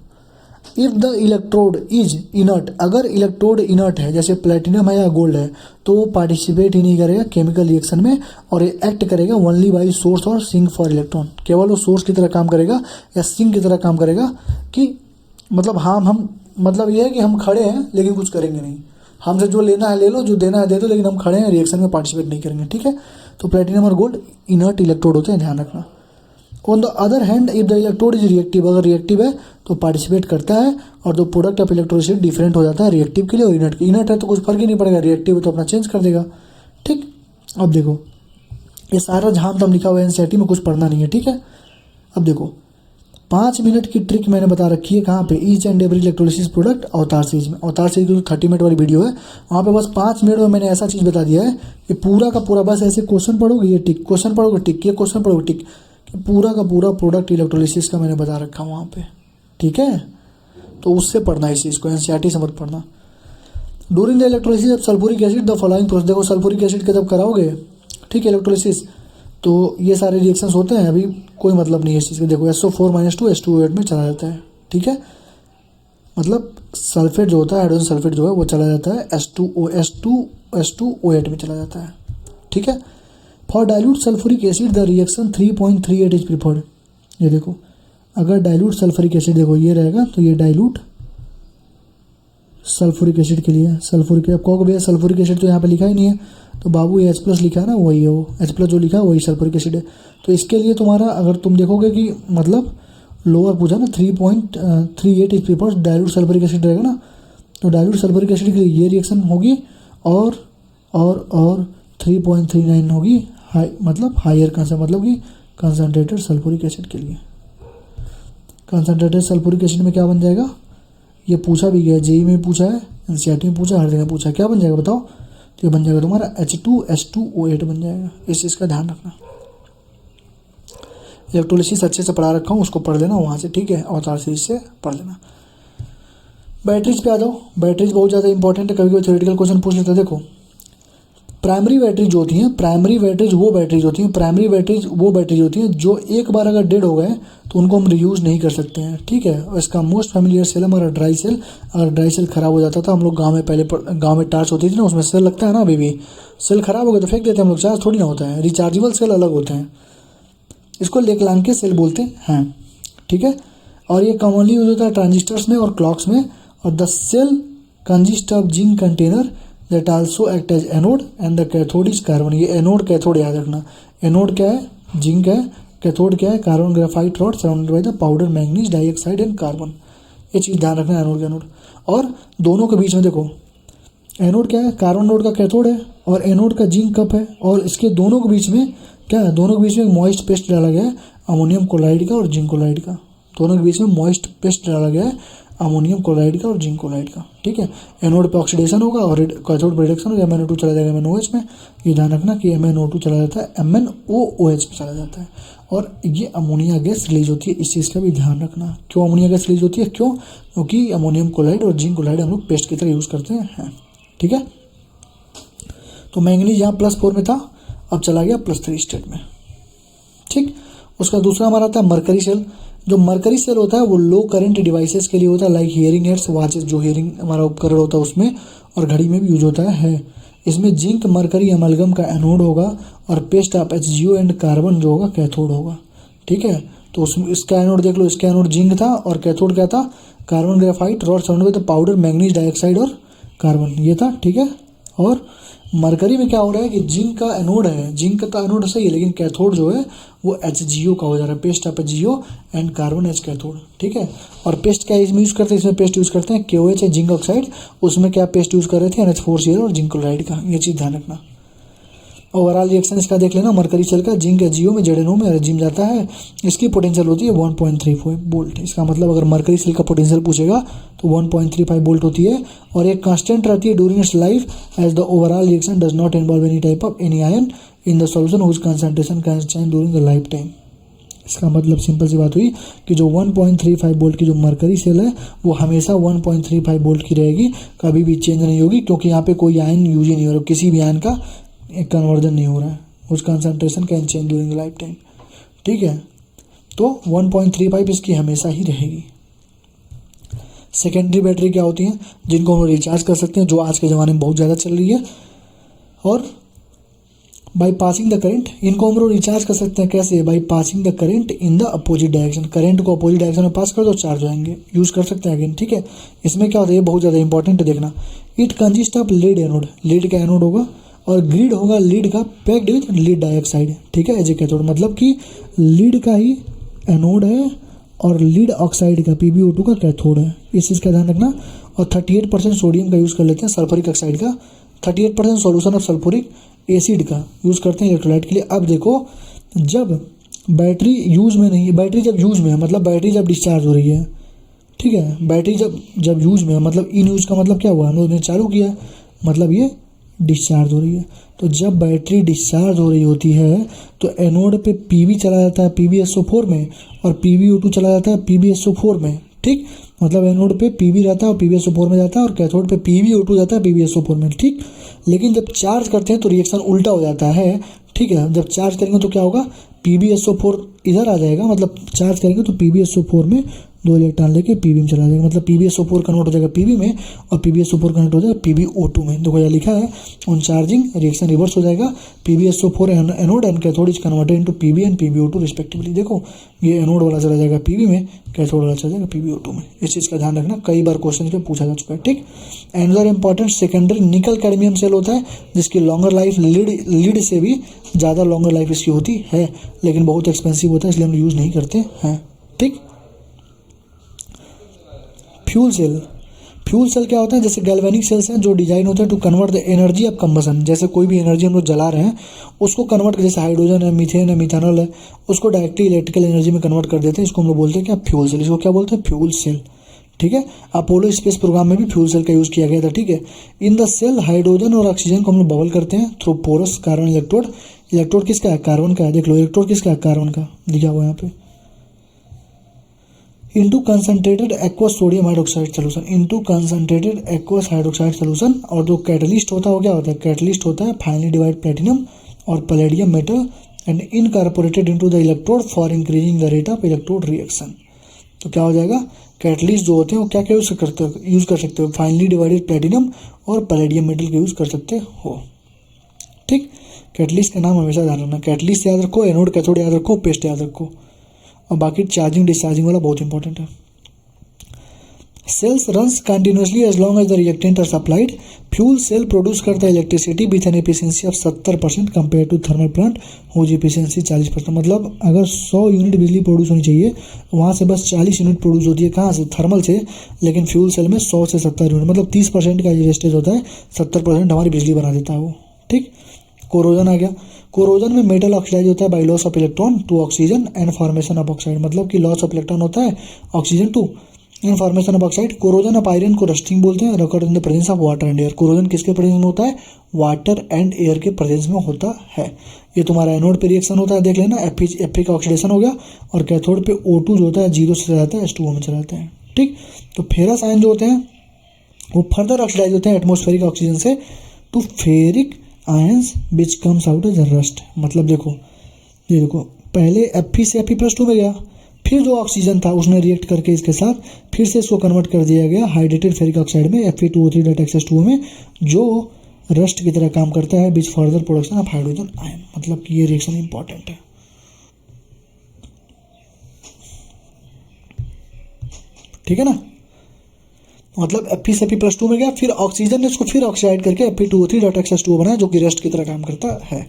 if the electrode is inert, अगर इलेक्ट्रोड इनर्ट है, जैसे प्लेटिनम है या गोल्ड है, तो वो पार्टिसिपेट ही नहीं करेगा केमिकल रिएक्शन में, और ये एक्ट करेगा ओनली बाई सोर्स और सिंक फॉर इलेक्ट्रॉन। केवल वो सोर्स की तरह काम करेगा या सिंक की तरह काम करेगा, कि मतलब हम मतलब ये है कि हम खड़े हैं लेकिन कुछ करेंगे नहीं, हमसे जो लेना है ले लो, जो देना है दे दो, लेकिन हम खड़े हैं, रिएक्शन में पार्टिसिपेट नहीं करेंगे। ठीक है, तो प्लेटिनम और गोल्ड इनर्ट इलेक्ट्रोड होते हैं, ध्यान रखना। On the other hand if the electrode is reactive, अगर रिएक्टिव है तो पार्टिसिपेट करता है, और जो प्रोडक्ट ऑफ इलेक्ट्रोलिसिस डिफरेंट हो जाता है रिएक्टिव के लिए और इनर्ट के। इनर्ट है तो कुछ फर्क ही नहीं पड़ेगा, रिएक्टिव है तो अपना चेंज कर देगा। ठीक, अब देखो ये सारा झाम तम लिखा हुआ है एनसीईआरटी में, कुछ पढ़ना नहीं है। ठीक है, अब देखो 5 मिनट की ट्रिक मैंने बता रखी है, कहाँ पे, each and every electrolysis product अवतार सीरीज में। अवतार सीरीज की जो 30 मिनट वाली वीडियो है, वहाँ पे बस 5 मिनट में मैंने ऐसा चीज़ बता दिया है कि पूरा का पूरा बस ऐसे क्वेश्चन पढ़ोगे, ये टिक, क्वेश्चन पढ़ोगे टिक, ये क्वेश्चन पढ़ोगे टिक, पूरा का पूरा प्रोडक्ट इलेक्ट्रोलिसिस का मैंने बता रखा वहाँ पे। ठीक है, तो उससे पढ़ना है इस चीज़ को, एनसीईआरटी से मत पढ़ना। During the electrolysis of sulphuric acid the following process, देखो सल्फ्यूरिक एसिड का जब कराओगे, ठीक है, इलेक्ट्रोलिसिस, तो ये सारे रिएक्शंस होते हैं, अभी कोई मतलब नहीं है इस चीज़ का। देखो SO4 - 2 H2O8 में चला जाता है। ठीक है, मतलब सल्फेट जो होता है, हाइड्रोजन सल्फेट जो है वो चला जाता है H2O8 में चला जाता है। ठीक है, for dilute sulphuric acid the reaction 3.38 is preferred. ये देखो, अगर डाइल्यूट सल्फ्यूरिक एसिड, देखो ये रहेगा, तो ये डाइल्यूट सल्फ्यूरिक एसिड के लिए, सल्फ्यूरिक, अब कहोगे भैया सल्फ्यूरिक एसिड तो यहाँ पे लिखा ही नहीं है, तो बाबू ये H+ लिखा है ना, वही है वो H+ जो लिखा है वही सल्फ्यूरिक एसिड है। तो इसके लिए तुम्हारा, अगर तुम देखोगे कि मतलब लोअर पूछा ना, 3.38 is preferred, dilute sulphuric acid रहेगा ना, तो डाइल्यूट सल्फ्यूरिक एसिड के लिए ये रिएक्शन होगी, और 3.39 होगी हाई, मतलब हायर कंसर्न, मतलब कि कंसनट्रेटेड सल्फ्यूरिक एसिड के लिए। कंसनट्रेटेड सल्फ्यूरिक एसिड में क्या बन जाएगा, ये पूछा भी गया, जेई में पूछा है, एनसीईआरटी में पूछा, हर जगह पूछा, क्या बन जाएगा बताओ, तो ये बन जाएगा तुम्हारा H2SO8 बन जाएगा। इस चीज़ का ध्यान रखना। इलेक्ट्रोलिसिस अच्छे से पढ़ा रखा हूँ, उसको पढ़ लेना वहाँ से। ठीक है, अवतार सीरीज से पढ़ लेना। बैटरीज पे आ जाओ। बैटरीज बहुत ज़्यादा इंपॉर्टेंट है, कभी कभी थ्योरेटिकल क्वेश्चन पूछ लेते हैं। देखो प्राइमरी बैटरी जो होती हैं, प्राइमरी बैटरीज वो बैटरीज होती हैं, प्राइमरी बैटरीज वो बैटरीज होती हैं जो एक बार अगर डेड हो गए तो उनको हम रीयूज़ नहीं कर सकते हैं। ठीक है, और इसका मोस्ट फैमिलियर सेल हमारा ड्राई सेल। अगर ड्राई सेल खराब हो जाता था, हम लोग गाँव में पहले गाँव में टार्च होती थी ना, उसमें सेल लगता है ना, अभी भी सेल खराब हो गया तो फेंक देते हैं हम लोग, चार्ज थोड़ी ना होता है, रिचार्जेबल सेल अलग होते हैं, इसको लेकलांके सेल बोलते हैं। ठीक है, और ये कॉमनली यूज होता है ट्रांजिस्टर्स में और क्लॉक्स में। और the cell consist of zinc container that also act as anode and the cathode is carbon. ये एनोड कैथोड याद रखना। एनोड क्या है, जिंक है, कैथोड क्या है, carbon graphite rod surrounded by the powder manganese dioxide and carbon. ये चीज़ ध्यान रखना, एनोड कैनोड। और दोनों के बीच में देखो, एनोड क्या है, कार्बन नोड का कैथोड है, और एनोड का जिंक कप है, और इसके दोनों के बीच में क्या है, दोनों के बीच में मॉइस्ट पेस्ट डाला गया है अमोनियम क्लोराइड का और जिंक क्लोराइड का। दोनों के बीच में मॉइस्ट पेस्ट डाला गया है अमोनियम क्लोराइड का और जिंक क्लोराइड का। ठीक है, एनोड पे ऑक्सीडेशन होगा और कैथोड पे रिडक्शन होगा, MnO2 चला जाएगा MnOH में। ये ध्यान रखना कि MnO2 चला जाता है MnOOH पे चला जाता है, और ये अमोनिया गैस रिलीज होती है। इस चीज़ का भी ध्यान रखना। क्यों अमोनिया गैस रिलीज होती है, क्यों, क्योंकि अमोनियम क्लोराइड और जिंक क्लोराइड हम लोग पेस्ट की तरह यूज़ करते हैं। ठीक है, तो मैंगनीज यहाँ +4 में था, अब चला गया +3 स्टेट में। ठीक। उसका दूसरा हमारा आता है मरकरी सेल। जो मरकरी सेल होता है वो लो करंट डिवाइसेस के लिए होता है, लाइक हियरिंग एड्स, वॉचेस, जो हियरिंग हमारा उपकरण होता है उसमें, और घड़ी में भी यूज होता है। इसमें जिंक मरकरी अमलगम का एनोड होगा और paste of HgO and carbon जो होगा कैथोड होगा। ठीक है, तो उसमें इसका एनोड देख लो, इसका एनोड जिंक था और कैथोड क्या था, carbon graphite, rod surrounded with powder manganese dioxide और कार्बन, ये था। ठीक है, और मरकरी में क्या हो रहा है कि जिंक का एनोड है, जिंक का एनोड सही है, लेकिन कैथोड जो है वो HgO का हो जा रहा है, paste of HgO and carbon as cathode. ठीक है, और पेस्ट क्या इसमें यूज़ करते हैं, इसमें पेस्ट यूज़ करते हैं KOH है, जिंक ऑक्साइड, उसमें क्या पेस्ट यूज़ कर रहे थे NH4Cl और जिंक क्लोराइड का, ये चीज़ ध्यान रखना। ओवरऑल रिएक्शन इसका देख लेना, मरकरी सेल का जिंक HgO में ZnO में जिम जाता है, इसकी पोटेंशियल होती है 1.35 वोल्ट। इसका मतलब अगर मरकरी सेल का पोटेंशियल पूछेगा तो 1.35 वोल्ट होती है, और एक कांस्टेंट रहती है during its life as the overall reaction does not involve any type of any ion in the solution whose concentration can change during the life time. इसका मतलब सिंपल सी बात हुई कि जो 1.35 वोल्ट की जो मरकरी सेल है वो हमेशा 1.35 वोल्ट की रहेगी, कभी भी चेंज नहीं होगी, क्योंकि यहाँ पे कोई आयन यूज ही नहीं हो रहा, किसी भी आयन का कन्वर्जन नहीं हो रहा है, उस concentration can change during life time. ठीक है, तो 1.35 इसकी हमेशा ही रहेगी। सेकेंडरी बैटरी क्या होती हैं, जिनको हम रिचार्ज कर सकते हैं, जो आज के ज़माने में बहुत ज़्यादा चल रही है, और बाई पासिंग द करंट, इनको हम लोग रिचार्ज कर सकते हैं कैसे, by passing the current in the opposite direction, current को अपोजिट डायरेक्शन में पास कर दो, चार्ज हो जाएंगे, यूज़ कर सकते हैं अगेन। ठीक है, इसमें क्या होता है, ये बहुत ज़्यादा इंपॉर्टेंट है देखना। It consist of lead anode, lead का एनोड होगा, और ग्रिड होगा लीड का पैक्ड विद लीड डाइऑक्साइड। ठीक है, एज ए कैथोड, मतलब कि लीड का ही एनोड है और लीड ऑक्साइड का PbO2 का कैथोड है, इस चीज़ का ध्यान रखना। और 38% सोडियम का यूज़ कर लेते हैं, सल्फरिक ऑक्साइड का, 38% सॉल्यूशन ऑफ सल्फोरिक एसिड का यूज़ करते हैं इलेक्ट्रोलाइट के लिए। अब देखो, जब बैटरी यूज़ में नहीं है, बैटरी जब यूज़ में है मतलब बैटरी जब डिस्चार्ज हो रही है, ठीक है, बैटरी जब यूज़ में है मतलब इन यूज़ का मतलब क्या हुआ, हम लोग ने चालू किया मतलब ये डिस्चार्ज हो रही है। तो जब बैटरी डिस्चार्ज हो रही होती है तो एनोड पे Pb चला जाता है PbSO4 में, और PbO2 चला जाता है PbSO4 में। ठीक, मतलब एनोड पे Pb रहता है और PbSO4 में जाता है, और कैथोड पे PbO2 जाता है PbSO4 में। ठीक, लेकिन जब चार्ज करते हैं तो रिएक्शन उल्टा हो जाता है। ठीक है, जब चार्ज करेंगे तो क्या होगा, PbSO4 इधर आ जाएगा, मतलब चार्ज करेंगे तो PbSO4 में 2 इलेक्ट्रॉन लेके Pb में चला जाएगा, मतलब PbSO4 कन्वर्ट हो जाएगा Pb में, और PbSO4 कन्वर्ट हो जाएगा PbO2 में। देखो यहाँ लिखा है ऑन चार्जिंग रिएक्शन रिवर्स हो जाएगा, PbSO4 anode and cathode is converted into Pb and PbO2 respectively. देखो ये एनोड वाला चला जाएगा Pb में, कैथोड वाला चला जाएगा PbO2 में। इस चीज़ का ध्यान रखना, कई बार क्वेश्चन पे पूछा जा चुका है। ठीक, another important secondary nickel cadmium cell होता है, जिसकी लॉन्गर लाइफ लीड से भी ज़्यादा लॉन्गर लाइफ इसकी होती है, लेकिन बहुत एक्सपेंसिव होता है, इसलिए हम यूज़ नहीं करते हैं। ठीक, फ्यूल सेल, फ्यूल सेल क्या होता है, जैसे गैल्वेनिक सेल्स हैं जो डिजाइन होते हैं to convert the energy of combustion, जैसे कोई भी एनर्जी हम लोग जला रहे हैं उसको कन्वर्ट, जैसे हाइड्रोजन है, मीथेन है, मिथानॉल है, उसको डायरेक्टली इलेक्ट्रिकल एनर्जी में कन्वर्ट कर देते हैं, इसको हम लोग बोलते हैं क्या, फ्यूल सेल। इसको क्या बोलते हैं, फ्यूल सेल। ठीक है, अपोलो स्पेस प्रोग्राम में भी फ्यूल सेल का यूज़ किया गया था। ठीक है, इन द सेल हाइड्रोजन और ऑक्सीजन को हम लोग बबल करते हैं through porous carbon electrode. Electrode किसका है, कार्बन का है, देख लो इलेक्ट्रोड किसका है, कार्बन का लिखा हुआ है यहाँ पे। Into concentrated aqueous sodium hydroxide solution, into concentrated aqueous hydroxide solution. और जो कैटलिस्ट होता है वो क्या होता है, कैटलिस्ट होता है फाइनली डिवाइड प्लेटिनम और palladium metal and incorporated into the electrode for increasing the rate of electrode reaction. तो क्या हो जाएगा, कैटलिस्ट जो होते हैं वो क्या क्या यूज़ कर सकते हो, फाइनली डिवाइडेड प्लेटिनम और पैलेडियम मेटल के यूज़ कर सकते हो। ठीक, कैटलिस्ट का नाम हमेशा ध्यान रखना, कैटलिस्ट याद रखो, एनोड कैथोड याद रखो, पेस्ट याद रखो, और बाकी चार्जिंग डिस्चार्जिंग वाला बहुत इंपॉर्टेंट है। Cells runs continuously as long as the reactant are supplied. Fuel cell produce करता है electricity with an efficiency of 70% compare to thermal plant whose efficiency 40%। मतलब अगर 100 यूनिट बिजली प्रोड्यूस होनी चाहिए वहाँ से बस 40 यूनिट प्रोड्यूस होती है, कहाँ से, थर्मल से, लेकिन फ्यूल सेल में 100 से 70 यूनिट, मतलब 30% का वेस्टेज होता है, 70% हमारी बिजली बना देता है वो। ठीक, कोरोजन आ गया, कोरोजन में मेटल ऑक्सीडाइज होता है by loss of electron to oxygen and formation of oxide, मतलब कि लॉस ऑफ इलेक्ट्रॉन होता है oxygen to and formation of oxide. Corrosion of iron को रस्टिंग बोलते हैं, rocket in the presence of water and air. Corrosion किसके presence में होता है, वाटर एंड एयर के प्रेजेंस में होता है। ये तुम्हारा एनोड पे रिएक्शन होता है, देख लेना, Fe का ऑक्सीडेशन हो गया, और कैथोड पे O2 जो होता है 0 से चला जाता है, H2O में चला जाता है। ठीक, तो फेरस आयन जो होते हैं वो फर्दर ऑक्सीडाइज होते हैं एटमॉस्फेरिक ऑक्सीजन से to ferric ions which comes out as rust. मतलब देखो, ये देखो पहले Fe से Fe+2 में गया, फिर जो ऑक्सीजन था उसने रिएक्ट करके इसके साथ फिर से इसको कन्वर्ट कर दिया गया हाइड्रेटेड फेरिक ऑक्साइड में Fe2O3.X2O में, जो रस्ट की तरह काम करता है which further production of hydrogen ion. मतलब कि ये रिएक्शन इंपॉर्टेंट है, ठीक है ना। मतलब Fe से Fe+2 में गया, फिर ऑक्सीजन ने इसको फिर ऑक्साइड करके Fe2O3.X2O बनाया, जो कि रस्ट की तरह काम करता है।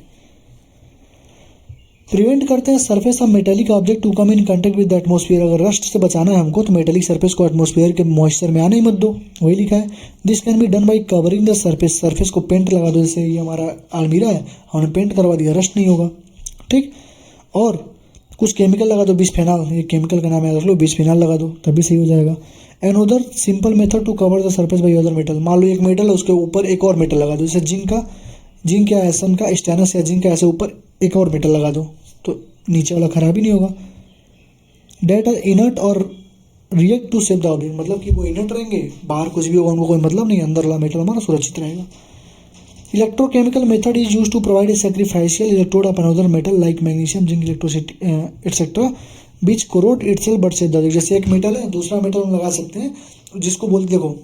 प्रिवेंट करते हैं surface of metallic object to come in contact with the atmosphere. अगर रस्ट से बचाना है हमको तो मेटेलिक सरफेस को एटमॉस्फेयर के मॉइस्चर में आने ही मत दो, वही लिखा है। This can be done by covering the surface. Surface को पेंट लगा दो, जैसे ये हमारा अलमीरा है, हमने पेंट करवा दिया, रस्ट नहीं होगा, ठीक। और कुछ केमिकल लगा दो, बिस्फेनॉल, ये केमिकल का नाम याद रख लो, बिस्फेनॉल लगा दो तभी सही हो जाएगा। Another simple method to cover the surface by other metal. मान लो एक मेटल है, उसके ऊपर एक और मेटल लगा दो, जैसे जिंक या एसन का स्टेनस या जिंक का ऐसे ऊपर एक और मेटल लगा दो, तो नीचे वाला खराब ही नहीं होगा। डेट आर इनर्ट और react to save the object. मतलब कि वो इनर्ट रहेंगे, बाहर कुछ भी होगा उनको कोई मतलब नहीं, अंदर वाला मेटल हमारा सुरक्षित रहेगा। Electrochemical method is use to provide a sacrificial electrode of another metal like magnesium, zinc, electricity etcetera which corrode itself but save the object. जैसे एक मेटल है, दूसरा मेटल हम लगा सकते हैं, जिसको बोलते, देखो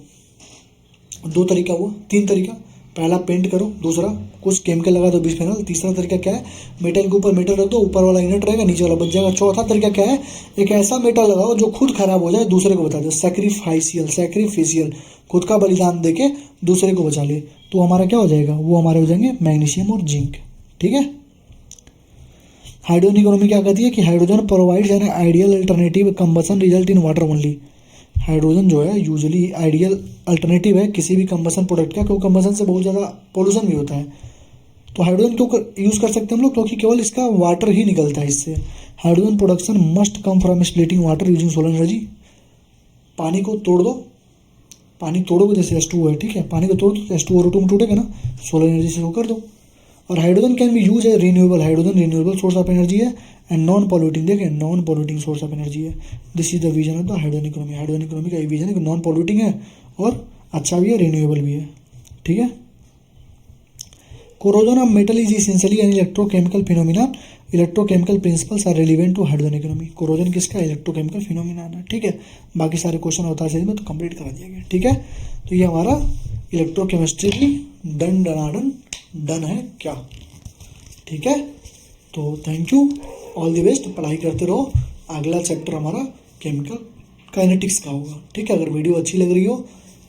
दो तरीका हुआ, तीन तरीका। पहला पेंट करो, दूसरा कुछ केमिकल लगा दो बिस्फेनॉल, तीसरा तरीका क्या है, मेटल के ऊपर मेटल रख दो, ऊपर वाला इनर्ट रहेगा, नीचे वाला बच जाएगा। चौथा तरीका क्या है, एक ऐसा मेटल लगाओ जो खुद खराब हो जाए, दूसरे को बता दो, सैक्रिफिशियल, खुद का बलिदान देके दूसरे को बचा ले, तो हमारा क्या हो जाएगा, वो हमारे हो जाएंगे मैग्नीशियम और जिंक, ठीक है। हाइड्रोजन इकोनॉमी क्या कहती है कि hydrogen provides an ideal alternative combustion result in water only. Hydrogen जो है यूजुअली आइडियल अल्टरनेटिव है किसी भी कंबशन प्रोडक्ट का, क्योंकि कंबशन से बहुत ज़्यादा पोल्यूशन भी होता है। तो हाइड्रोजन क्यों यूज़ कर सकते हैं हम लोग, क्योंकि केवल इसका वाटर ही निकलता है इससे। Hydrogen production must come from splitting water using solar energy. पानी को तोड़ दो, पानी तोड़ोगे जैसे H2O है, ठीक है, पानी को तोड़ दो तो H2O और O2 में टूटेगा ना, सोलर एनर्जी से वो कर दो। और हाइड्रोजन कैन बी यूज है renewable, hydrogen renewable source of energy है एंड नॉन पॉल्यूटिंग, देखिए non polluting source of energy है। This is the vision of the hydrogen economy. Hydrogen economy का ये विजन है कि नॉन पॉल्यूटिंग है और अच्छा भी है, रिन्यूएबल भी है, ठीक है। Corrosion of metal is essentially an electrochemical phenomena, electrochemical principles are relevant to hydrogen economy. Corrosion किसका, इलेक्ट्रोकेमिकल फिनोमिना है, ठीक है। बाकी सारे क्वेश्चन होता है में तो कंप्लीट करा दिया गया, ठीक है। तो ये हमारा इलेक्ट्रोकेमिस्ट्री की डन है क्या, ठीक है। तो thank you, all the best, पढ़ाई करते रहो। अगला चैप्टर हमारा केमिकल काइनेटिक्स का होगा, ठीक है। अगर वीडियो अच्छी लग रही हो,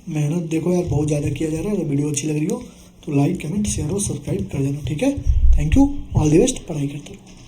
मेहनत देखो यार बहुत ज़्यादा किया जा रहा है, अगर वीडियो अच्छी लग रही हो तो लाइक, कमेंट, शेयर और सब्सक्राइब कर देना, ठीक है। Thank you, all the best, पढ़ाई करते रहो।